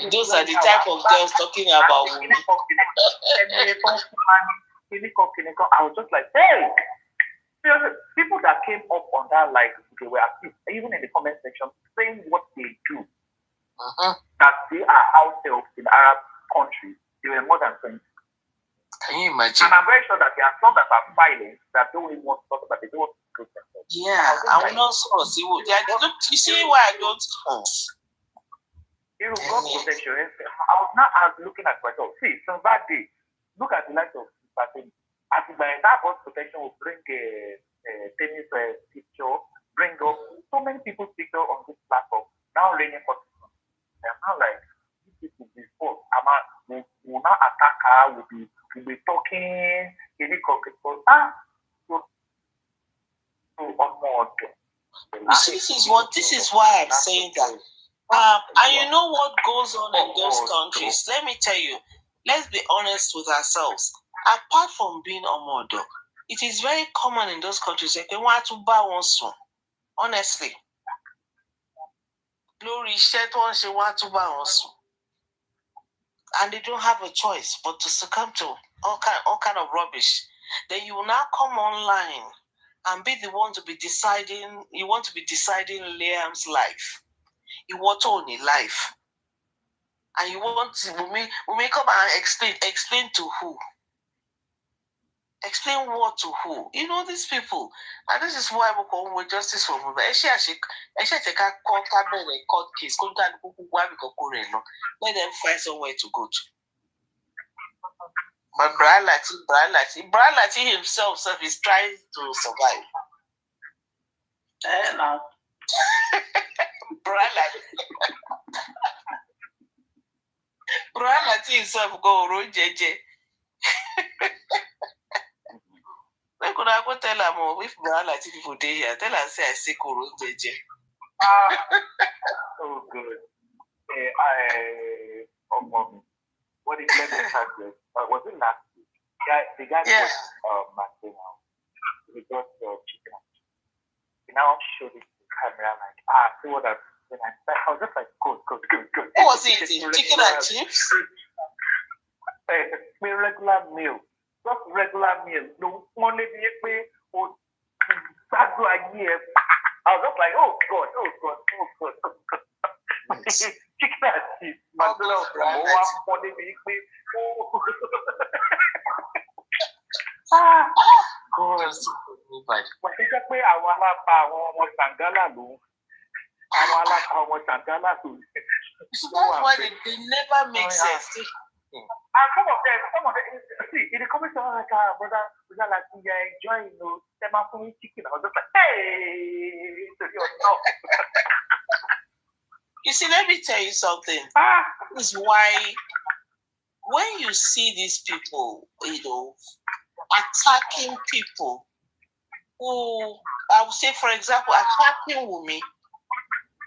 Speaker 6: Those are the type of girls talking about women.
Speaker 7: I was just like, hey! People that came up on that, like, they were active, even in the comment section, saying what they do. That they are ourselves in Arab countries. They were more than 20.
Speaker 6: Can you imagine?
Speaker 7: And I'm very sure that there are some that are violent that don't even want to talk about it. They don't want to prove themselves.
Speaker 6: Yeah, I will not see. You see why I don't.
Speaker 7: God protection. I was not looking at myself. See, since that day, look at the light of Saturday. As that God protection will bring a tennis picture, bring up so many people's picture on this platform. Now raining for I'm not like this is before. We'll not attack her. We'll be talking.
Speaker 6: You see, this is why I'm saying that. And you know what goes on in those countries? Let me tell you. Let's be honest with ourselves. Apart from being Omodo, it is very common in those countries that they want to buy one soon. Honestly. Glory said one she want to buy one soon. And they don't have a choice but to succumb to all kind of rubbish. Then you will now come online and be the one to be deciding. You want to be deciding Liam's life. You want to own a life. And you want to, we may come and explain to who? Explain what to who? You know these people. And this is why we call with justice for women. Let them find somewhere to go to. But Brian Lati himself is trying to survive.
Speaker 10: No.
Speaker 6: Brian Lati himself go road JJ. When could I go tell her if Brian Lati people day here? Tell her say I see road JJ.
Speaker 7: So good. What did let me start with? Was it last week? The guy was Martina. He got chicken. He now showed it to the camera like, see what I was just like, good.
Speaker 6: What was it? Chicken and chips?
Speaker 7: Regular meal. Just regular meal. No only I was just like, oh God. Chicken and chips.
Speaker 6: So that's why they never make sense.
Speaker 7: And some of them, see, in the comments, I was like, brother, like, we are enjoying, chicken. I was just like, hey, no.
Speaker 6: You see, let me tell you something. This is why when you see these people, attacking people who, I would say, for example, attacking Wumi,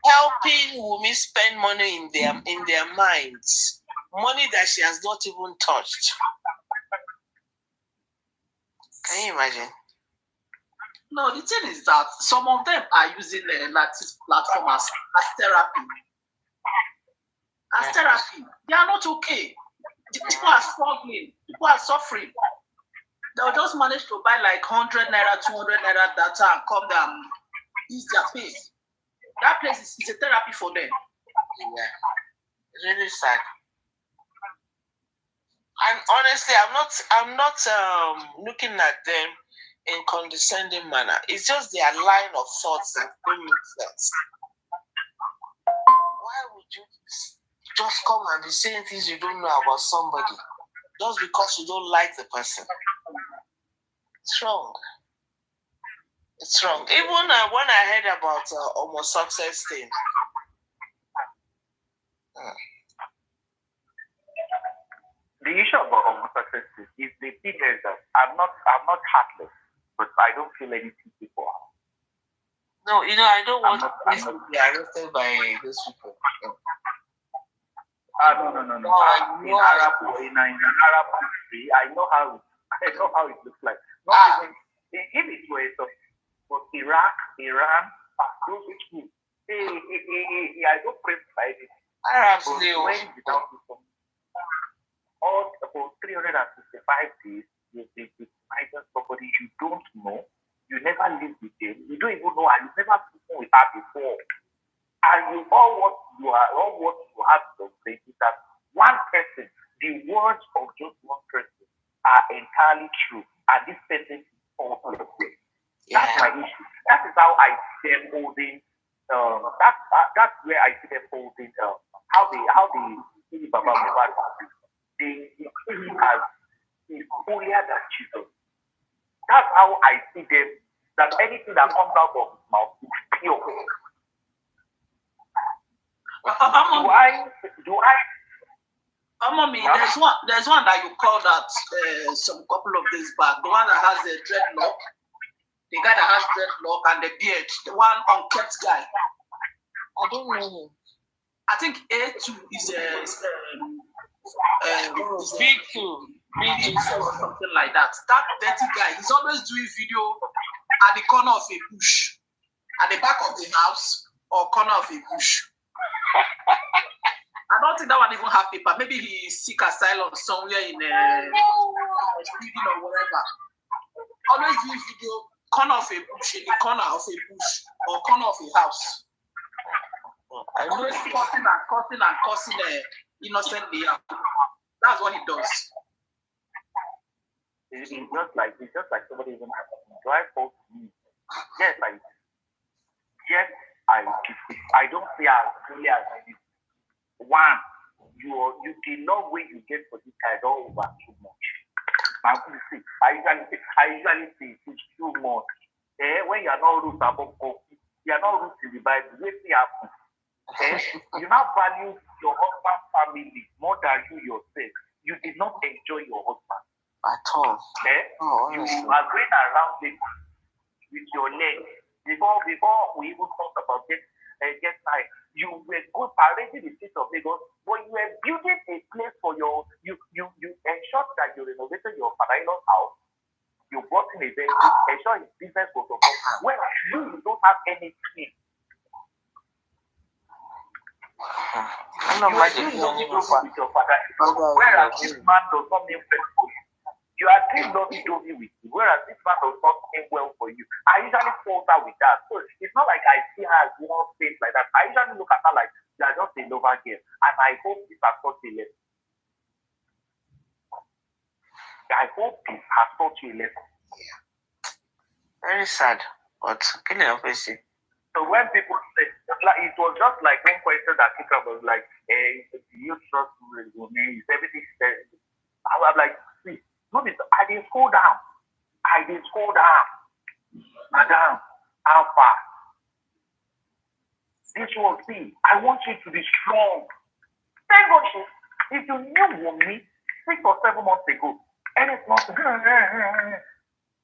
Speaker 6: helping Wumi spend money in their minds, money that she has not even touched. Can you imagine?
Speaker 10: No, the thing is that some of them are using the Latin platform as therapy. As therapy. They are not okay. The people are struggling. People are suffering. They'll just manage to buy like 100 naira, 200 naira data and come down and use their pay. That place is a therapy for them.
Speaker 6: Yeah. It's really sad. And honestly, I'm not looking at them in condescending manner. It's just their line of thoughts that don't make sense. Why would you just come and be saying things you don't know about somebody just because you don't like the person? It's wrong. It's wrong. Even when I heard about Homo success thing.
Speaker 7: The issue about Homo success is the thing is that I'm not heartless, but I don't feel anything before.
Speaker 6: No, I don't want to be arrested by those people.
Speaker 7: No. In Arab country, I know how it looks like. Not even if it were but Iraq, Iran, those people. I don't pray for anything.
Speaker 6: Arabs,
Speaker 7: all about 365 days, you find somebody you don't know, you never live with them, you don't even know, and you never spoken with her before. And all what you have to say is that one person, the words of just one person are entirely true, and this person is all of them. That's my issue. That is how I see them holding. That's where I see them holding. How they see Baba Mubarak. They see him as he's holier than Jesus. That's how I see them. That anything that comes out of his mouth is pure. Do I?
Speaker 10: Mommy, there's one that you called that some couple of days back. The one that has the dreadlock, the guy that has dreadlock and the beard, the one unkept guy.
Speaker 6: I don't know him.
Speaker 10: I think A2 is
Speaker 6: B2
Speaker 10: or something like that. That dirty guy, he's always doing video at the corner of a bush, at the back of the house or corner of a bush. I don't think that one even have paper. Maybe he seek asylum somewhere in Sweden or whatever. Always doing video corner of a bush, in the corner of a bush or corner of a house. Always cursing innocently. That's what he does.
Speaker 7: It's just like somebody even has to drive out to me. Yes, I don't see as really as many. One, the love way you get for this guy don't over too much. I usually say it's too much. When you're not root about coffee, you're not root in the Bible. Let me happen. You now value your husband's family more than you yourself. You did not enjoy your husband
Speaker 6: at all.
Speaker 7: You are going around it with your legs. Before we even talk about get time, you were good parading the state of Lagos, but you were building a place for you ensured that you renovated your father-in-law's house. You bought in a venue, ensure his business was support. Well, you don't have anything. You are doing lovey-dovey with your father, whereas this man does not mean well for you. You are doing lovey-dovey with him, whereas this man does not mean well for you. I usually falter with that. So it's not like I see her as one things like that. I usually look at her like they are just a lover girl, and I hope this has taught you a lesson. I hope this has taught you a lesson.
Speaker 6: Yeah. Very sad, but can you help me see?
Speaker 7: So when people say, it was just like one question that Kika was like, hey, do you trust me? Is everything said? I was like, see, I didn't scroll down. Madam, how far? This was me. I want you to be strong. Thank God, if you knew me, 6 or 7 months ago. And it's not,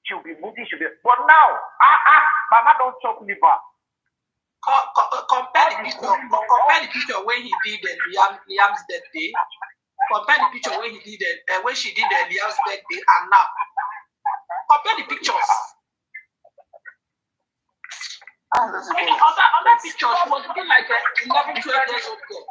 Speaker 7: she'll be moody, but now, Mama don't chop liver.
Speaker 10: Compare the picture when he did Liam's birthday. Compare the picture when he did when she did Liam's birthday and now. Compare the pictures. Other pictures was looking like 11, 12 years old girl.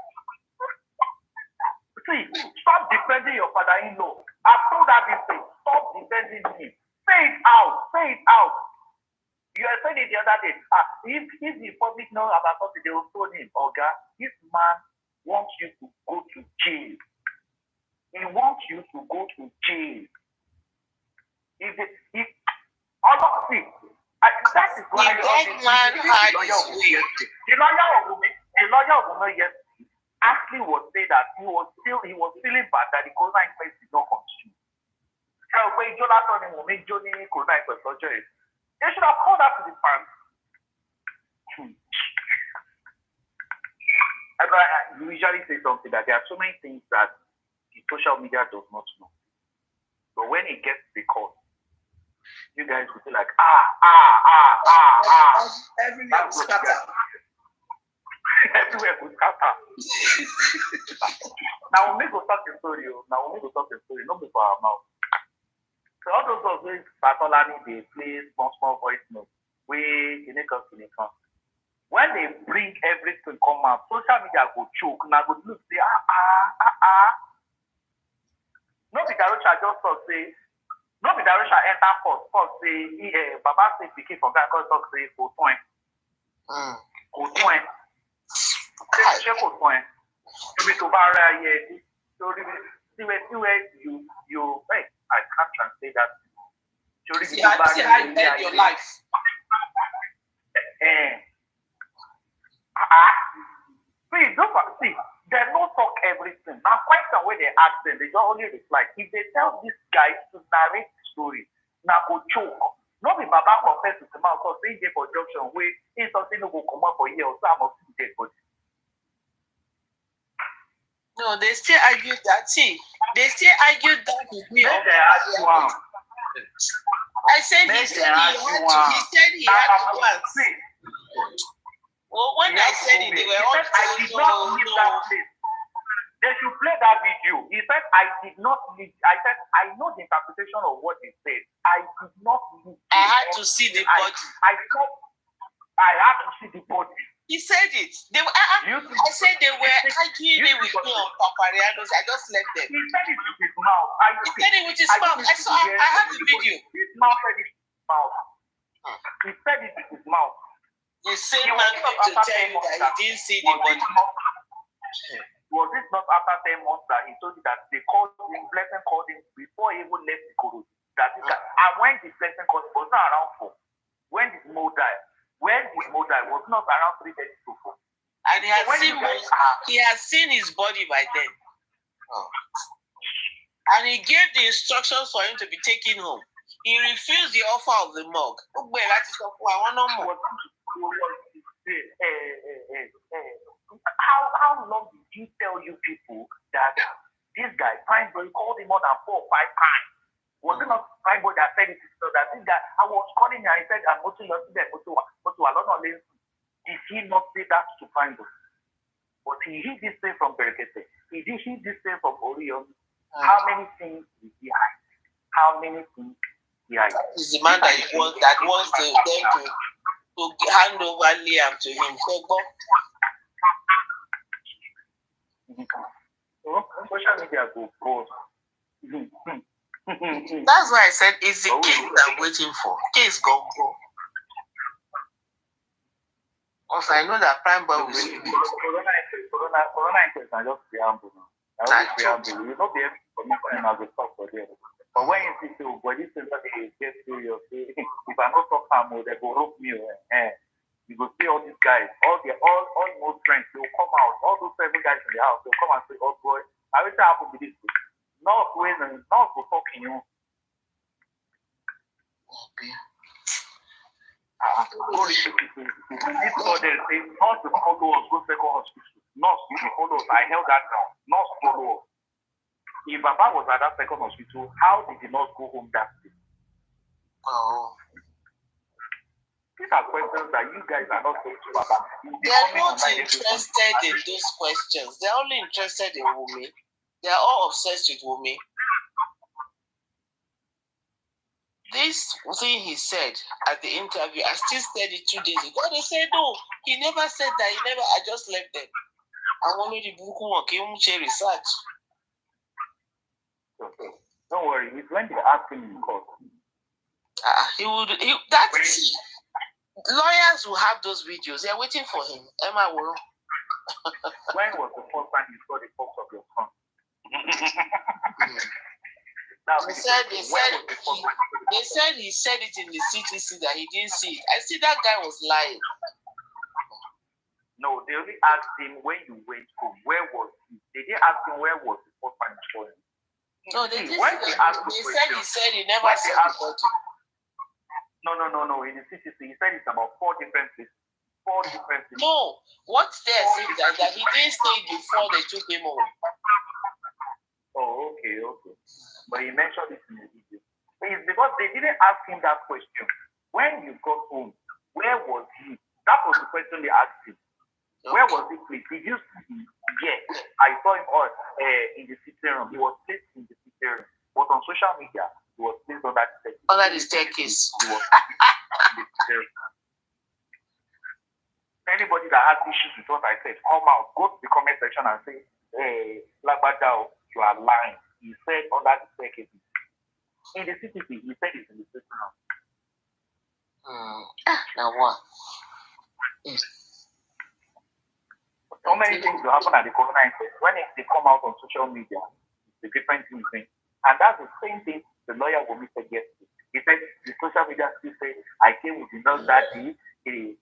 Speaker 7: See, stop defending your father-in-law. I've told her this thing. Stop defending him. Say it out. Say it out. You were saying it the other day. If the public knows about something, they will tell him, Oga, this man wants you to go to jail. He wants you to go to jail. That is why the lawyer of women yesterday actually was saying that he was feeling bad that the corona inquest did not continue. So when Jonathan and women joining corona inquest surgery, they should have called that to the fans. You usually say something that there are so many things that the social media does not know. But when it gets to the court, you guys will be like,
Speaker 10: Everywhere will scatter.
Speaker 7: Everywhere will scatter. Now we go talk the story. Not before our mouth. So all those of us Bartolani, they play small voice notes. We in a when they bring everything come out, social media go choke. Now go look say No be Darusha just talk say. No be Darusha enter first say Baba say pikin from Ghana talk say for point. Say for point. You be to barra here. So see where you I can't translate that.
Speaker 10: See how you end your life.
Speaker 7: See, they don't talk everything. Now, question where they ask them, they don't only reply. If they tell this guy to narrate the story, now go choke. Not be Baba confess to the mouth or say they for junction where it's something that will come up for years or some of the dead body.
Speaker 6: No, they still argue that. See, they still argue that with me. I said he said he had to once. Well, when I said it, they were all
Speaker 7: I did not leave that place. They should play that video. He said, I did not leave. I said, I know the interpretation of what he said. I did not leave.
Speaker 6: I had to see the body.
Speaker 7: I had to see the body.
Speaker 6: He said it. They were, I said they were arguing with me on Paparianos. I just left them.
Speaker 7: He said it with his mouth.
Speaker 6: He said it with his mouth. I have the video.
Speaker 7: His mouth said it with his mouth. He said it with his mouth.
Speaker 6: The same man came to tell you that he didn't see the body.
Speaker 7: Was it not after 10 months that he told you that they called him, Blessing called him before he even left the Kuru? And when the Blessing called him, was not around 4. When did Mo die? Was not around 3:30 to 4.
Speaker 6: And he has seen his body by then. And he gave the instructions for him to be taken home. He refused the offer of the morgue.
Speaker 7: How long did he tell you people that this guy, Prime Boy, called him more than 4 or 5 times? Was it not Prime Boy that said it? So that this guy, I was calling him, I said, I'm not sure did he not say that to Prime Boy? But he hid this thing from Berekete. He did hid this thing from Orion. How many things did he hide? How many things did he hide?
Speaker 6: He's the man that wants them to hand over Liam to him.
Speaker 7: Social media go broad.
Speaker 6: That's why I said it's the case I'm waiting for. Case go go. Also, I know that Prime Boy will see me.
Speaker 7: Corona is just preamble. You will not be able to commit for him as a talk for them. But when you see so, but this is not they get serious. If I not talk time, they go rope me. You go see all these guys, all most friends, they will come out. All those 7 guys in the house, they'll come and say, "Oh boy, I wish I happened to this. Not when, not for talking you." Go to people. If God they say, not to follow us, go second hospital. Not to follow us. I held that down. Not to follow us. If Baba was at that second hospital, how did he not go home that day?
Speaker 6: Oh.
Speaker 7: These are questions that you guys are not saying to Baba.
Speaker 6: They're not interested in those questions. They're only interested in Wumi. They are all obsessed with Wumi. This thing he said at the interview, I still said it 2 days ago. They said, no, he never said that. He never, I just left them. I wanted the book one, came to research.
Speaker 7: Okay. Don't worry, he's going to ask him in court.
Speaker 6: That's lawyers will have those videos. They're waiting for him. Emma will.
Speaker 7: When was the first time you saw the box of your son?
Speaker 6: They said he said it in the CTC that he didn't see it. I see that guy was lying.
Speaker 7: No, they only asked him when you went home. Where was he? They didn't ask him where was the first time you saw him.
Speaker 6: No, they didn't. He said he never saw the body.
Speaker 7: No. In the CTC, he said it's about 4 different places. 4 different places.
Speaker 6: No, what's there saying that he didn't say it before they took him home.
Speaker 7: Oh, okay. But he mentioned it in the video. It's because they didn't ask him that question. When you got home, where was he? That was the question they asked him. Okay. Where was he placed? Did you see him? Yes. I saw him in the sitting room. He was placed in the sitting room. But on social media, he was placed under the staircase.
Speaker 6: Under the staircase.
Speaker 7: He was in the sitting room. Anybody that has issues with what I said, come out, go to the comment section and say, hey, Lagbadao, you are lying. He said under the staircase. In the CCTV, he said it's in the sitting room.
Speaker 6: Now what?
Speaker 7: So many things will happen at the corona inquest. When they come out on social media, it's a different thing. And that's the same thing the lawyer will said yesterday. He said the social media still say, I came with the nurse that day. They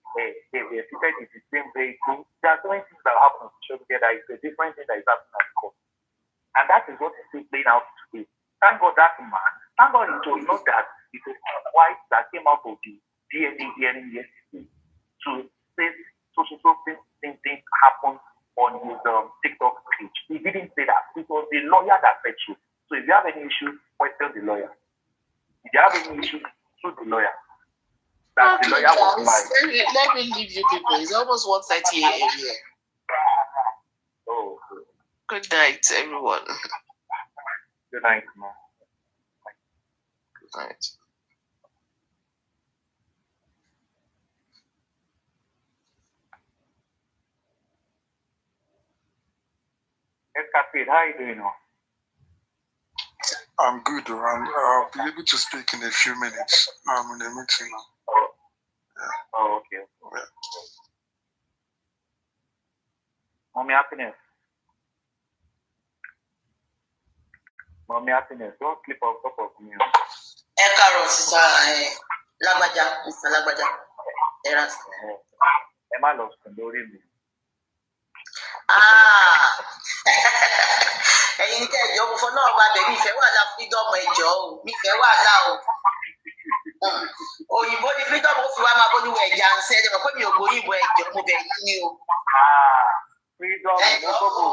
Speaker 7: were seated in the same vehicle. There are so many things that happen on social media that is a different thing that is happening at the court. And that is what is still playing out today. Thank God that man, thank God it was not that it was white that came out of the DNA hearing yesterday to say so thing happened on his TikTok page. He didn't say that. It was the lawyer that said so. So if you have any issue, question the lawyer. If you have any issue, sue the lawyer. That the lawyer was lying.
Speaker 6: Let me leave you people. It's almost 1:30 a.m. here.
Speaker 7: Oh.
Speaker 6: Good night, everyone.
Speaker 7: Good night, man.
Speaker 6: Good night.
Speaker 7: How are you doing now?
Speaker 11: I'm good, I'll be able to speak in a few minutes. I'm in a meeting now.
Speaker 7: Oh, yeah. Oh, okay.
Speaker 11: Yeah.
Speaker 7: Mommy Happiness. Mommy Happiness, don't clip on top of me.
Speaker 12: Lagbaja.
Speaker 7: Emma loves Kondori me.
Speaker 12: Ẹ̀yin tẹ́ ìjọ fún náà wà bẹ̀ mi fẹ́ wà lá freedom ẹ̀jọ́ o mi fẹ́ wà lá o òyìnbó ni freedom ó fi wá máa bójú ẹ̀já ń sẹ́ ẹ̀jọ̀ pé mi ò gbóyìnbó ẹ̀jọ́ mo bẹ̀ yín ni o.
Speaker 7: Freedom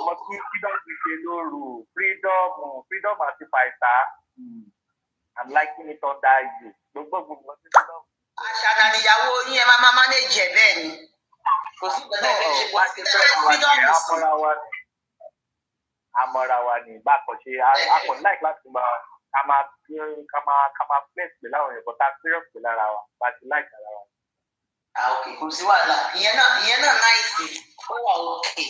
Speaker 7: mo kí freedom ti ṣe lóru freedom àti fàìsà I'm liking it under you gbogbo
Speaker 12: àṣàdá níyàwó yín ẹ máa manage ẹ bẹ́ẹ̀ ni kò sí ìgbà tẹ́ fẹ́ ṣe kò sí freedom sí. Amọ̀ra wa ní ìgbà kan ṣe akọ̀ láì láti máa ká máa flex pẹ̀lú àwọn ẹ̀kọ́ tá a serious pẹ̀lú ara wa bá ti láì ara wa. Ok, kò sí wàhálà ìyẹn náà náìsì ó wà òkè.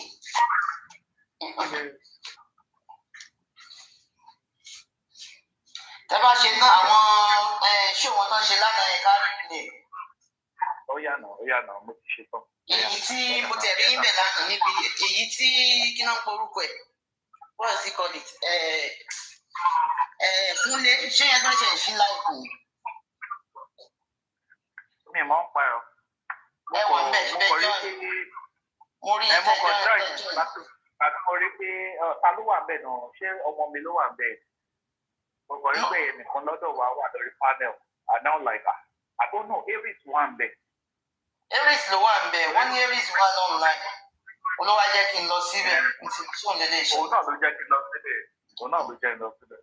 Speaker 12: Tẹ́ bá ṣe ná àwọn ṣé wọn tán ṣe lánàá yẹn ká rí i.
Speaker 7: Ó yà náà mo ti ṣe tán.
Speaker 12: Èyí tí mo tẹ̀ rí ibẹ̀ lánàá níbi èyí tí kí náà ń porúkọ ẹ̀. What does he call it? Kúnlé ṣé yẹn tó ń ṣe ìṣí láìpù?
Speaker 7: Mi ò mọ̀ ń pa ẹ̀.
Speaker 12: Ẹ wọ bẹ́ẹ̀ mo rí
Speaker 7: ẹjọ́ àti mo rí pé ta ló wà bẹ́ẹ̀ náà ṣé ọmọ mi ló wà bẹ́ẹ̀. Mo kọ̀ rí pé ẹnìkan lọ́dọ̀ wa wà lórí panel and now like I don't know Aries wà ń bẹ̀.
Speaker 12: Aries ló wà ń bẹ̀ wọ́n ní Aries wà online. Olúwa jẹ́ kí n lọ síbẹ̀ tí òun lè ṣe.
Speaker 7: Òun náà ló jẹ́ kí n lọ síbẹ̀. Òun náà ló jẹ́ lọ síbẹ̀.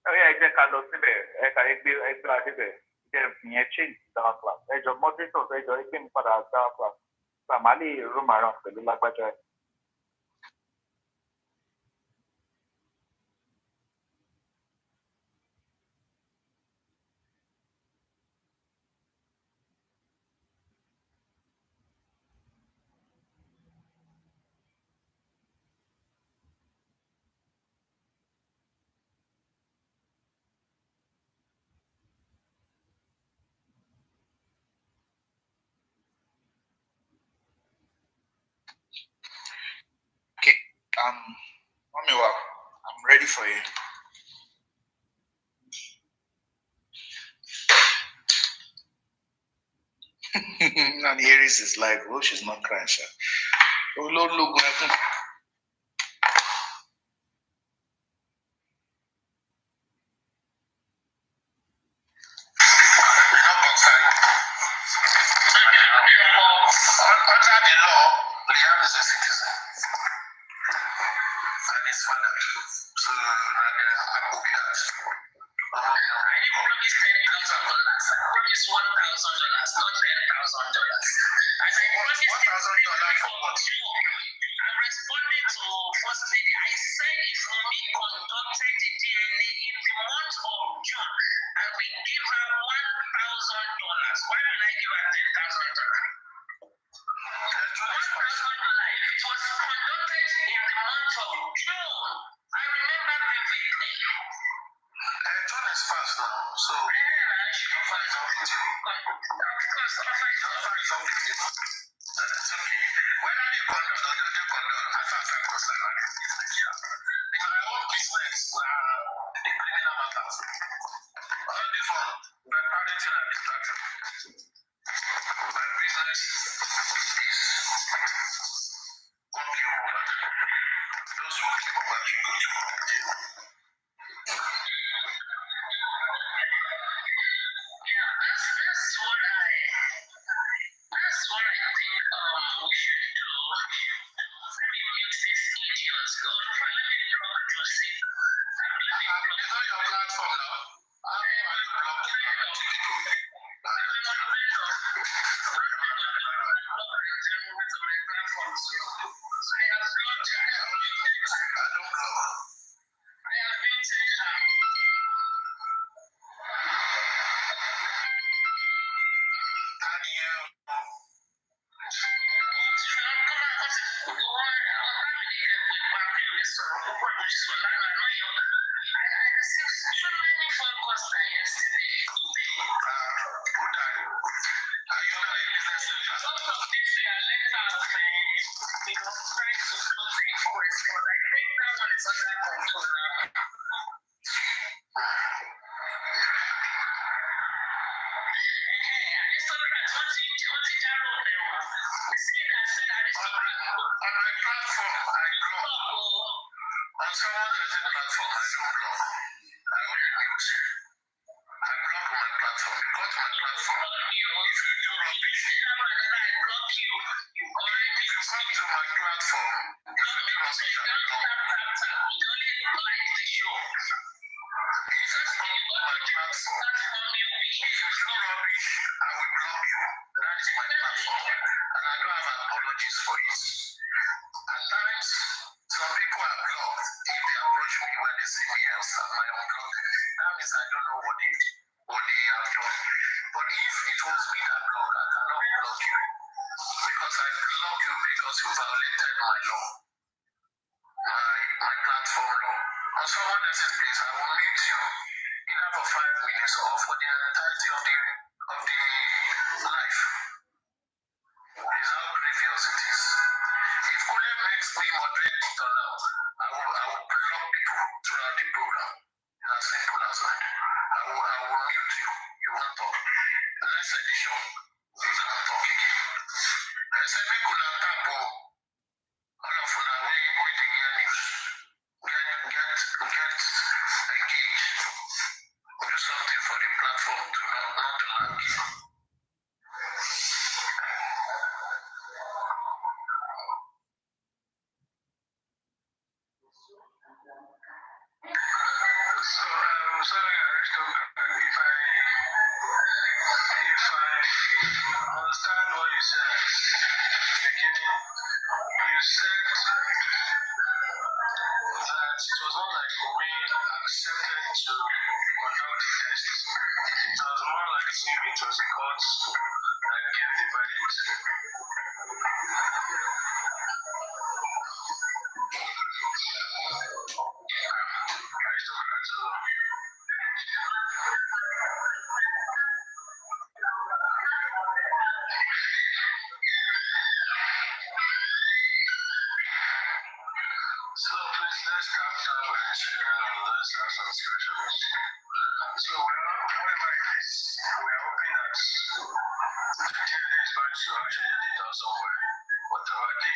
Speaker 7: Ẹ̀yà ẹ̀jẹ̀ ká lọ síbẹ̀ ẹ̀ka ẹgbẹ́ adébẹ̀ jẹ́ ìyẹn change down class. Ẹjọ́ moderators ẹjọ́ ẹgbẹ́ mi padà down class. Sàmálì room around pẹ̀lú lágbájá.
Speaker 13: Mommy, I'm ready for you. And Iris is like, oh, she's not crying. Oh, Lord, look what happened. Under the law, Liam is a citizen. And his father. So, I could be that. I promised $10,000. I promised $1,000, not $10,000. I said, $1,000 for what? I responded to First Lady. I said, if we conducted the DNA in the month of June, I will give her $1,000. Why will I give her $10,000? If it was conducted in the month of June, I remember vividly. June is fast now, so offer is off the table. Of course, offer is off the table. It's okay. Whether they conduct or they don't conduct, as far as I'm concerned, in my own business, the criminal matters. All this one, we're parenting and distraction. My business is working over. Those who came over should go to the table. Yeah, that's what I think we should do. Let me mute this idiot. Let me block Joseph. It's on your platform now. How are you blocking you said that it was not like we accepted to conduct the test. It was more like if it was the court that gave the verdict. So please let's calm down and chill and let's have some discussions. So whatever it is, we are hoping that the DNA is going to actually lead us somewhere. Whatever the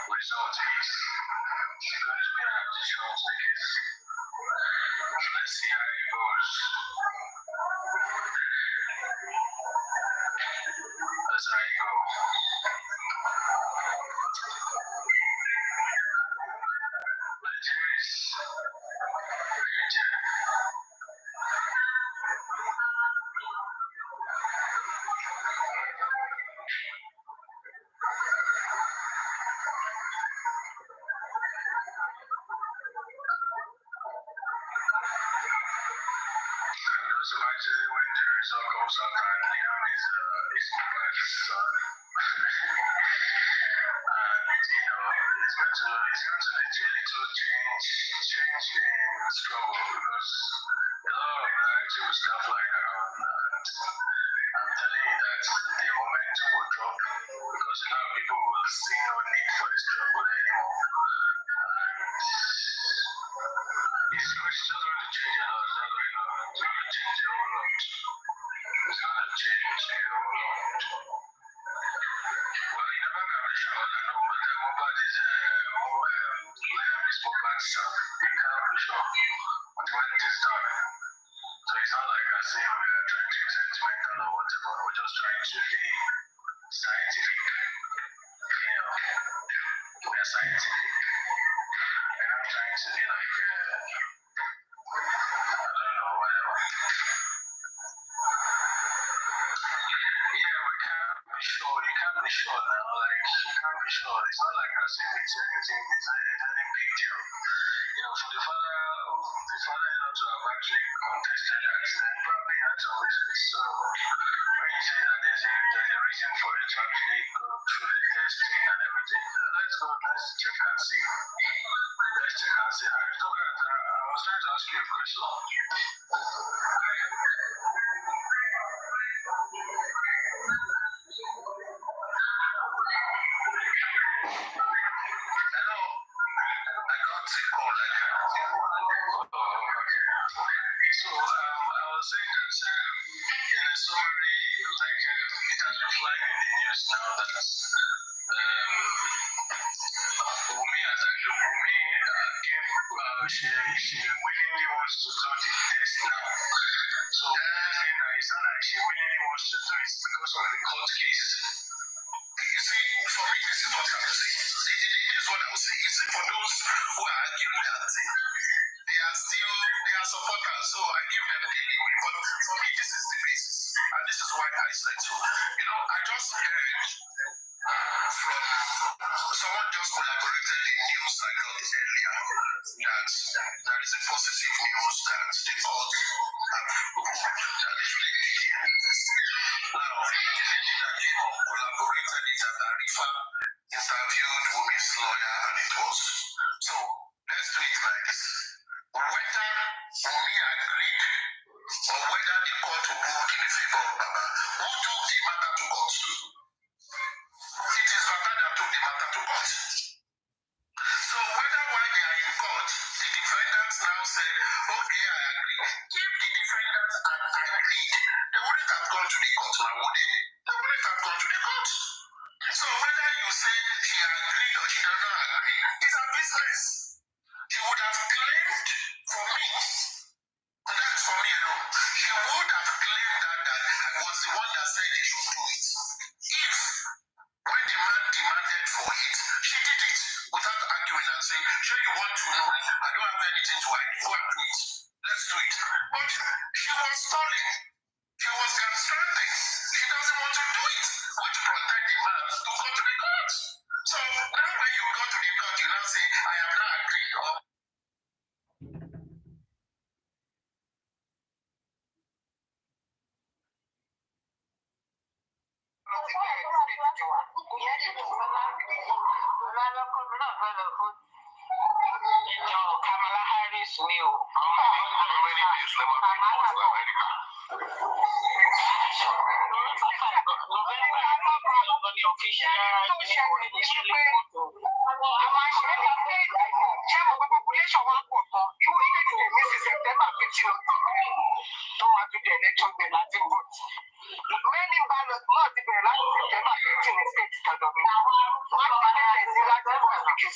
Speaker 13: result is, it's going to be an addition to the case. Let's see how it goes. That's how it goes. Just imagine when the result comes out and Liam is Mohbad's son. And it's going to lead to a little change in struggle because a lot of narrative will start flying around. And I'm telling you that the momentum will drop because a lot of people will see no need for the struggle anymore. And it's just going to change a lot. It's not like it's going to change a whole lot. It's going to change a whole lot. Well, you never can be sure that Mohbad is Liam is Mohbad's son. You can't be sure when it is done. So it's not like I say we are trying to be sentimental or whatever. We're just trying to be scientific. We are scientific. We're not trying to be like, I don't know, whatever. Yeah, we can't be sure. You can't be sure now. Like, you can't be sure. It's not like I say it's anything. It's any big deal. For the father-in-law to have actually contested that, then probably had some reasons. So when you say that there's a reason for it to actually go through the testing and everything, let's check and see. Let's check and see. I was trying to ask you a question. Hello. I got a call. So I was saying that in a summary, like it has been flying in the news now that Wumi has she willingly wants to do the test now. So saying that it's not like she willingly wants to do it because of the court case. You see, for me, this is what I'm saying. This is what I'm saying. You see, for those who are arguing that they are supporters, so I give them the leeway. But for me, this is the basis. And this is why I said so. I just heard from someone just collaborated in news cycle earlier that there is a positive news that the court have ruled that they should take the DNA test. Now, the lady that came up collaborated it and Arifa interviewed Wumi's lawyer and it was. So, let's do it like this. Whether Wumi agreed or whether the court ruled in favor of Baba, who took the matter to court? It is Baba that took the matter to court. So whether while they are in court, the defendants now say, okay, I agree. If the defendants had agreed, they wouldn't have gone to the court now, would they? They wouldn't have gone to the court. So whether you say she agreed or she does not agree, it's her business. She would have claimed for me, and that's for me alone, she would have claimed that I was the one that said they should do it. If when the man demanded for it, she did it without arguing and saying, sure you want to know, I don't have anything to hide, go and do it. Let's do it. But she was stalling. She was constraining. She doesn't want to do it, which protect the man to go to the court. So now when you go to
Speaker 2: Kamala Harris will.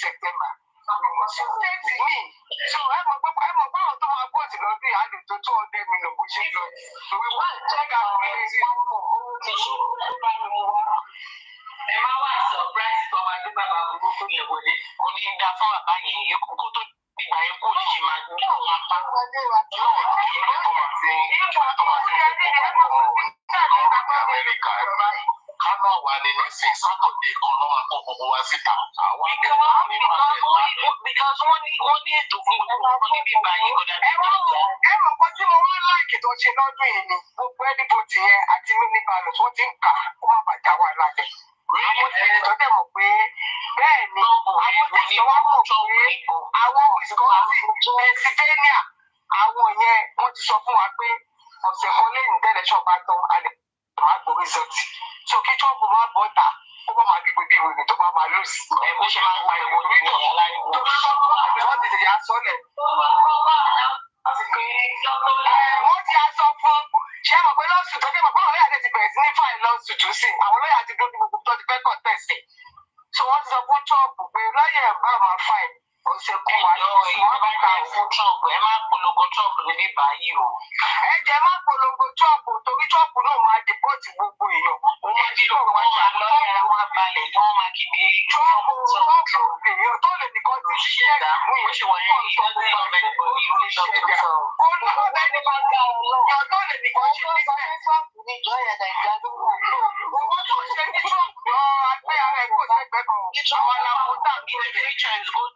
Speaker 2: September. So I'm a about to my body, I had to 200 million. So we want to check out surprise to my only in the form of banging. You could go to Pennsylvania, àwọn yẹn wọ́n ti sọ fún wa pé ọ̀sẹ̀ kan lẹ́yìn tẹ́lẹ̀ṣọ́ bá tán a lè máa gbọ́ result. So kí Trump máa bọ́ ta ó bá máa gbígbé bí ìròyìn tó bá máa lose. Bó ṣe máa ń pa ìwọ nínú ìyá láyé. Wọ́n ti ṣèyá sọ́lẹ̀. Wọ́n ti aṣọ fún ṣé mọ̀ pé lọ́sùn tó dé mọ̀ pé àwọn lọ́yà ti bẹ̀rẹ̀ sí ní fáìn lọ́sùn tó sì àwọn lọ́yà ti dúró ní gbogbo tó ti fẹ́ contest. So wọ́n ti sọ fún Trump pé lọ́yà ẹ̀ bá máa fáìn. Ọ̀sẹ̀ kan wà lọ́wọ́ ìwọ́n bá ta fún Trump ẹ má polongo Trump níbí báyìí o. Ẹ jẹ́ má polongo Trump torí Trump náà máa dìbọ́tì gbogbo èèyàn. Òun ti lò wọ́n ṣe lọ́yà wọn balẹ̀ tí wọ́n máa kíbi Trump èèyàn tó lè nìkan ti ṣe ẹ̀dààmú yìí. Ó ṣe wọ́n yẹn ìjọba ìjọba ìjọba ìjọba. Ó ní ọ̀bẹ ní máa ga ọ̀rọ̀. Ìyọ̀ tó lè nìkan ṣe business. Owó tó ṣe ní Trump lọ agbé ara ẹ̀ kò sẹ́gbẹ́ kan. Àwọn alákòótà bí the future is good.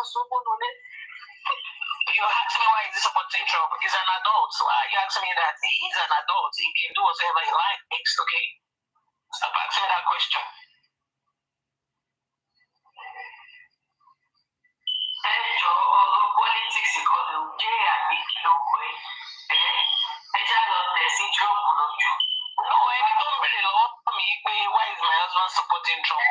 Speaker 2: You ask me why is he supporting Trump? He's an adult. So you ask me that he's an adult. He can do whatever he likes, okay? Stop asking that question. Politics no, any don't really love me. Why is my husband supporting Trump?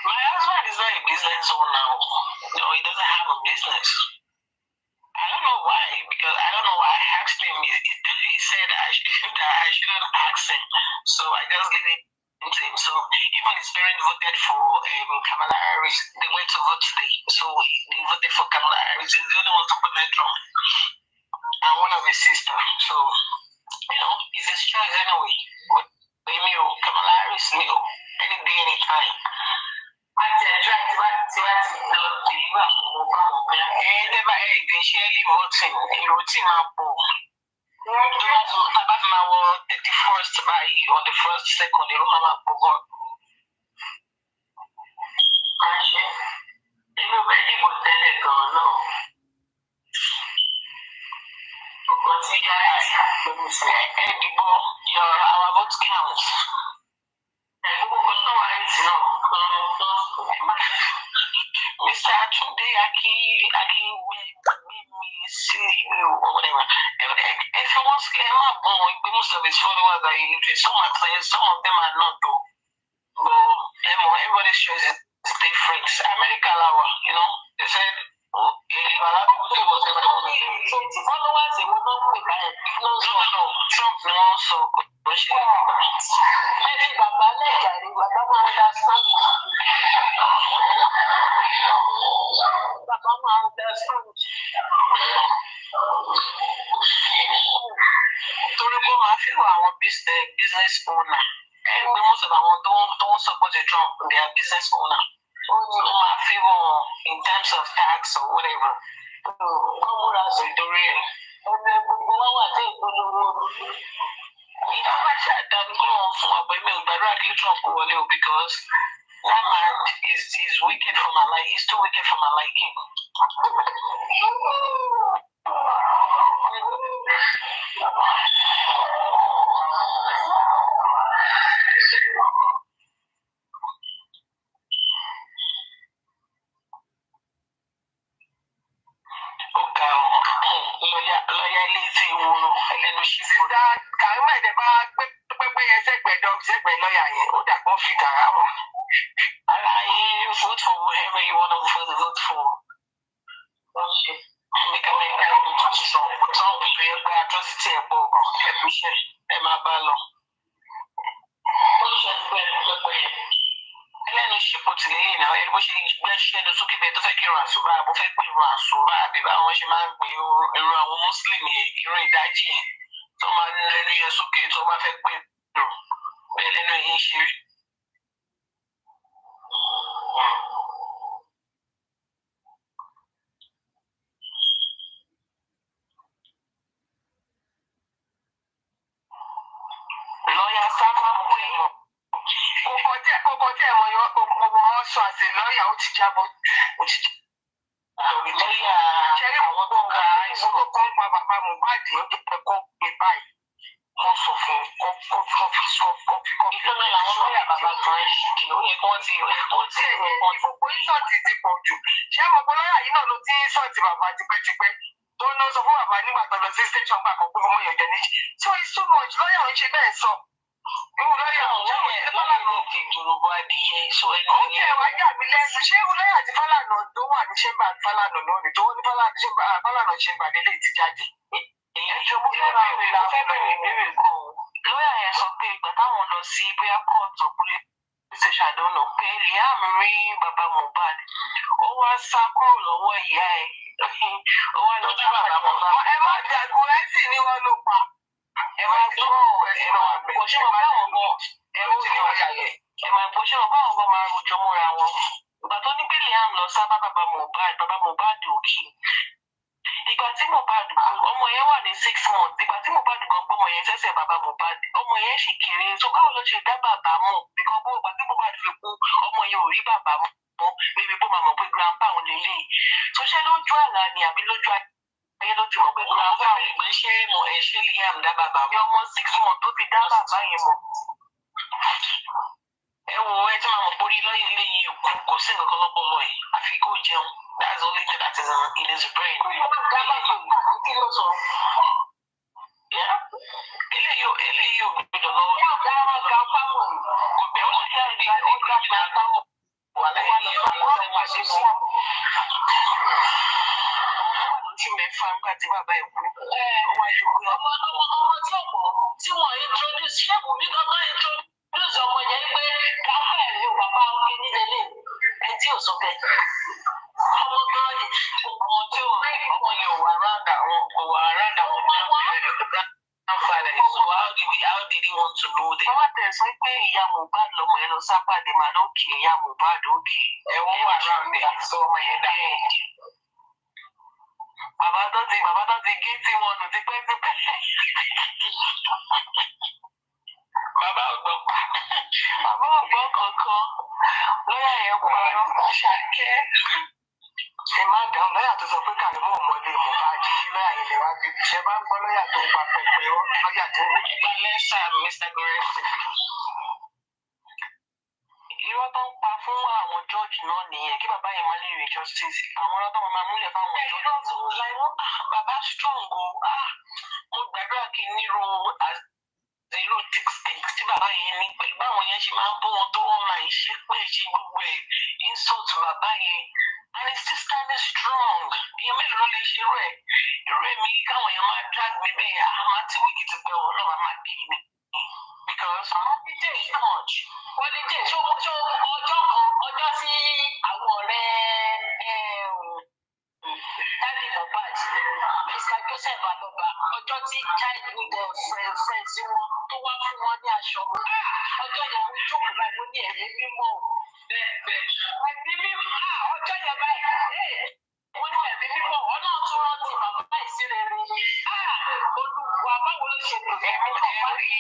Speaker 2: My husband is not a business owner. No, he doesn't have a business. I don't know why, because I don't know why I asked him. He said I shouldn't ask him. So I just gave it to him. So even his parents voted for Kamala Harris. They went to vote today. So they voted for Kamala Harris. He's the only one to support Trump. And one of his sisters. So, it's his choice anyway. But Kamala Harris, any day, any time. And they surely voting. Voting on the 31st on the first, second, the room our vote counts. Mr. Atunde, I can't see you or whatever. If you want to get my boy, most of his followers are illiterate. Some are players, some of them are not though. But everybody's choice is different. America, they said, followers, they will not put Trump also. Business owner. And most of them don't support Trump. They are business owner. So my favor in terms of tax or whatever. Because that man is wicked for my life. He's too wicked for my liking. Vote for whoever you want to vote for. Trump, atrocity and ẹlẹ́nu ṣípò tí lè yìí náà ẹni bó ṣe gbẹ́ṣẹ́ ẹnu sókè bẹ́ẹ̀ tó fẹ́ kí irun àṣùbà bó fẹ́ pé irun àṣùbà àbí báwọn ṣe máa ń pè irun àwọn mùsùlùmí irun ìdájì yẹn tó máa ń lẹ́nu yẹn sókè tó máa fẹ́ pé irun bẹ́ẹ̀ lẹ́nu yẹn ṣe rí. Lọ́yà sábà kú èèyàn. Kókó tẹ́ ẹ̀mọ ọ̀ṣọ́ àti lọ́yà ó ti jábọ̀ ó ti jábọ̀. Lọ́yà ṣẹ́rí àwọn tó ka àìsàn kan pa bàbá Mohbad ó jẹ́ kó gbé báyìí. Wọ́n sọ fún kọ́fí. Ìfẹ́lẹ́ làwọn lọ́yà bàbá kan ẹ̀ ṣìkì ó yẹ kí wọ́n ti gbogbo ìṣọ̀tì ti pọ̀ jù. Ṣé gbogbo lọ́yà yìí náà ló ti ń ṣọ̀tì bàbá tipẹ́tipẹ́? Tó ń lọ sọ fún bàbá nígbà tó lọ sí station gbà kan pé ọmọ yẹn jẹ níjì. So it's too much lọ́yà ń ṣe bẹ́ẹ̀ sọ. Irú lọ́yà ọ̀hún yẹn Fálànà òkè ìjòròbó adìyẹ sọ ẹni yẹn. Ó jẹ́ ìwà yà mí lẹ́nu. Ṣé irú lọ́yà àti Fálànà tó wà ní ṣẹ́mbà Fálànà náà ni tó wọ́n ní Fálànà ṣẹ́mbà lélẹ̀ ti jáde? Ẹ̀jọ̀ mo fẹ́ bẹ̀rẹ̀ ìbéèrè kan. Lọ́yà yẹn sọ pé ìgbà táwọn lọ sí bóyá court or police station I don't know pé pé Liam rí bàbá Mohbad ó wá sá kúrò lọ́wọ́ ìyá ẹ̀ ó wá lọ bá bàbá Mohbad. Ẹ má jagun ẹ sì ní wọn ló pa. Ẹ máa gbọ́ ẹ máa gbọ́ ṣé wọn báwọn gan ẹ ó ti wọ́n yàyẹ. Ẹ máa gbọ́ ṣé wọn báwọn gan máa rojọ́ mọ́ra wọn. Ìgbà tó ní pé Liam lọ sá bá bàbá Mohbad òkè. Ìgbà tí Mohbad ọmọ yẹn wà ní 6 months ìgbà tí Mohbad gan gbọ́mọ yẹn sẹ́sẹ̀ bàbá Mohbad ọmọ yẹn sì kéré so báwo ló ṣe dá bàbá mọ̀ bíkọ́ bó ìgbà tí Mohbad fi kú ọmọ yẹn ò rí bàbá mọ̀ bíbi bó máa mọ̀ pé grandpa òun lè lè tó ṣe lójú àlá ni àbí lójú ayé ló ti mọ̀ pé grandpa òun ìgbẹ́ ṣé Liam dá bàbá mọ̀ ọmọ 6 months tó fi dá bàbá yẹn mọ̀. Ẹ wo ẹ tí máa mọ̀ pórí lọ́yìn ilé yìí kò sí nǹkan lọ́pọ̀lọ́ ẹ̀ àfi kó jẹun. That's the only thing that is in his brain. Kí ló sọ? Eléyìí ò gbọdọ̀ lọ́wọ́. Yá ọ̀gá ara ga fáwọn kò bí ọ̀sẹ̀ yẹn ní ọ̀gá ìgbà táwọn wà lẹ́yìn ọ̀gá máa ṣe sí. Ojú mẹ́fà ńgbà tí bàbá ẹ̀ kú. Ọmọ tí ọ̀pọ̀ tí wọ́n introduce ṣé kò bí kankan introduce ọmọ yẹn pé káfẹ́ ní bàbá ọkẹ́ nílẹ̀ lè ẹ tí ò sọ bẹ́ẹ̀. Ọmọ gan ni ọmọ tí ọmọ yẹn ò wà ráńdà wọn grandfather. So how did he want to know them? Wọ́n tẹ̀sán pé ìyá Mohbad lọ́mọ yẹn lọ sápàdé màá lókè ìyá Mohbad òkè. Ẹ̀wọ̀n wà ráńdà sọ ọmọ yẹn dá. Bàbá tó ti gé tí wọn nù tipẹ́tipẹ́. Bàbá ọ̀gbọ́n kankan lọ́yà yẹn parọ́ Ṣàkẹ́. Ẹ má dáhùn lọ́yà tó sọ pé Kàrímọ́ ọmọdé Mohbad lọ́yà yẹn lè wá bí ṣe bá gbọ́ lọ́yà tó gba pẹpẹ lọ́yà tó gba lẹ́sà Mr. Goresi. Irọ́ tó ń pa fún àwọn George náà nìyẹn kí bàbá yẹn má lè rí justice. Àwọn ọlọ́tọ́ máa múlẹ̀ fáwọn George. Láìwọ́ bàbá strong o. Mo gbàdúrà kí n nírò irú tí bàbá yẹn ní pẹ̀lú báwọn yẹn ṣe máa ń bó wọn tó wọn máa ń ṣe pé ṣe gbogbo ẹ̀ insult bàbá yẹn and his sister is strong ìyẹn mélòó ló lè ṣe irú ẹ̀mí káwọn yẹn máa drag mi bẹ́ẹ̀ àmọ́ tí wíìkì ti pẹ́ wọn náà máa máa kí mi because DJ is too much wọ́n DJ ṣó ọjọ́ tí àwọn ọ̀rẹ́ Daddy Mohbad Mr. Joseph Aloba ọjọ́ tí childhood friends wọn tó wá fún wọn ní aṣọ ọjọ́ yẹn mo jókòó báyìí mo ní ẹ̀mí mímọ́ ẹ̀mí mímọ́ ọjọ́ yẹn báyìí mo ní ẹ̀mí mímọ́ ọlọ́run tún rántí bàbá ìsírere olùwà báwo ló ṣe lè ẹ̀mí mímọ́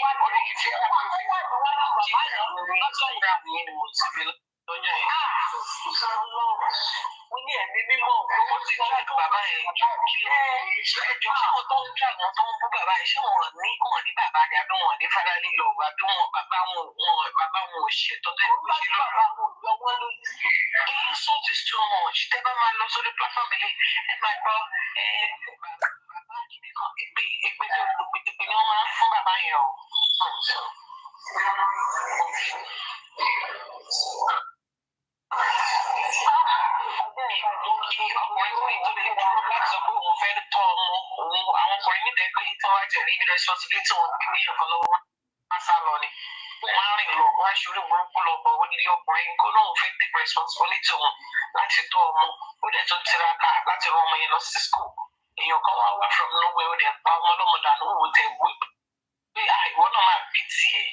Speaker 2: wá orí ìfẹ́ wà níwájú bàbá yẹn lọ́jọ́ yẹn ni mo ti rí lọ́jọ́ yẹn mo ní ẹ̀mí mímọ́ owó ti drag bàbá yẹn ẹjọ́ tí wọ́n tó ń drag wọn tó ń bú bàbá yẹn ṣé wọn ní bàbá ni àbí wọn ní fada lílọ àbí wọn bàbá wọn ò ṣètò tó ń bá bàbá wọn lọ́wọ́ lójú. The insult is too much. Tẹ́ bá máa lọ sórí platform ilé ẹ máa gbọ́ bàbá kìíní kan èpè ni wọ́n máa ń fún bàbá yẹn o. Ọkùnrin tó lè dúró láti sọ pé òun fẹ́ tọ́ ọmọ òun àwọn ọkùnrin nídẹ̀ẹ́ pé tí wọ́n á jẹ̀rí ibi responsibility wọn gbé ní ẹ̀kọ́ lọ́wọ́ wọn á sá lọ ni. Wọ́n á rìn lọ, wọ́n á ṣe orí burúkú lọ bọ̀ wọ́n nílé ọkùnrin kó lóun fẹ́ take responsibility wọn láti tọ́ ọmọ. Ó dẹ̀ tún tiraka láti rán ọmọ yẹn lọ sí school. Èèyàn kan wá from nowhere ó dẹ̀ pa ọmọ ọlọ́mọ dànù òun tẹ̀ wí pé ìwọ náà máa bí tiẹ̀.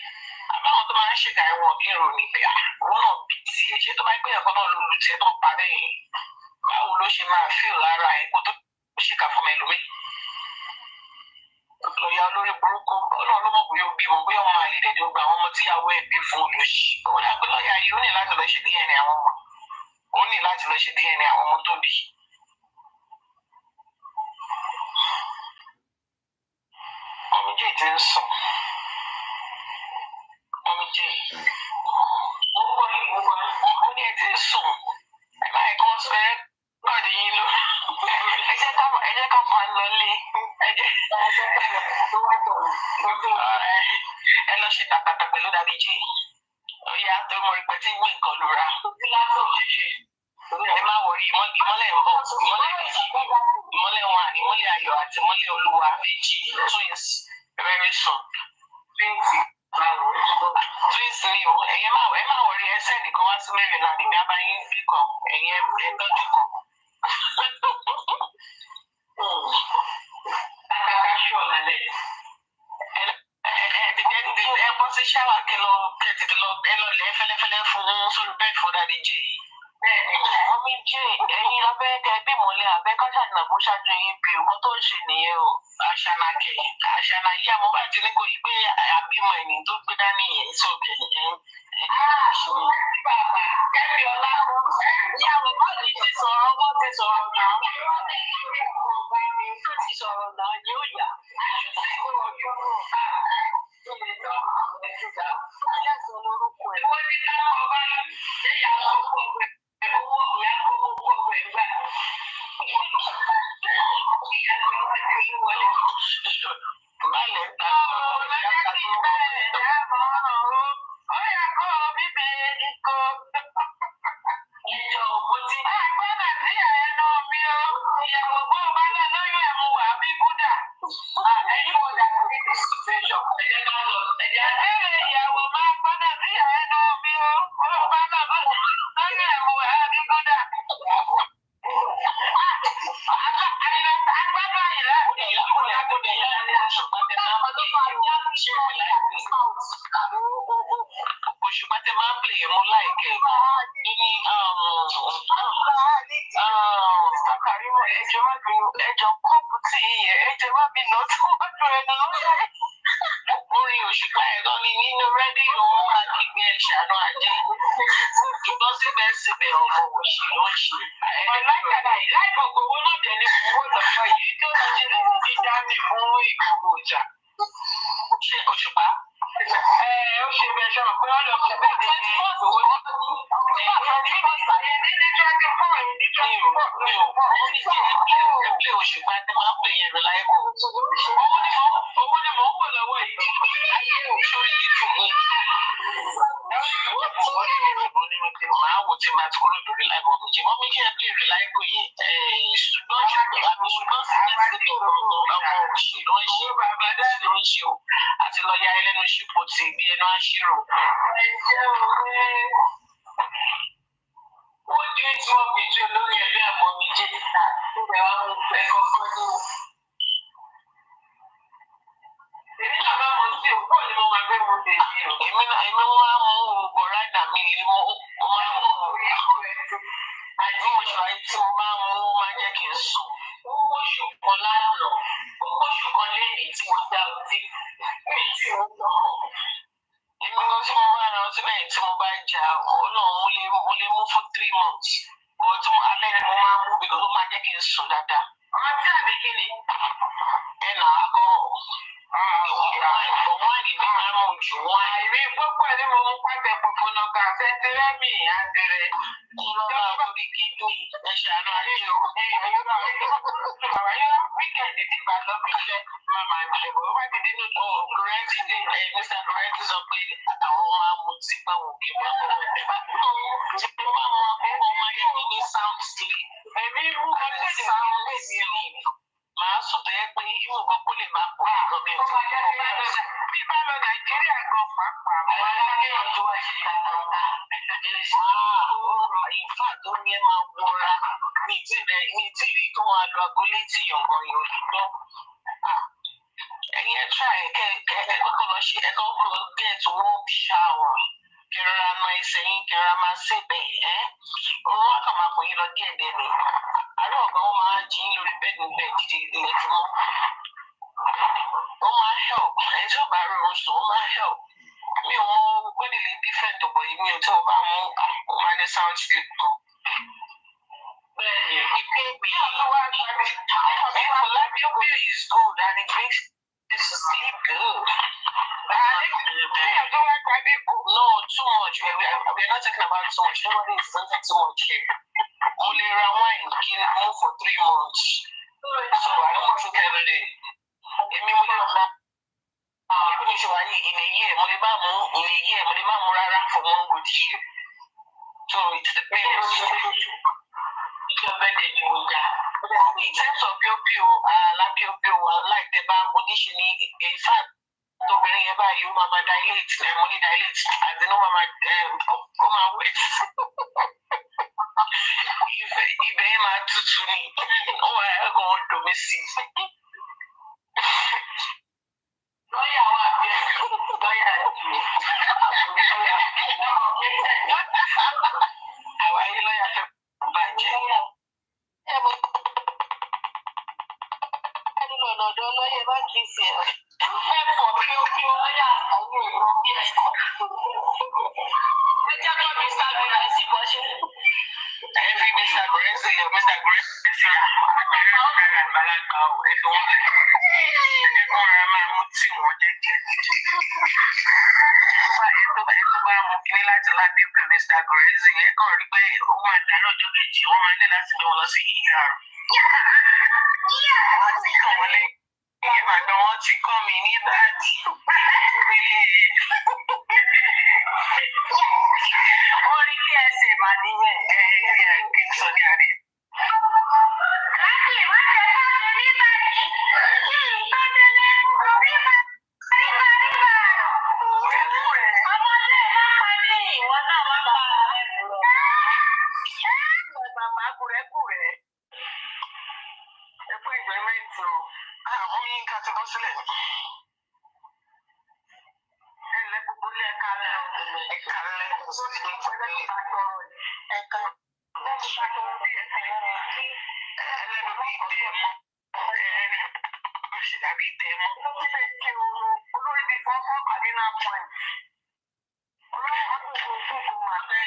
Speaker 2: Àbáwọn tó máa ń ṣèkà ẹ̀wọ̀n kí n rò ní pé ìwọ náà bí tiẹ̀ ṣé tó bá gbé ẹ̀kọ́ náà lólu tiẹ̀ náà parẹ́ yẹn. Báwo ló ṣe máa feel lára ẹ̀ kó tó ṣèkà fún ẹlòmíì? Lọ́yà olórí burúkú ọlọ́run ló mọ̀ bóyá ó bímọ bóyá ọmọ àlè dẹ̀dẹ̀ gba àwọn ọmọ tíyàwó ẹ̀ bí fún olùsí. Ó dà pé lọ́yà yìí ó ní láti lọ ṣe DNA àwọn ọmọ. Ó ní láti lọ ṣe DNA àwọn ọmọ tó bí. Mọ̀mí jẹ́ ti ń sùn. Mọ̀mí jẹ́ mo gbọ́ ní gbogbo ó ní ẹ ti ń sùn. Ẹ máa ń kọ́ sọ ẹ́ pàdé yín lọ. Ẹ jẹ́ ká máa lọ lé. Ẹ lọ ṣe tàpátà pẹ̀lú dàbí jẹ́. Ó yà á tó mọ ìpẹ́ tí gbé nǹkan lura. Ẹ má wọrí ìmọ́lẹ̀ ń bọ̀. Ìmọ́lẹ̀ méjì. Ìmọ́lẹ̀ wọn àní ìmọ́lẹ̀ ayọ̀ àti ìmọ́lẹ̀ olúwa méjì twins very soon. Twins ni o. Ẹ má wọrí ẹ send the converse maybe now the nearby income and you don't you come. The shower kilo for that DJ. Mommy J, ẹ̀yin abẹ́ kẹ́bí mọ́lẹ̀ abẹ́ kájà ní àbó ṣáájú yín bí ọkọ tó ń ṣe nìyẹn o. Àṣànà yá mo bá ti ní kò yí pé àbímọ ẹni tó gbé dání yẹn sókè yẹn. Bàbá kẹ́mi ọlá ìyàwó bá ti sọ̀rọ̀ bó ti sọ̀rọ̀ náà. Ọba mi tó ti sọ̀rọ̀ náà yóò yá. Wọ́n ní ká ọba yìí ṣé ìyàwó ọkọ̀ rẹ̀. Owó ìyá owó rẹ̀ gbà. Balẹ̀ ta ó yà kó bíbí ikọ̀. Ìjọ òkú ti. Àgbọ̀nà sí ẹnu mi o. Ìyàwó bó bá lọ lóyún ẹ̀mú wà bí Búdà. Ẹ̀yin wo dà sí ìsìtẹ́sọ̀? Ẹ̀jẹ̀ ká lọ. Ẹ̀jẹ̀ ìyàwó máa gbọ́nà sí ẹnu mi o. Bó bá lọ lóyún ẹ̀mú wà bí Búdà. Òṣùpá tẹ máa ń pè é mú láìpẹ́ ní KARIMOT ẹjọ́ kọ́ọ̀pù tí ẹjọ́ má bí nà tí wọ́n dùn ẹnu lọ́wọ́. Orin òṣùpá ẹ̀rọ ni nínú rédíò wọn máa kígbe ẹ̀ṣánú ajé. Ṣùgbọ́n síbẹ̀síbẹ̀ ọmọ òṣì ló ń ṣe. Láìpọ̀ gbowó náà dẹ̀ ní owó lọ́pọ̀ yìí tó lọ ṣe lẹ́yìn tí dámì fún ìgbòho ọjà. Ṣé òṣùpá? Ó ṣe bẹ́ẹ̀ ṣọ́nà pé wọ́n lọ sí bẹ́ẹ̀ ní ìgbòho ní 24 play òṣùpá tí máa ń pè yẹn reliable. Owó ni mò ń wò lọ́wọ́ yìí. Ayé òṣòrí YouTube. Màá wò tí màá kúrò lórí reliable mi. Jẹ́ mọ́ mi kí ẹ play reliable yẹn. Ṣùgbọ́n síbẹ̀síbẹ̀ ọmọ òṣì ló ń ṣe. Bàbá ló ń ṣe o. Àti lọ ya ẹlẹ́nu ṣípò tí bí ẹnu àṣírò. Ó jẹ́ tí wọ́n fi jó lórí ẹgbẹ́ àmọ́ mi jẹ́ ìta. Ìgbà wọn ẹ̀kọ́ fún mi. Èmi náà bá mọ̀ sí òkú ni mo máa gbé mo dé yìí o. Èmi máa mú bọ̀rádà mi lé mo máa mú àti mo ṣe àyè tí mo máa mú máa jẹ́ kí n sùn. Ó kóṣù kan lánàá, ó kóṣù kan lẹ́yìn tí mo dá ọtí. Mi tí mo gbọ́. Èmi lọ sí mo máa ra ọtí lẹ́yìn tí mo bá jà Ọlọ́run mo lè mú fún 3 months. Bọ̀ tí alẹ́ ni mo máa mú because ó máa jẹ́ kí n sùn dáadáa. Ọtí àbí kí ni? Ẹnà akọ. Wáìnì ni máa ń mú jù wáìnì. Àìrí gbogbo ẹ̀ ni mo mú pàtẹ funfun náà ká sẹ́ńtírẹ́mì àdìrẹ. Ìjọba torí kídùn ẹ̀ṣánú ayé o. Wíkẹ̀ndì tí bá lọ bí iṣẹ́ máa máa jẹ bọ̀. Ó bá ti dín ní Kúrẹ́tì dé Mr. Kúrẹ́tì sọ pé àwọn máa mú tí báwọn kì í máa bọ̀. Tí wọ́n máa mọ akẹ́kọ̀ọ́ ọmọ yẹn kì í ní sound sleep. Èmi mú ọtí sound sleep. Màá sùn tó yẹ pé ìwọ gan kó lè máa kó nǹkan mi ò tí ì kọ́. Bí bá lọ Nàìjíríà gan pàápàá, àwọn aláwọ̀ ọ̀dọ́ ẹ̀ṣẹ̀ dáadáa. Ìfà tó ní ẹ máa wọra ní tí ìrì tó máa lo aago létí ọ̀gàn yóò rí gbọ́. Ẹ̀yin ẹ̀ try ẹ̀kọ́ lọ ṣe ẹ̀kọ́ lọ get warm shower. Kẹrọra máa ẹsẹ̀ yín kẹrọra máa ṣèbẹ̀ ẹ́. Òun wá kà máa kò yín lọ díẹ̀ díẹ̀ ni. Àárọ̀ ọ̀gá wọn máa jí lórí bẹ́ẹ̀ni bẹ́ẹ̀ dídí ilẹ̀ tí wọ́n. Ó máa help. Ẹni tí ó bá rọrùn sùn ó máa help. Mi ò mọ gbọ́dọ̀ lè different ọ̀pọ̀ yìí mi ò tí mo bá mú ó máa ní sound sleep gan. Bẹ́ẹ̀ni, ìpè bí àlọ́wọ́ àgbàdo Folabio is good and it makes you sleep good. No, too much. We're not talking about too much. Nobody is drinking too much here. Only around wine can move for 3 months. So I don't drink every day. If me in a year, for 1 good year. So it depends. In terms of pure, like the bar conditioning, in fact, to bring about you, Mama dilate, money dilate, as the no Mama, ibẹ̀ máa tutù ni ó wà ẹ̀kọ́ domi sí lọ́yà wà bí lọ́yà jù àwa yìí lọ́yà fẹ́ bàjẹ́. ẹnu lọ́nà ọ̀dọ́ lọ́yẹ̀ bá kì í ṣe ẹ̀. ẹ̀fọ́ kí ó kí lọ́yà àwọn èèyàn bí ẹ̀. ẹ jẹ́ kó Mr. Grenzi bọ́ ṣe. ẹ fi Mr. Grenzi lọ Mr. Grenzi àgbàlagbà ò ẹ̀fọ́ wọn lẹ̀. ẹ̀jẹ̀ kan ara máa mú tí wọ́n jẹ́jẹ́. tó bá mú kíní láti láti pè Mr. Grenzi ẹ̀ kàn rí pé ó máa dáná ọjọ́ kejì wọ́n máa ní láti gbé wọn lọ sí ER. wọ́n ti kàn wọ́n lẹ́yìn. Ìbàdàn wọn ti kọ́ mi ní báàdì. Ó rí kí ẹsẹ̀ máa níyẹn kí n sọ ní àárẹ̀. Láti má ṣe kọ́ mi ní báàdì. Kí n tó délé rí bá. Ọmọdé má pa mí, ìwọ náà má pa ẹ̀ lọ. Bàbá kúrẹ́kúrẹ́. Ẹ fún ìgbẹ́mẹ̀tì o. Àwọn yín ká ti bọ́ sílẹ̀. Ẹ lẹ gbogbo ilé ẹ̀ka lẹ ẹ̀ka lẹ sórí ìpínlẹ̀ ìbájọ́rọ̀ ẹ̀ka lẹ́nu ìbájọ́rọ̀ bí ẹ̀ka ẹlẹ́nu bí ìtẹ̀ mọ́ òṣèlú àbí ìtẹ̀ mọ́. Mo ti lè ṣe olórí bíi fọ́nfọ́n àdínà point. Ọlọ́run á kò kó kókó máa bẹ́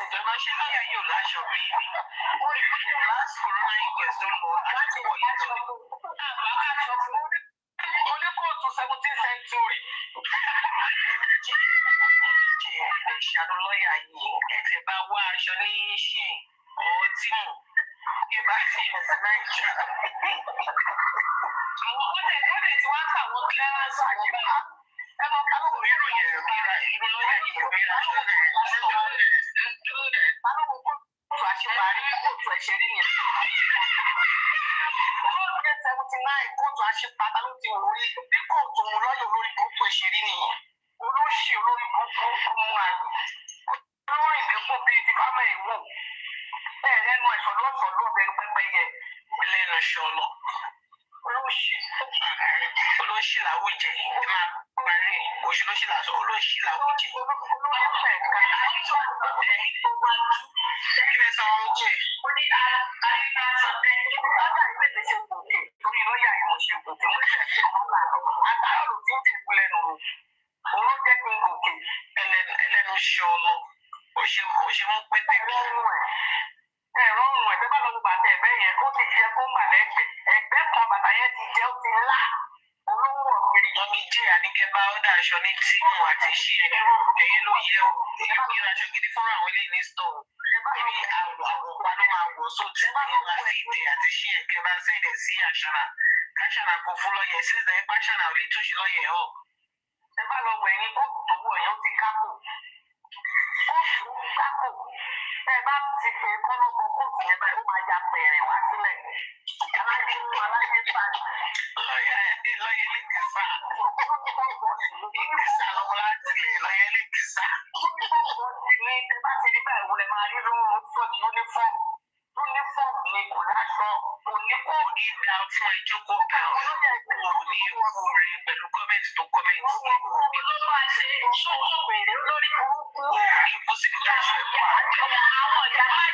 Speaker 2: ìjọba ṣe lọ́yà yóò láṣọ mi. Wọ́n rí pé last corona inquest tó lọ láti wọ̀ yìí tó ní. Àbákáṣọ fún oníkóòtù 17th century. Ìṣàdó lọ́yà yìí ẹ ti bá wá aṣọ ní ṣe ọtímù kí bá ti ẹ̀sìn Nàìjíríà. Àwọn ọ̀dẹ̀ tí wọ́n ń kà wọ́n clearance àjẹbá. Ẹ mọ̀ ká ló rí ìròyìn ẹ̀rọ kíra ìlú lọ́yà yìí ríra ṣẹlẹ̀ dúró rẹ̀. Báwo kóòtù àṣeparí kóòtù ẹ̀ṣẹ̀ rí ni? Olóògbé 79 kóòtù àṣepàtà ló ti wòye bí kóòtù mú lọ́yọ̀ olórí burúkú ẹ̀ṣẹ̀ rí nìyẹn. Olóṣì olórí burúkú ọmọ àgbẹ̀. Olórí ìdínkù bíi ti kámẹ́ ìwò. Bẹ́ẹ̀ lẹ́nu ẹ̀ṣọ́ lọ́sọ̀ọ́ lọ́bẹ̀ẹ́nu pẹ́pẹ́yẹ lẹ́nu ṣọlọ. Olóṣì làwùjẹ ẹ máa parí òṣèlóṣì làṣọ olóṣì làwùjẹ. Ilé sọ wọn jẹ. Ó ní àyíká sọ pé bàbá ìpèsè ṣe gòkè torí lọ́ọ̀yà ìmọ̀ ṣe gòkè mo ṣẹ̀ ṣe wàhálà àtàrà ló ti ń dìbò lẹ́nu mi. Òun jẹ́ kí n gòkè ẹlẹ́nu ṣọlọ ó ṣe mú pété rọrùn ẹ̀. Rọrùn ẹ̀ tẹ́ bá lọ gbogbo àtẹ ẹ̀gbẹ́ yẹn ó ti jẹ́ kó ń bà lẹ́gbẹ̀ẹ́ ẹgbẹ́ kan bàtà yẹn ti jẹ́ ó ti ńlá. Olówó ọ̀gbìn mi jẹ́ àníkẹ́bá ọ̀dà aṣọ ní tíìmù àti ṣí ẹni rògbò ẹ̀yẹ ló yẹ ọ́. Èyí kí aṣọ gidi fún àwọn ilé ní stọ̀ọ̀. Ebi àwọ̀ pa ló máa wọ̀ so tí ìyẹn máa fi ìdè àti ṣí ẹ̀kẹ́ bá sẹ́ẹ̀dẹ̀ sí àṣàrà. Káṣàrà kò fún lọ́yẹ̀ ṣẹ́ṣẹ̀ ẹ̀ pàṣàrà ò lè túnṣe lọ́yẹ̀ ọ̀. Ẹ bá lọ wẹ̀ yín kóòtù tó wọ̀ yẹn ó ti kápò. Kóòtù kápò. Ẹ bá ti ṣe kọ́lọ́kọ́ kóòtù yẹn báyìí ó máa ya pẹ̀rẹ̀ wá sílẹ̀. Aláyé pàdé. Lọ́yẹ̀ lè ti sá. Ìkísà lọ́wọ́ láti lè lọ́yẹ̀ lè ti sá. Ní ẹ bá ti rí báyìí wọlé máa rí lóhùn fún yúnífọ́ọ̀mù. Yúnífọ́ọ̀mù ni kò láṣọ kò ní kò ní dá fún ìjókòó kan. Kò ní orin pẹ̀lú kọ́mẹ́ntì tó kọ́mẹ́ntì. Olówó àṣẹ ṣòwò wèrè lórí burúkú. Ìbùsùn tó ṣe wà. Àwọn ìyá máa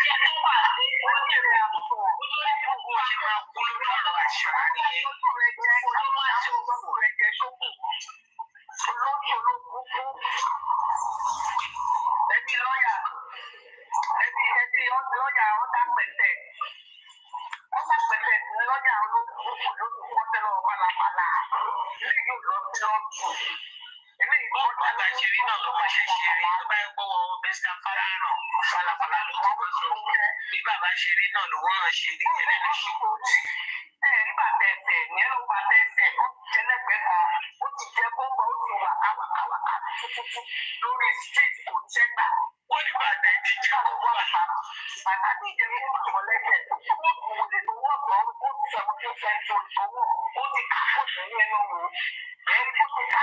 Speaker 2: jẹ tó wà ní onírè àbùkù. Olórí burúkú ṣe máa kú lórí ọ̀rọ̀ àṣà nìyẹn. Olówó àṣẹ òkú rẹ̀ jẹ́ ṣókù. Olóṣù olókùnkùn. Ẹbí lọ́yà lọ́yà ọ̀dà pẹ̀tẹ̀. Ọ̀dà pẹ̀tẹ̀ ní lọ́yà olókùnkùn ló ti wọ́n tẹ́lọ̀ pàlàpàlà. Ilé yóò lọ sí lọ́tù. Ilé ìgbọ́dọ̀ àgbàṣeré náà ló máa ṣe ṣeré. Tó bá gbọ́wọ́ Mr. Falana falafala ló ti wọ́n sọ. Bí bàbá ṣeré náà lòun náà ṣe ní ẹlẹ́nu ṣùkúrútì. Ní bàtà ẹsẹ̀ ní ẹnu bàtà ẹsẹ̀ ó ti jẹ́lẹ́gbẹ̀ẹ́ kan. Ó ti jẹ́ kóńgò ó ti wà káwàkáwàká títí lórí street kò jẹ́gbà. Ó ní bàtà ẹ̀ ti jẹ́ kó wà pa. Bàtà ti jẹ́ kó wà wọ́n lẹ́sẹ̀. Ó ti wọlé tó wọ̀ sọ ó ti sọ̀rọ̀ tó fẹ́ tó ìfowó. Ó ti ká kó tẹ̀lé ẹnu wò. Ẹni tó ti ká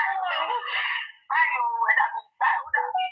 Speaker 2: báyọ̀ ẹ̀dá tó dàbí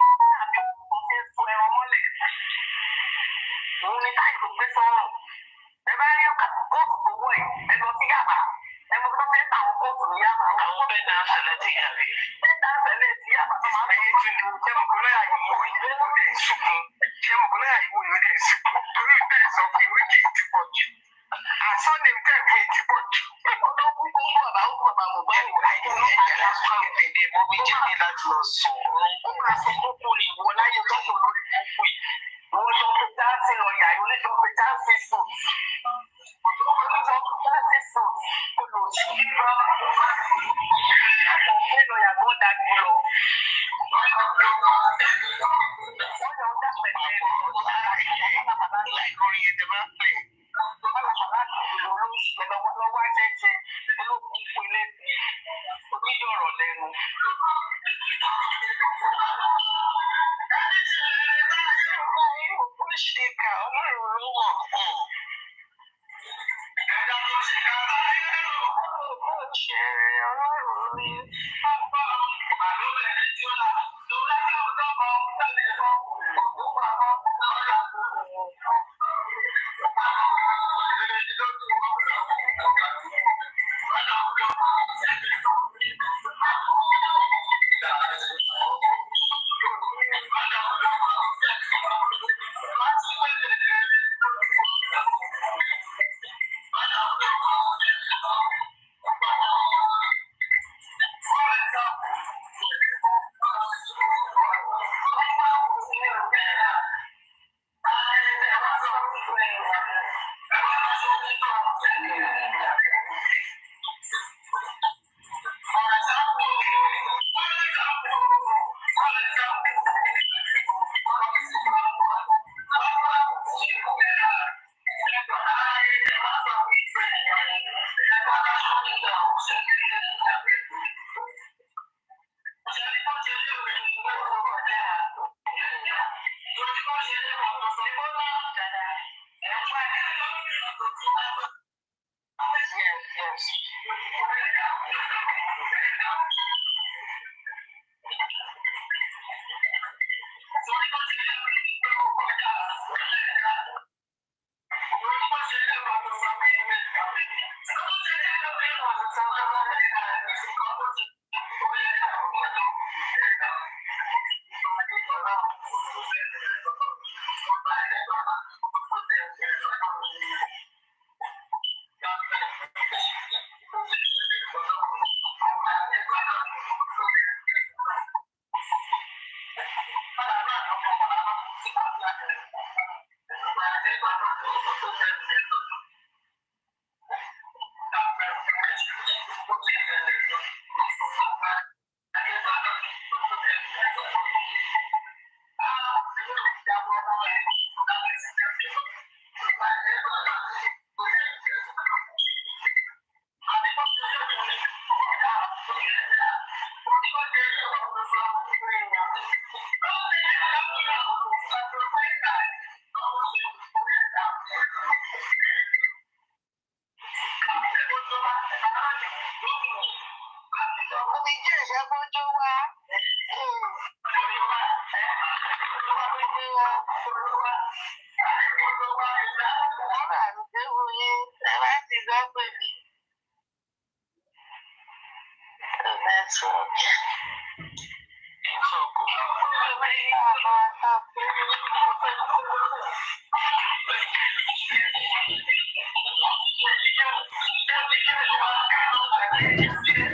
Speaker 2: Thank you.